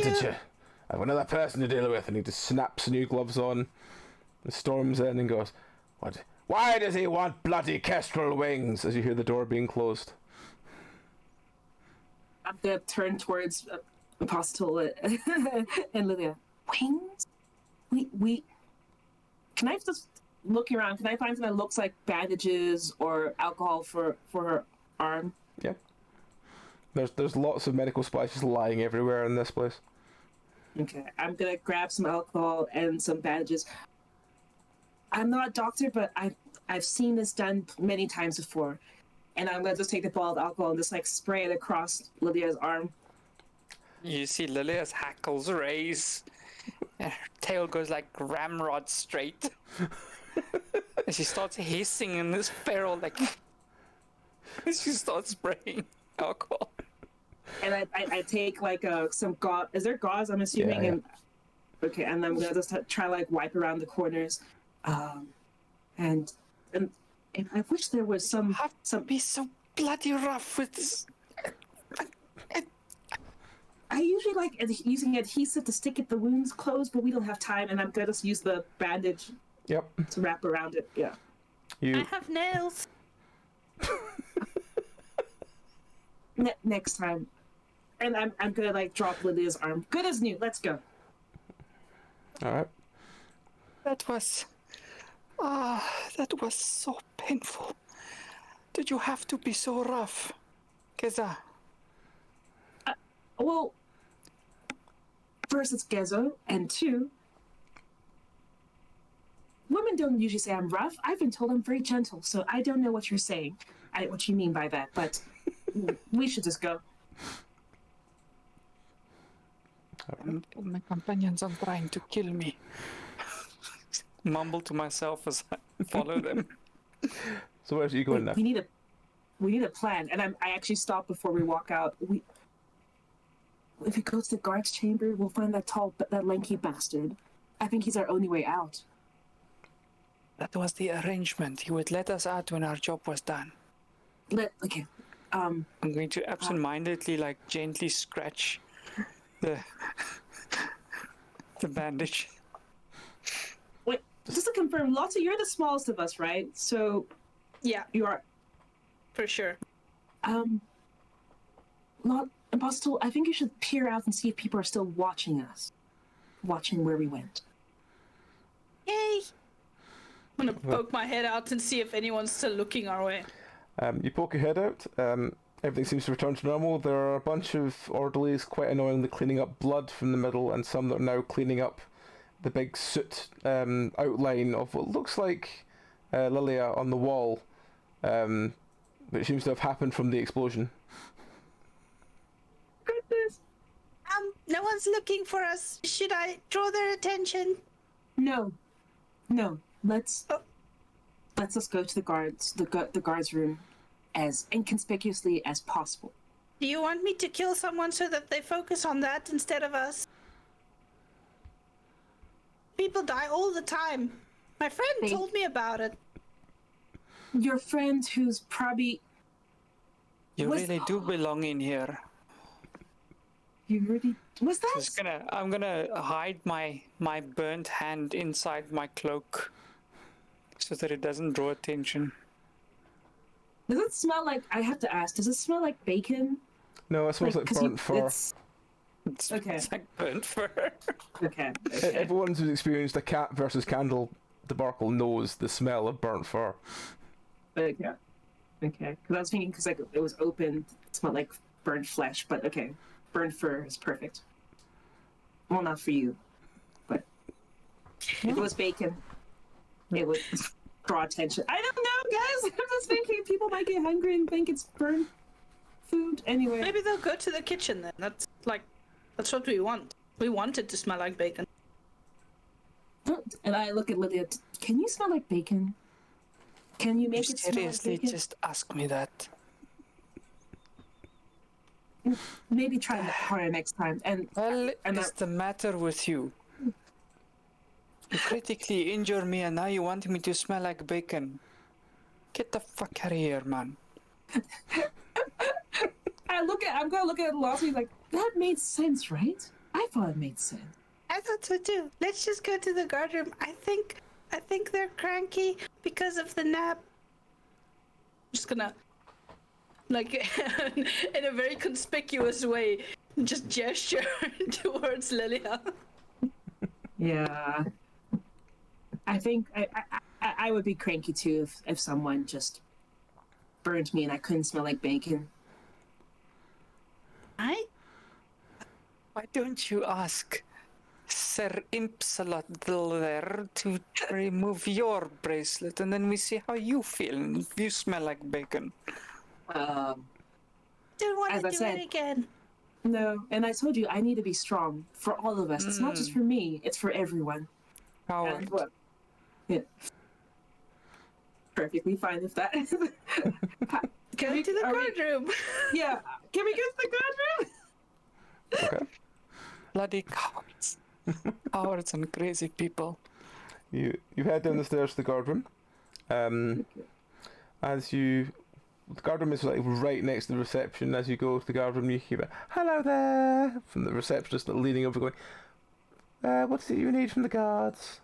I've got another person to deal with. And he just snaps new gloves on, and storms in and goes, "What? Why does he want bloody kestrel wings?" As you hear the door being closed. I'm gonna turn towards Apostle and Lydia. Wings? We. Can I just look around? Can I find something that looks like bandages or alcohol for her arm? Yeah. There's lots of medical supplies just lying everywhere in this place. Okay, I'm gonna grab some alcohol and some bandages. I'm not a doctor, but I've seen this done many times before, and I'm gonna just take the bottle of alcohol and just like spray it across Lydia's arm. You see Lilia's hackles raise, and her tail goes like ramrod straight. And she starts hissing in this feral like. She starts spraying alcohol. And I take like some gauze. Is there gauze? I'm assuming. Yeah. And okay, and I'm gonna just try like wipe around the corners, and I wish there was some. Be so bloody rough with this. I usually like using adhesive to stick at the wounds closed, but we don't have time, and I'm gonna just use the bandage. Yep. To wrap around it. Yeah. I have nails. Next time. And I'm gonna like drop Lydia's arm. Good as new. Let's go. All right. That was so painful. Did you have to be so rough, Geza? Well, first it's Gezo, and 2, women don't usually say I'm rough. I've been told I'm very gentle, so I don't know what you're saying. What you mean by that, but we should just go. My companions are trying to kill me. Mumble to myself as I follow them. So where are you going now? We need a plan, and I actually stop before we walk out. If we go to the guard's chamber, we'll find that lanky bastard. I think he's our only way out. That was the arrangement. He would let us out when our job was done. Okay. I'm going to absent-mindedly, gently scratch the bandage. Wait, just to confirm, Lotta, you're the smallest of us, right? So Yeah, you are. for sure. Impossible, I think you should peer out and see if people are still watching us. Watching where we went. Yay! I'm gonna poke my head out and see if anyone's still looking our way. You poke your head out. Everything seems to return to normal. There are a bunch of orderlies quite annoyingly cleaning up blood from the middle, and some that are now cleaning up the big soot outline of what looks like Lilia on the wall, which seems to have happened from the explosion. Goodness. No one's looking for us. Should I draw their attention? No. Let's us go to the guards room as inconspicuously as possible. Do you want me to kill someone so that they focus on that instead of us? People die all the time. My friend told me about it. Your friend who's probably... You really do belong in here. You really... Was that... I'm gonna hide my burnt hand inside my cloak so that it doesn't draw attention. Does it smell like... I have to ask, does it smell like bacon? No, it smells like 'cause burnt fur. It's Okay. like burnt fur. Okay. Everyone who's experienced a cat versus candle debacle knows the smell of burnt fur. Okay. Because I was thinking, because it was open, it smelled like burnt flesh, but okay. Burnt fur is perfect. Well, not for you, but if it was bacon, it would draw attention. I don't know, guys. I'm just thinking people might get hungry and think it's burnt food. Anyway. Maybe they'll go to the kitchen then. That's what we want. We want it to smell like bacon. And I look at Lydia. Can you smell like bacon? Can you make it smell like Seriously, bacon? just ask me that. Maybe try that harder next time. What is the matter with you? You critically injure me and now you want me to smell like bacon. Get the fuck out of here, man. I'm gonna look at Lossie like, that made sense, right? I thought it made sense. I thought so too. Let's just go to the guard room. I think they're cranky because of the nap. I'm just gonna, in a very conspicuous way, just gesture towards Lilia. Yeah. I think I would be cranky too if someone just burned me and I couldn't smell like bacon. Why don't you ask Sir Impsalotl there to remove your bracelet and then we see how you feel and if you smell like bacon. Don't want As to I do said, it again. No, and I told you I need to be strong for all of us. It's not just for me; it's for everyone. Howard. And what? Yeah. Perfectly fine if that. Go to the guard room. Yeah. Can we go to the guard room? Okay. Bloody cowards. Cowards and crazy people. You head down the stairs to the guard room. The guard room is right next to the reception. As you go to the guard room, you hear "Hello there" from the receptionist leaning over, going, "What is it you need from the guards?"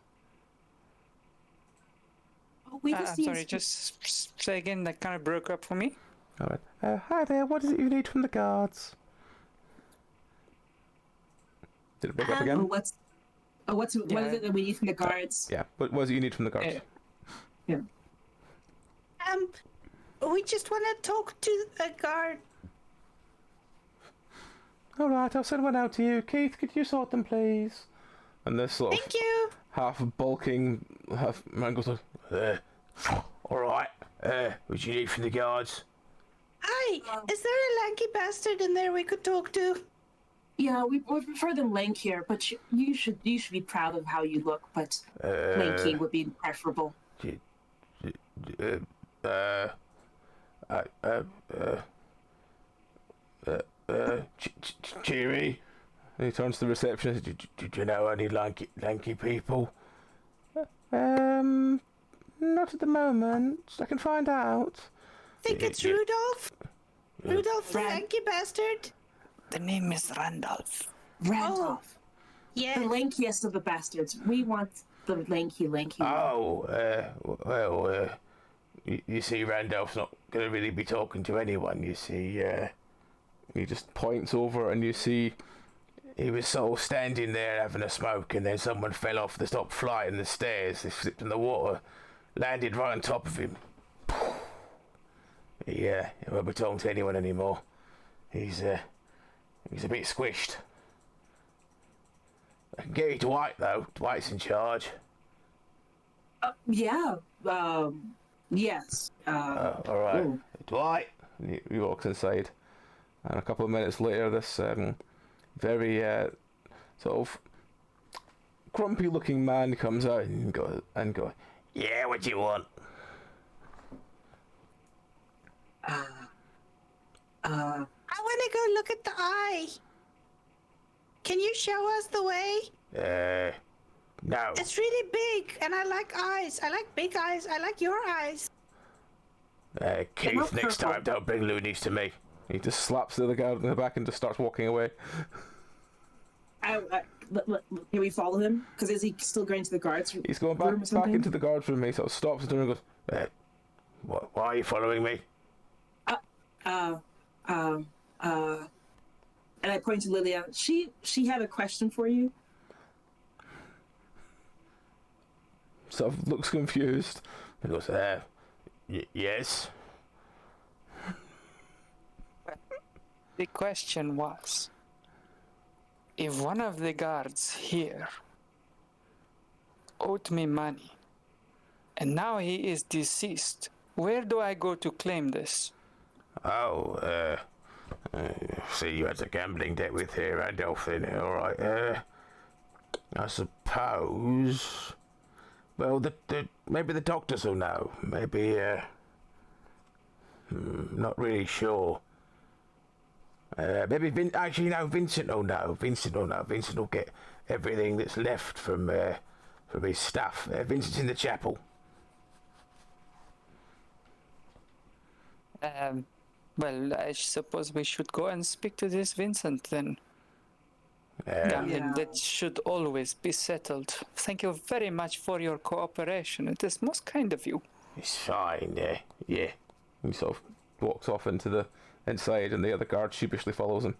Oh, we I'm sorry, just say again, that kind of broke up for me. All right. Hi there. What is it you need from the guards? Did it break up again? What is it that we need from the guards? Yeah. What is it you need from the guards? Yeah. We just want to talk to a guard. All right. I'll send one out to you. Keith, could you sort them, please? And this sort Thank you. half bulking man goes, all right. What do you need from the guards? Hi. Is there a lanky bastard in there we could talk to? Yeah, we prefer them lankier, but you should be proud of how you look. But lanky would be preferable. Cheery. And he turns to the receptionist. Do you know any lanky people? out at the moment. I can find out. Think it's Rudolph? Rudolph the lanky bastard? The name is Randolph. Randolph, Yeah. the lankiest of the bastards. We want the lanky one. Oh, you see, Randolph's not going to really be talking to anyone, you see. He just points over and you see he was sort of standing there having a smoke, and then someone fell off the top flight in the stairs. They slipped in the water, landed right on top of him. He won't be talking to anyone anymore. He's a bit squished. I can get you Dwight, though. Dwight's in charge. Yeah. Yes. All right. Ooh. Dwight! He walks inside. And a couple of minutes later, this very sort of grumpy looking man comes out and goes, yeah, what do you want? I want to go look at the eye. Can you show us the way? No. It's really big, and I like eyes. I like big eyes. I like your eyes. Keith, next time, don't bring loonies to me. He just slaps the other guy in the back and just starts walking away. Can we follow him? Because is he still going to the guards room? He's going back into the guards room. He sort of stops the door and goes, why are you following me? And I point to Lilia. She had a question for you. Sort of looks confused. He goes, yes. The question was, if one of the guards here owed me money, and now he is deceased, where do I go to claim this? See, you had a gambling debt with here, Randolph, then. All right, I suppose. Well, maybe the doctors will know. Maybe, not really sure. Maybe Vincent will know. Vincent will get everything that's left from his stuff. Vincent's in the chapel. Well, I suppose we should go and speak to this Vincent then. Gambling that should always be settled. Thank you very much for your cooperation. It is most kind of you. It's fine, yeah. He sort of walks off into the inside, and the other guard sheepishly follows him.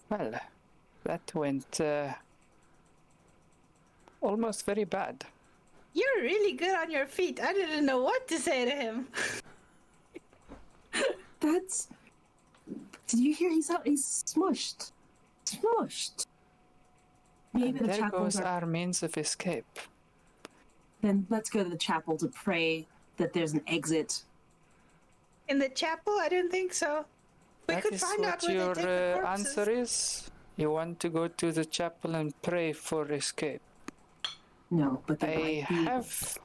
Well, that went almost very bad. You're really good on your feet. I didn't know what to say to him. That's. Did you hear? He's smushed. Maybe And the there chapels goes are. our means of escape. Then let's go to the chapel to pray that there's an exit. In the chapel? I don't think so. We That could is find out what where your they take the corpses. answer is? You want to go to the chapel and pray for escape? No, but I have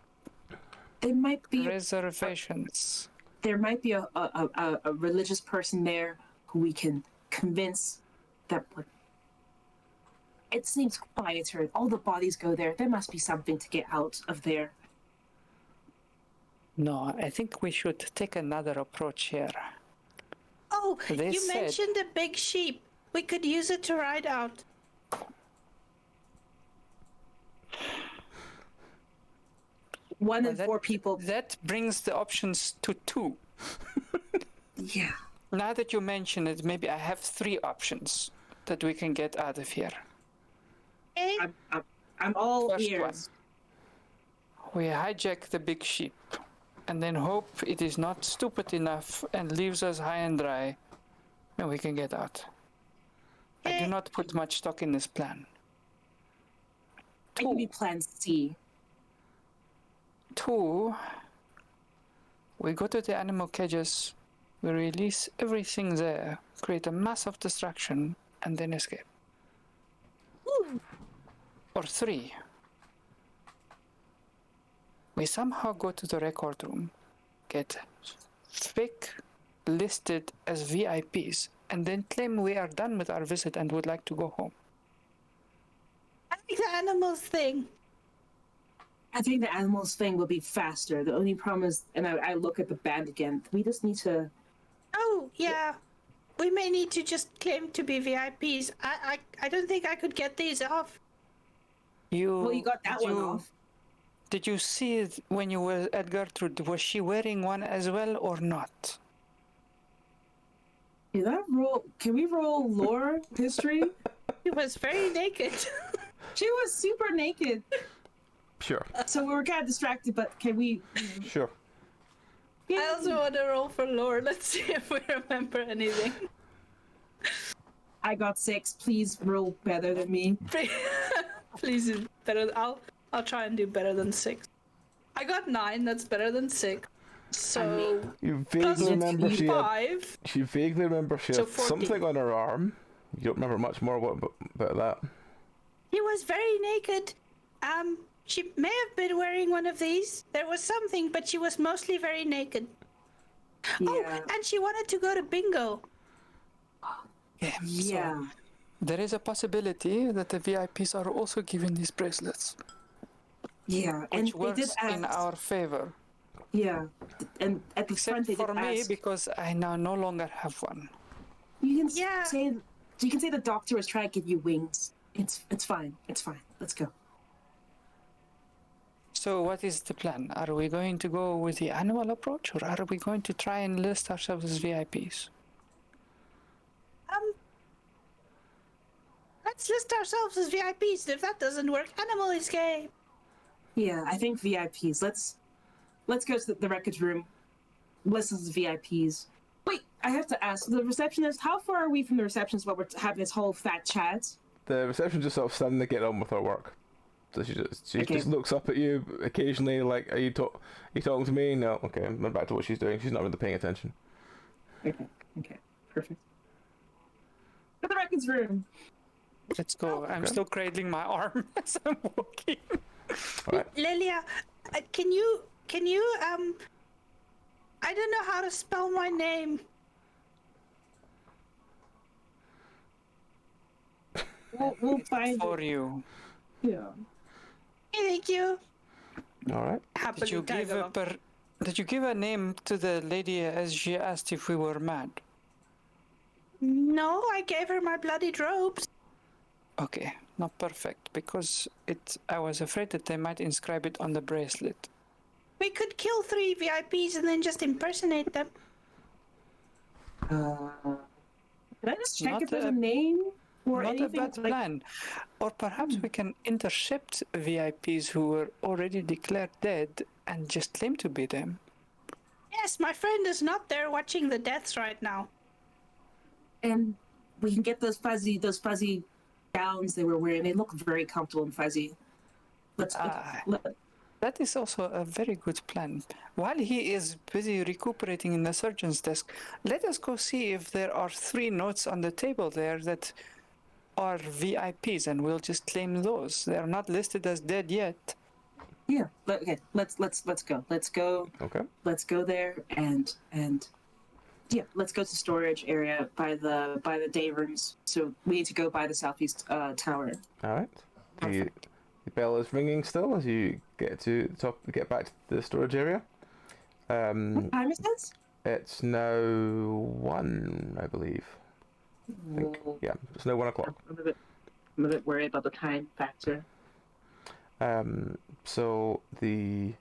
there might be reservations. there might be a religious person there who we can convince that it seems quieter. All the bodies go there. There must be something to get out of there. No, I think we should take another approach here. Oh, They you said- mentioned a big sheep. We could use it to ride out. One Well, in 4 people. That brings the options to 2. Yeah. Now that you mention it, maybe I have 3 options that we can get out of here. Okay. I'm all First ears. We hijack the big ship, and then hope it is not stupid enough and leaves us high and dry, and we can get out. I do not put much stock in this plan. I give you plan C. 2, we go to the animal cages, we release everything there, create a massive distraction, and then escape. Or 3, we somehow go to the record room, get fake listed as VIPs, and then claim we are done with our visit and would like to go home. I The animals thing. I think the animals thing will be faster. The only problem is, and I look at the band again. We just need to. Oh yeah, we may need to just claim to be VIPs. I don't think I could get these off. Well, you got that did one you- off. Did you see it when you were at Gertrude? Was she wearing one as well or not? Did that roll? Can we roll lore history? She was very naked. She was super naked, Sure. so we were kind of distracted. But can we? Sure. I also want to roll for lore. Let's see if we remember anything. I got 6. Please roll better than me. Please do better. I'll try and do better than 6. I got 9. That's better than 6. So You plus vaguely remember she had. 5. She vaguely remember she So had 14. something on her arm. You don't remember much more about that. She was very naked. She may have been wearing one of these. There was something, but she was mostly very naked. Oh, Yeah. and she wanted to go to bingo. Yeah. Yeah. There is a possibility that the VIPs are also given these bracelets, Yeah. And which they works did ask. in our favor. Yeah. And at the Except front they for did me, ask. because I now no longer have one. You can Yeah. say. You can say the doctor was trying to give you wings. It's fine. It's fine. Let's go. So what is the plan? Are we going to go with the annual approach, or are we going to try and list ourselves as VIPs? Let's list ourselves as VIPs. If that doesn't work, animal escape. Yeah, I think VIPs. Let's go to the records room. List as VIPs. Wait, I have to ask the receptionist. How far are we from the receptionist while we're having this whole fat chat? The reception just sort of standing there getting on with her work. So she Okay. just looks up at you occasionally, like, are you talking to me? No, okay, I'm back to what she's doing. She's not really paying attention. Okay, perfect. To the records room. Let's go. I'm still cradling my arm as I'm walking. All right. Lilia, can you I don't know how to spell my name. We'll find For you. Yeah. Thank you. All right. Happily Did you tag give along. Did you give a name to the lady as she asked if we were mad? No, I gave her my bloodied robes. Okay, not perfect, because I was afraid that they might inscribe it on the bracelet. We could kill 3 VIPs and then just impersonate them. Can I just check Not if there's a a- name or Not anything? a bad plan. Or perhaps we can intercept VIPs who were already declared dead and just claim to be them. Yes, my friend is not there watching the deaths right now. And we can get those fuzzy gowns they were wearing. They look very comfortable and fuzzy. Let's That is also a very good plan. While he is busy recuperating in the surgeon's desk, let us go see if there are 3 notes on the table there that are VIPs, and we'll just claim those. They are not listed as dead yet. yeah. Okay. Let's go. Let's go. Okay. Let's go there and yeah. Let's go to storage area by the day rooms. So we need to go by the southeast tower. All right. The bell is ringing still as you get to the top, get back to the storage area. What time is this? It's now 1, I believe. I think. Yeah, it's now 1 o'clock. I'm a bit worried about the time factor. So there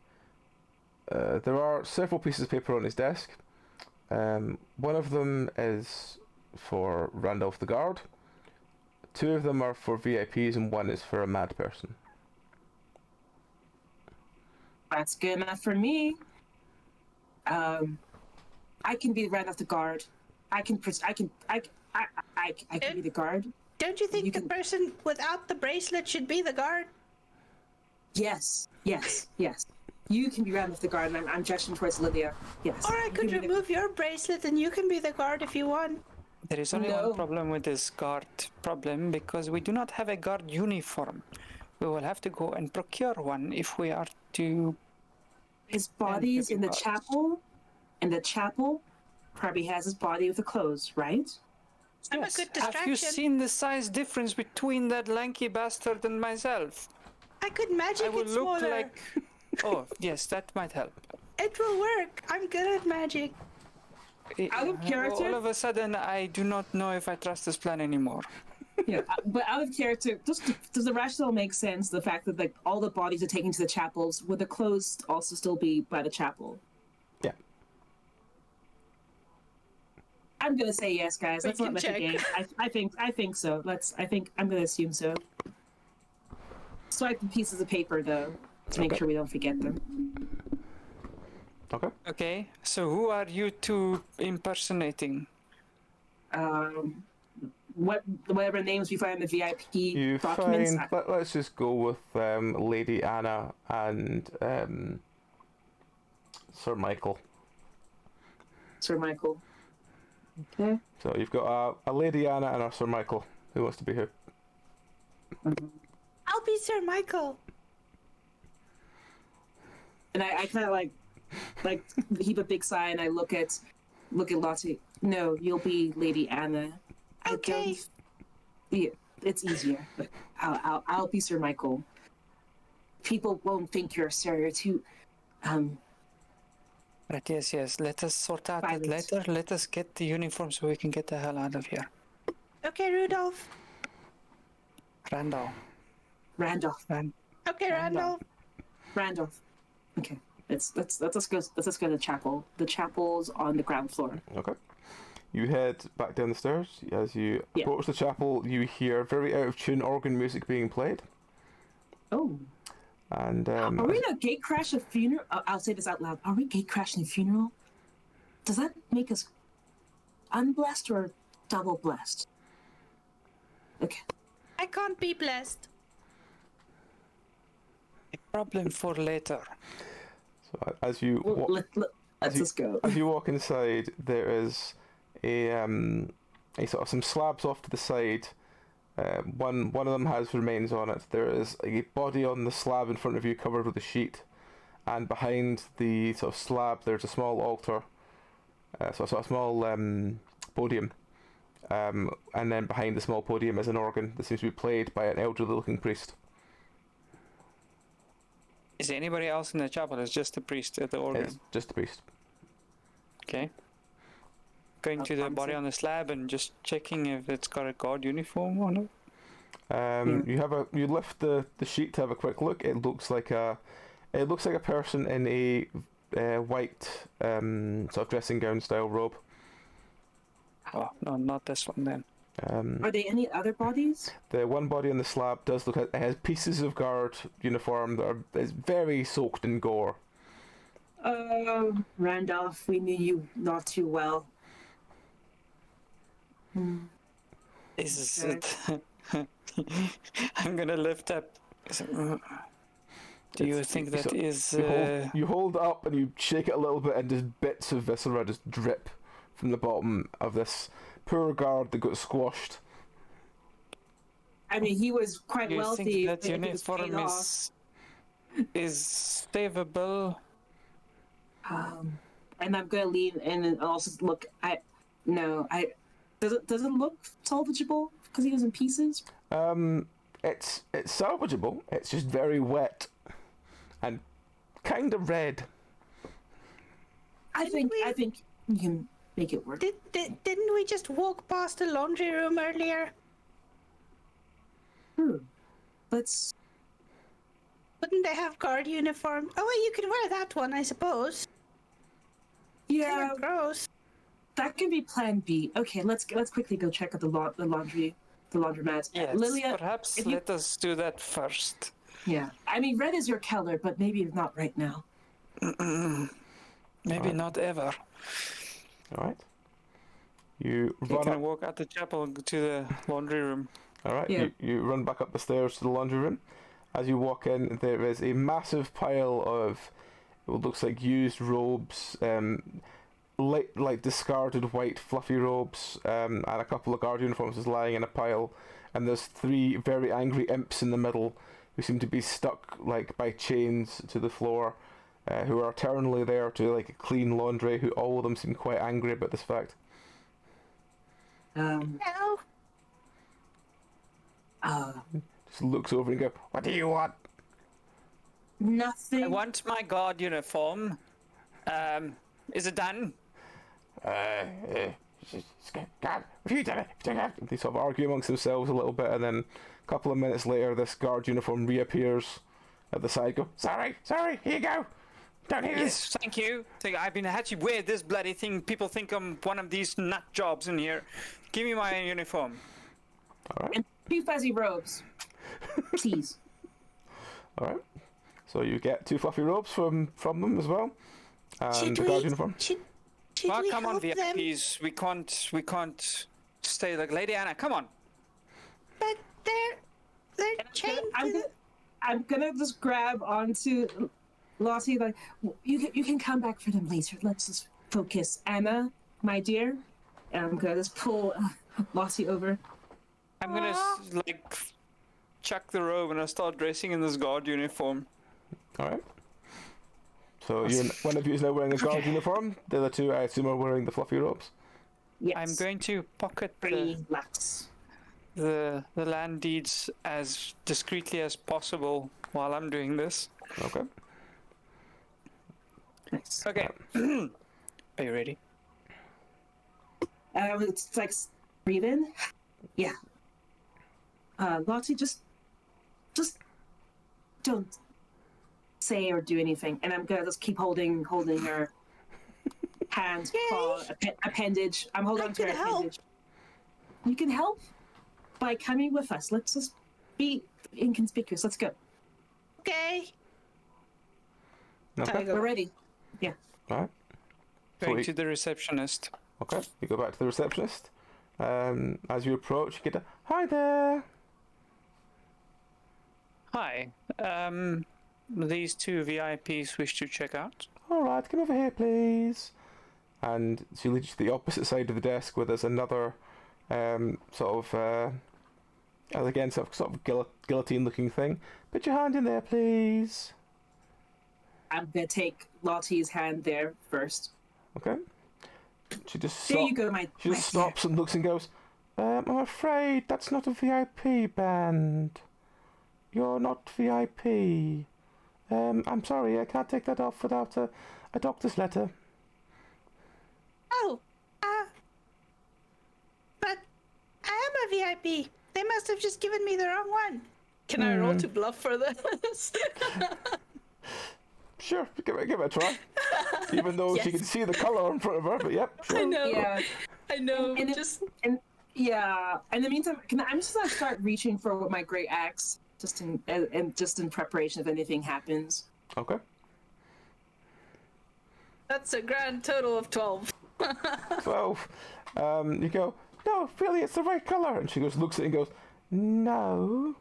are several pieces of paper on his desk. One of them is for Randolph the guard. 2 of them are for VIPs, and 1 is for a mad person. That's good enough for me. I can be Randolph the guard. I can be the guard. Don't you think You the can- person without the bracelet should be the guard? Yes. You can be Randolph the guard, and I'm gesturing towards Lydia. Yes. Or I You could can be the- remove your bracelet and you can be the guard if you want. There is only No. one problem with this guard problem, because we do not have a guard uniform. We will have to go and procure one if we are to... His body's in the guards. chapel, and the chapel probably has his body with the clothes, right? I'm a Yes. good Have distraction. you seen the size difference between that lanky bastard and myself? I could magic I will it look smaller. like... Oh, yes, that might help. It will work. I'm good at magic. Out of character? All of a sudden, I do not know if I trust this plan anymore. Yeah, but out of character, does the rationale make sense? The fact that like all the bodies are taken to the chapels, would the clothes also still be by the chapel? Yeah. I'm gonna say yes, guys. We Let's not can let the check. game. I think so. I'm gonna assume so. Swipe the pieces of paper though to make Okay. sure we don't forget them. Okay. Okay, so who are you two impersonating? Whatever names we find in the VIP You documents. find. Let's just go with Lady Anna and Sir Michael. Sir Michael. Okay. So you've got a Lady Anna and a Sir Michael. Who wants to be who? I'll be Sir Michael. And I kind of like heap a big sigh and I look at Lottie. No, you'll be Lady Anna. I Okay. don't- Yeah, it's easier. But I'll be Sir Michael. People won't think you're Sir. You're too Right, yes. Let us sort out that Violent. later. Let us get the uniform so we can get the hell out of here. Okay, Rudolph. Randall. Randolph. Okay, Randolph. Randolph. Okay. Let's go to the chapel. The chapel's on the ground floor. Okay. You head back down the stairs. As you Yeah. approach the chapel, you hear very out of tune organ music being played. Oh. And Are we in a gate crash a funeral? I'll say this out loud. Are we gate crashing a funeral? Does that make us unblessed or double blessed? Okay. I can't be blessed. A problem for later. so as you Well, wa- let's just go. as you walk inside, there is a sort of some slabs off to the side. One of them has remains on it. There is a body on the slab in front of you covered with a sheet, and behind the sort of slab there's a small altar, so a small podium, and then behind the small podium is an organ that seems to be played by an elderly looking priest. Is there anybody else in the chapel? It's just the priest at the organ. It's just a priest. Okay. Going to the body on the slab and just checking if it's got a guard uniform on it. You lift the sheet to have a quick look. It looks like a person in a white sort of dressing gown style robe. Oh, no, not this one then. Are there any other bodies? The one body on the slab does look like it has pieces of guard uniform that is very soaked in gore. Randolph, we knew you not too well. Is it? I'm gonna lift up. Do you think that is? You hold it up and you shake it a little bit, and just bits of viscera just drip from the bottom of this poor guard that got squashed. I mean, he was quite You wealthy. think that and he was paid uniform off. is savable? And I'm gonna lean in and also look. Does it look salvageable because he was in pieces? It's salvageable. It's just very wet and kind of red. I think we can make it work. Didn't we just walk past the laundry room earlier? Let's. Wouldn't they have guard uniform? Oh, well, you could wear that one, I suppose. Yeah, Kinda gross. that can be Plan B. Okay, let's quickly go check out the laundromat. Yes. Lilia, Perhaps if you- let us do that first. Yeah, I mean, red is your color, but maybe not right now. Maybe not ever. All right. You You run can up. walk out the chapel to the laundry room. All right. Yeah. You run back up the stairs to the laundry room. As you walk in, there is a massive pile of what looks like used robes, like discarded white fluffy robes, and a couple of guard uniforms is lying in a pile. And there's 3 very angry imps in the middle who seem to be stuck like by chains to the floor, who are eternally there to like clean laundry. Who all of them seem quite angry about this fact. No. Just looks over and go, "What do you want?" Nothing. I want my guard uniform. Is it done? God, if you did it, They sort of argue amongst themselves a little bit, and then a couple of minutes later, this guard uniform reappears at the side. Go, sorry, here you go. Don't need this. Yes, thank you. I've been had to wear this bloody thing. People think I'm one of these nut jobs in here. Give me my uniform. All right. And 2 fuzzy robes. Please. All right. So you get 2 fluffy robes from them as well, and the guard uniform. Should Well, we come on, help them? VIPs. We can't stay like Lady Anna. Come on. But they're chained. I'm gonna just grab onto Lottie. Like, you can come back for them later. Let's just focus, Anna, my dear. And I'm gonna just pull Lottie over. I'm gonna chuck the robe and I start dressing in this guard uniform. All right. So one of you is now wearing a guard uniform. The other 2, I assume, are wearing the fluffy robes. Yes. I'm going to pocket Relax. the land deeds as discreetly as possible while I'm doing this. Okay. Nice. Okay. Are you ready? It's like breathe in. Yeah. Lottie, just don't say or do anything, and I'm gonna just keep holding her hand, paw, appendage. I'm holding on to her appendage. You can help by coming with us. Let's just be inconspicuous. Let's go. Okay. Okay. We're ready. Yeah. All right. Going to the receptionist. Okay. You go back to the receptionist. As you approach, you get a hi there. Hi. These 2 VIPs wish to check out. All right, come over here, please. And she leads you to the opposite side of the desk, where there's another sort of guillotine-looking thing. Put your hand in there, please. I'm gonna take Lottie's hand there first. Okay. She just There you go, my. She just stops and looks and goes, I'm afraid that's not a VIP band. You're not VIP. I'm sorry, I can't take that off without a doctor's letter. Oh, but I am a VIP. They must have just given me the wrong one. Can I roll to bluff for this? Sure, give it a try. Even though she can see the colour in front of her, but yep, sure. I know. Yeah. I know. And yeah. In the meantime, I'm just gonna start reaching for my great axe, just in preparation if anything happens. Okay. That's a grand total of 12. 12. You go, no, really, it's the right colour. And she looks at it and goes, no,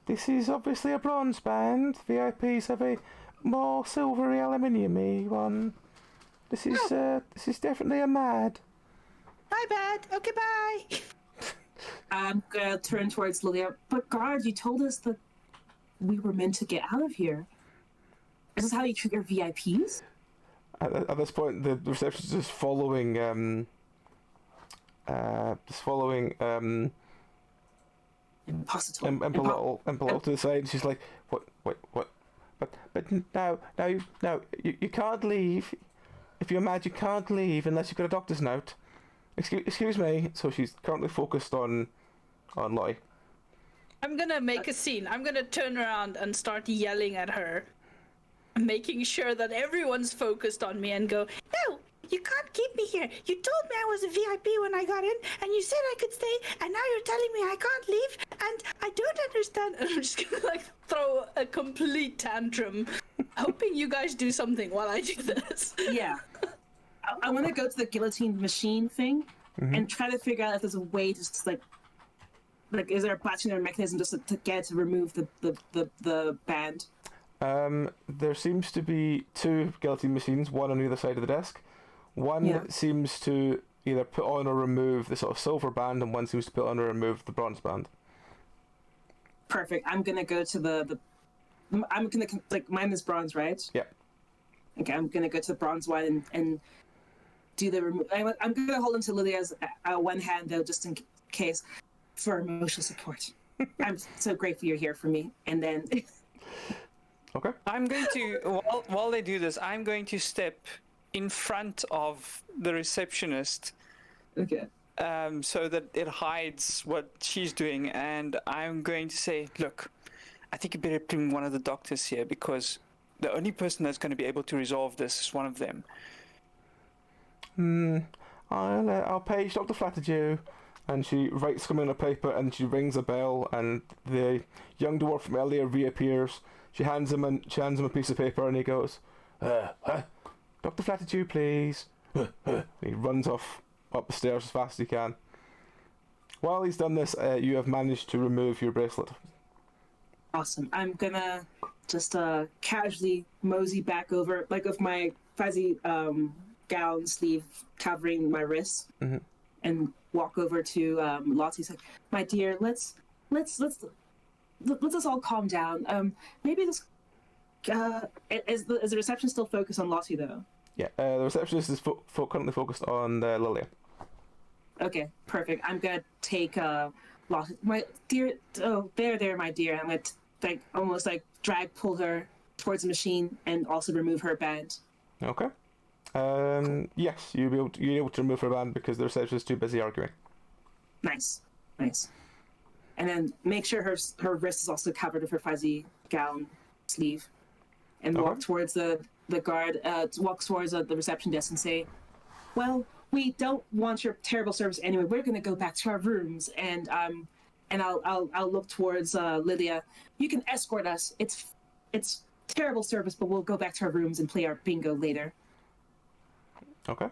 this is obviously a bronze band. VIPs have a more silvery aluminium-y one. This is definitely a mad. My bad. Okay, bye. I'm gonna turn towards Lilia. But guard, you told us that we were meant to get out of here. Is this how you treat your VIPs? At this point, the receptionist is following Impalotl to the side. She's like, what? But no, you can't leave. If you're mad, you can't leave unless you've got a doctor's note. Excuse me. So she's currently focused on Lottie. I'm gonna make a scene. I'm gonna turn around and start yelling at her, making sure that everyone's focused on me and go, no, you can't keep me here. You told me I was a VIP when I got in, and you said I could stay, and now you're telling me I can't leave, and I don't understand. And I'm just gonna throw a complete tantrum, hoping you guys do something while I do this. Yeah. I want to go to the guillotine machine thing and try to figure out if there's a way to just like is there a button or a mechanism just to get to remove the band? There seems to be 2 guillotine machines, one on either side of the desk. One seems to either put on or remove the sort of silver band, and one seems to put on or remove the bronze band. Perfect. I'm gonna go to I'm gonna mine is bronze, right? Yeah. Okay, I'm gonna go to the bronze one and do the I'm going to hold him to Lydia's one hand though, just in case, for emotional support. I'm so grateful you're here for me. And then Okay. I'm going to, while they do this, I'm going to step in front of the receptionist okay. so that it hides what she's doing. And I'm going to say, look, I think you better bring one of the doctors here because the only person that's going to be able to resolve this is one of them. I'll page Dr. Flatterdew. And she writes something on a paper and she rings a bell and the young dwarf from earlier reappears. She hands him a piece of paper and he goes, Dr. Flatterdew, please. He runs off up the stairs as fast as he can. While he's done this, you have managed to remove your bracelet. Awesome. I'm gonna just casually mosey back over, like with my fuzzy gown sleeve covering my wrists, and walk over to Lottie. Like, my dear, let's all calm down. Maybe this is the reception still focused on Lottie though? Yeah, the receptionist is currently focused on Lilia. Okay, perfect. I'm gonna take Lottie, my dear. Oh, there, my dear. I'm gonna almost pull her towards the machine and also remove her band. Okay. Yes, you're able to remove her band because the receptionist is too busy arguing. Nice. And then make sure her wrist is also covered with her fuzzy gown sleeve, and walk towards the guard. Walk towards the reception desk and say, "Well, we don't want your terrible service anyway. We're going to go back to our rooms." And I'll look towards Lydia. You can escort us. It's terrible service, but we'll go back to our rooms and play our bingo later. Okay.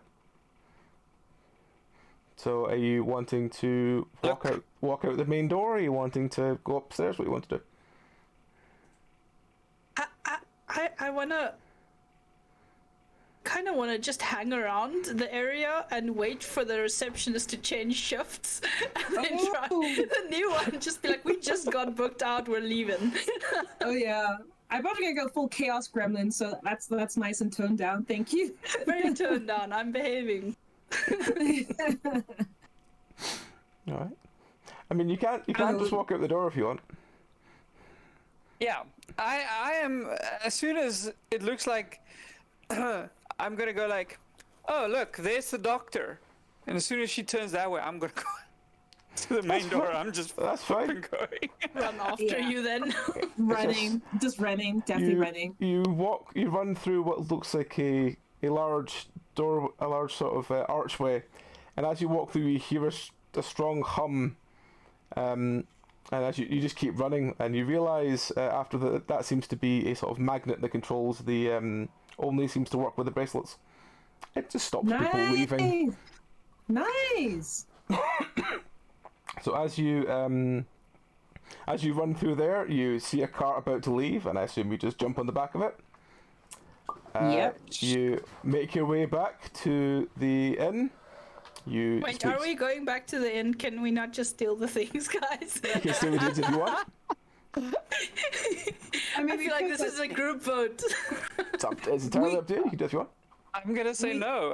So, are you wanting to walk out the main door? Or are you wanting to go upstairs? What do you want to do? I kind of want to just hang around the area and wait for the receptionist to change shifts, and then try the new one. Just be like, we just got booked out. We're leaving. Oh yeah. I'm about to go full chaos gremlin, so that's nice and toned down. Thank you. Very toned down. I'm behaving. All right. I mean, you can't just walk out the door if you want. Yeah, I am. As soon as it looks like I'm gonna go like, oh look, there's the doctor, and as soon as she turns that way, I'm gonna go to the main door. I'm just fucking going. Run after you then. Running, definitely running. You run through what looks like a large door, a large sort of archway, and as you walk through, you hear a strong hum, and as you just keep running, and you realise after that seems to be a sort of magnet that controls the only seems to work with the bracelets. It just stops people leaving. Nice. So as you run through there, you see a cart about to leave, and I assume you just jump on the back of it. Yep. You make your way back to the inn. Wait, are we going back to the inn? Can we not just steal the things, guys? You can steal the goods if you want. I feel like this is a group vote. It's entirely up to you. You can do it if you want. I'm gonna say no.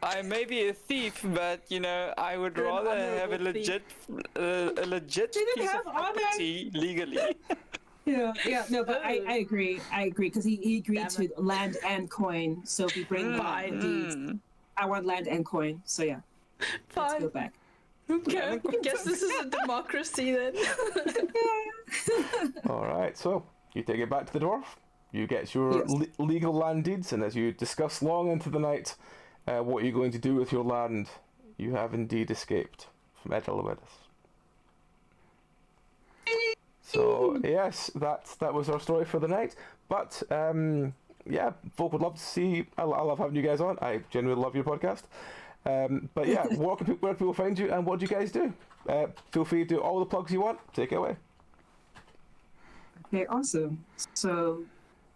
I may be a thief, but I would You're an rather have a honorable legit piece of property legally. Yeah, no, but I agree because he agreed to land and coin. So if we bring deeds, I want land and coin. So yeah, Fine. let's go back. Okay, I guess this is a democracy then. All right, so you take it back to the dwarf. You get your legal land deeds, and as you discuss long into the night what you're going to do with your land, you have indeed escaped from Ehderlewidis. So yes, that was our story for the night. But yeah, folk would love to see. I love having you guys on. I genuinely love your podcast. But yeah, where can people find you, and what do you guys do? Feel free to do all the plugs you want. Take it away. Okay, awesome. So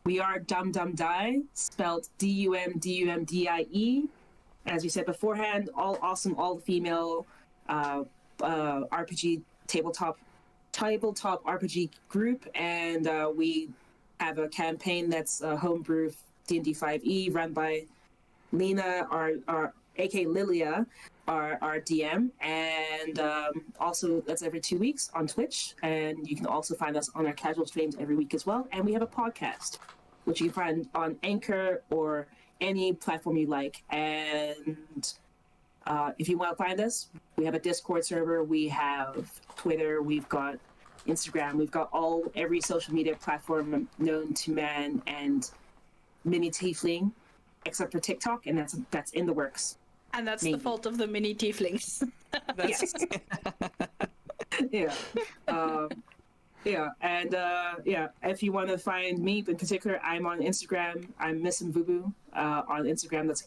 we are Dum Dum Die, spelled DUMDUMDIE. As we said beforehand, all awesome, all female RPG tabletop RPG group, and we have a campaign that's homebrew D&D 5e run by Lena, our aka Lilia, our DM, and also that's every 2 weeks on Twitch, and you can also find us on our casual streams every week as well. And we have a podcast, which you can find on Anchor or any platform you like. And if you want to find us, we have a Discord server, we have Twitter, we've got Instagram, we've got every social media platform known to man and mini tiefling, except for TikTok, and that's in the works. And that's Maybe. the fault of the mini tieflings. Yes. Yeah. And if you want to find me in particular, I'm on Instagram. I'm Miss Mvubu on Instagram. That's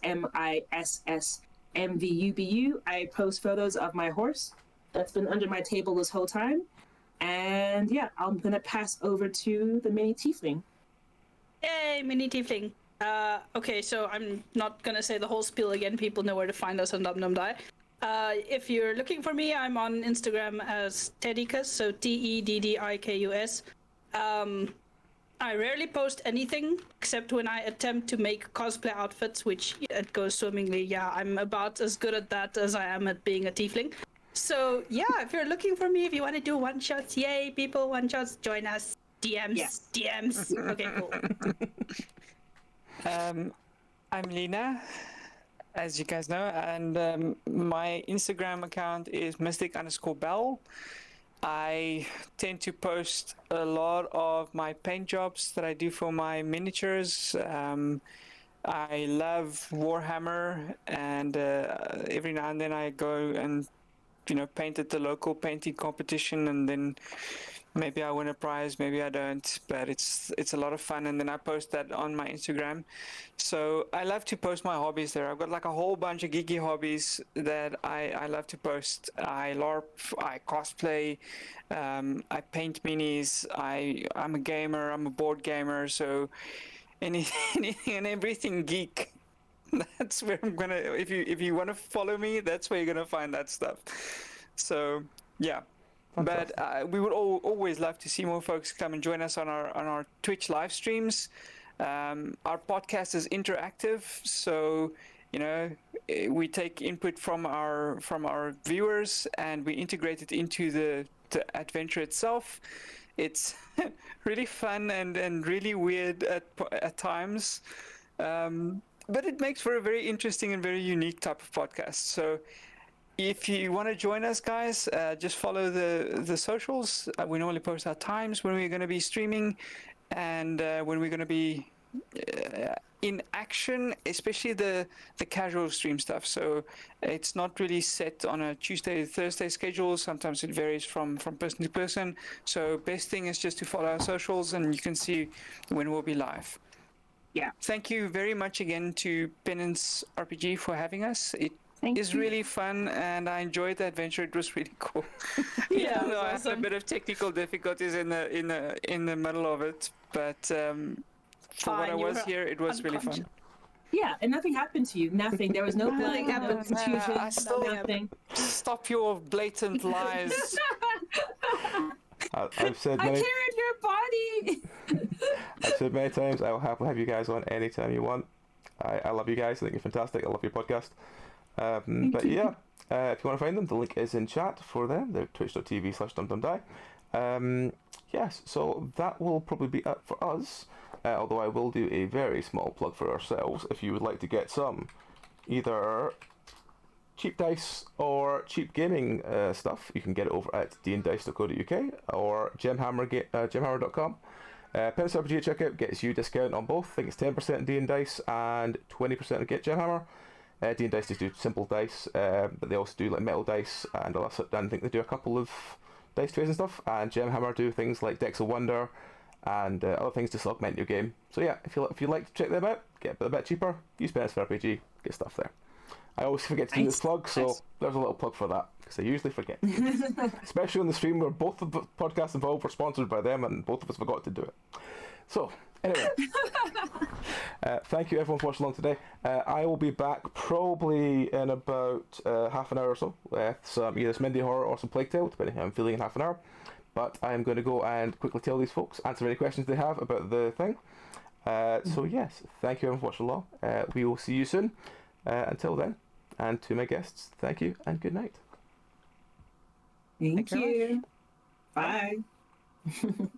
MISSMVUBU. I post photos of my horse that's been under my table this whole time. And yeah, I'm gonna pass over to the mini tiefling. Yay, mini tiefling. Okay, so I'm not gonna say the whole spiel again. People know where to find us on Dum Dum Die. If you're looking for me, I'm on Instagram as Teddykus, so TEDDIKUS. I rarely post anything except when I attempt to make cosplay outfits, which it goes swimmingly. Yeah, I'm about as good at that as I am at being a tiefling. So yeah, if you're looking for me, if you want to do one shots, yay, people, one shots, join us. DMs, Yes. DMs. Okay, cool. I'm Lena, as you guys know, and my Instagram account is mystic_bell. I tend to post a lot of my paint jobs that I do for my miniatures. I love Warhammer, and every now and then I go and paint at the local painting competition, and then maybe I win a prize, maybe I don't, but it's a lot of fun, and then I post that on my Instagram. So I love to post my hobbies there. I've got like a whole bunch of geeky hobbies that I love to post. I LARP, I cosplay, I paint minis, I'm a gamer, I'm a board gamer, so anything and everything geek. That's where I'm gonna, if you want to follow me, that's where you're gonna find that stuff. So yeah. Fantastic. But we would always love to see more folks come and join us on our Twitch live streams. Our podcast is interactive, so we take input from our viewers and we integrate it into the adventure itself. It's really fun and really weird at times, but it makes for a very interesting and very unique type of podcast. So if you want to join us, guys, just follow the socials. We normally post our times when we're going to be streaming and when we're going to be in action, especially the casual stream stuff. So it's not really set on a Tuesday, Thursday schedule. Sometimes it varies from person to person. So best thing is just to follow our socials and you can see when we'll be live. Yeah. Thank you very much again to Penance RPG for having us. Thank It's you. really fun, and I enjoyed the adventure. It was really cool. Yeah, Even though I had a awesome. bit of technical difficulties in the middle of it, but for what I you was were here, it was really fun. unconscious. Yeah, and nothing happened to you. Nothing. There was no blood, Nothing no happened. contusion, I still- nothing. Stop your blatant lies. I've said I many, carried your body. I've said many times, I will happily have you guys on anytime you want. I love you guys. I think you're fantastic. I love your podcast. But yeah, if you want to find them, the link is in chat for them. They're twitch.tv/dumdumdie. Yes, so that will probably be it for us. Although I will do a very small plug for ourselves. If you would like to get some either cheap dice or cheap gaming stuff, you can get it over at dndice.co.uk or gemhammer.com. Penance RPG at checkout gets you a discount on both. I think it's 10% on D&D Dice and 20% on Get Gemhammer. D&D Dice just do simple dice, but they also do like metal dice, and I think they do a couple of dice trays and stuff. And Gemhammer do things like Decks of Wonder and other things to augment your game. So yeah, if you like to check them out, get it a bit cheaper. Use Penance RPG, get stuff there. I always forget to do this plug, so there's a little plug for that, because I usually forget. Especially on the stream where both of the podcasts involved were sponsored by them, and both of us forgot to do it. So, anyway. Thank you everyone for watching along today. I will be back probably in about half an hour or so with some either some indie horror or some Plague Tale, depending how I'm feeling in half an hour. But I'm going to go and quickly tell these folks, answer any questions they have about the thing. So yes, thank you everyone for watching along. We will see you soon. Until then, And to my guests, thank you and good night. Thank you very you. Bye.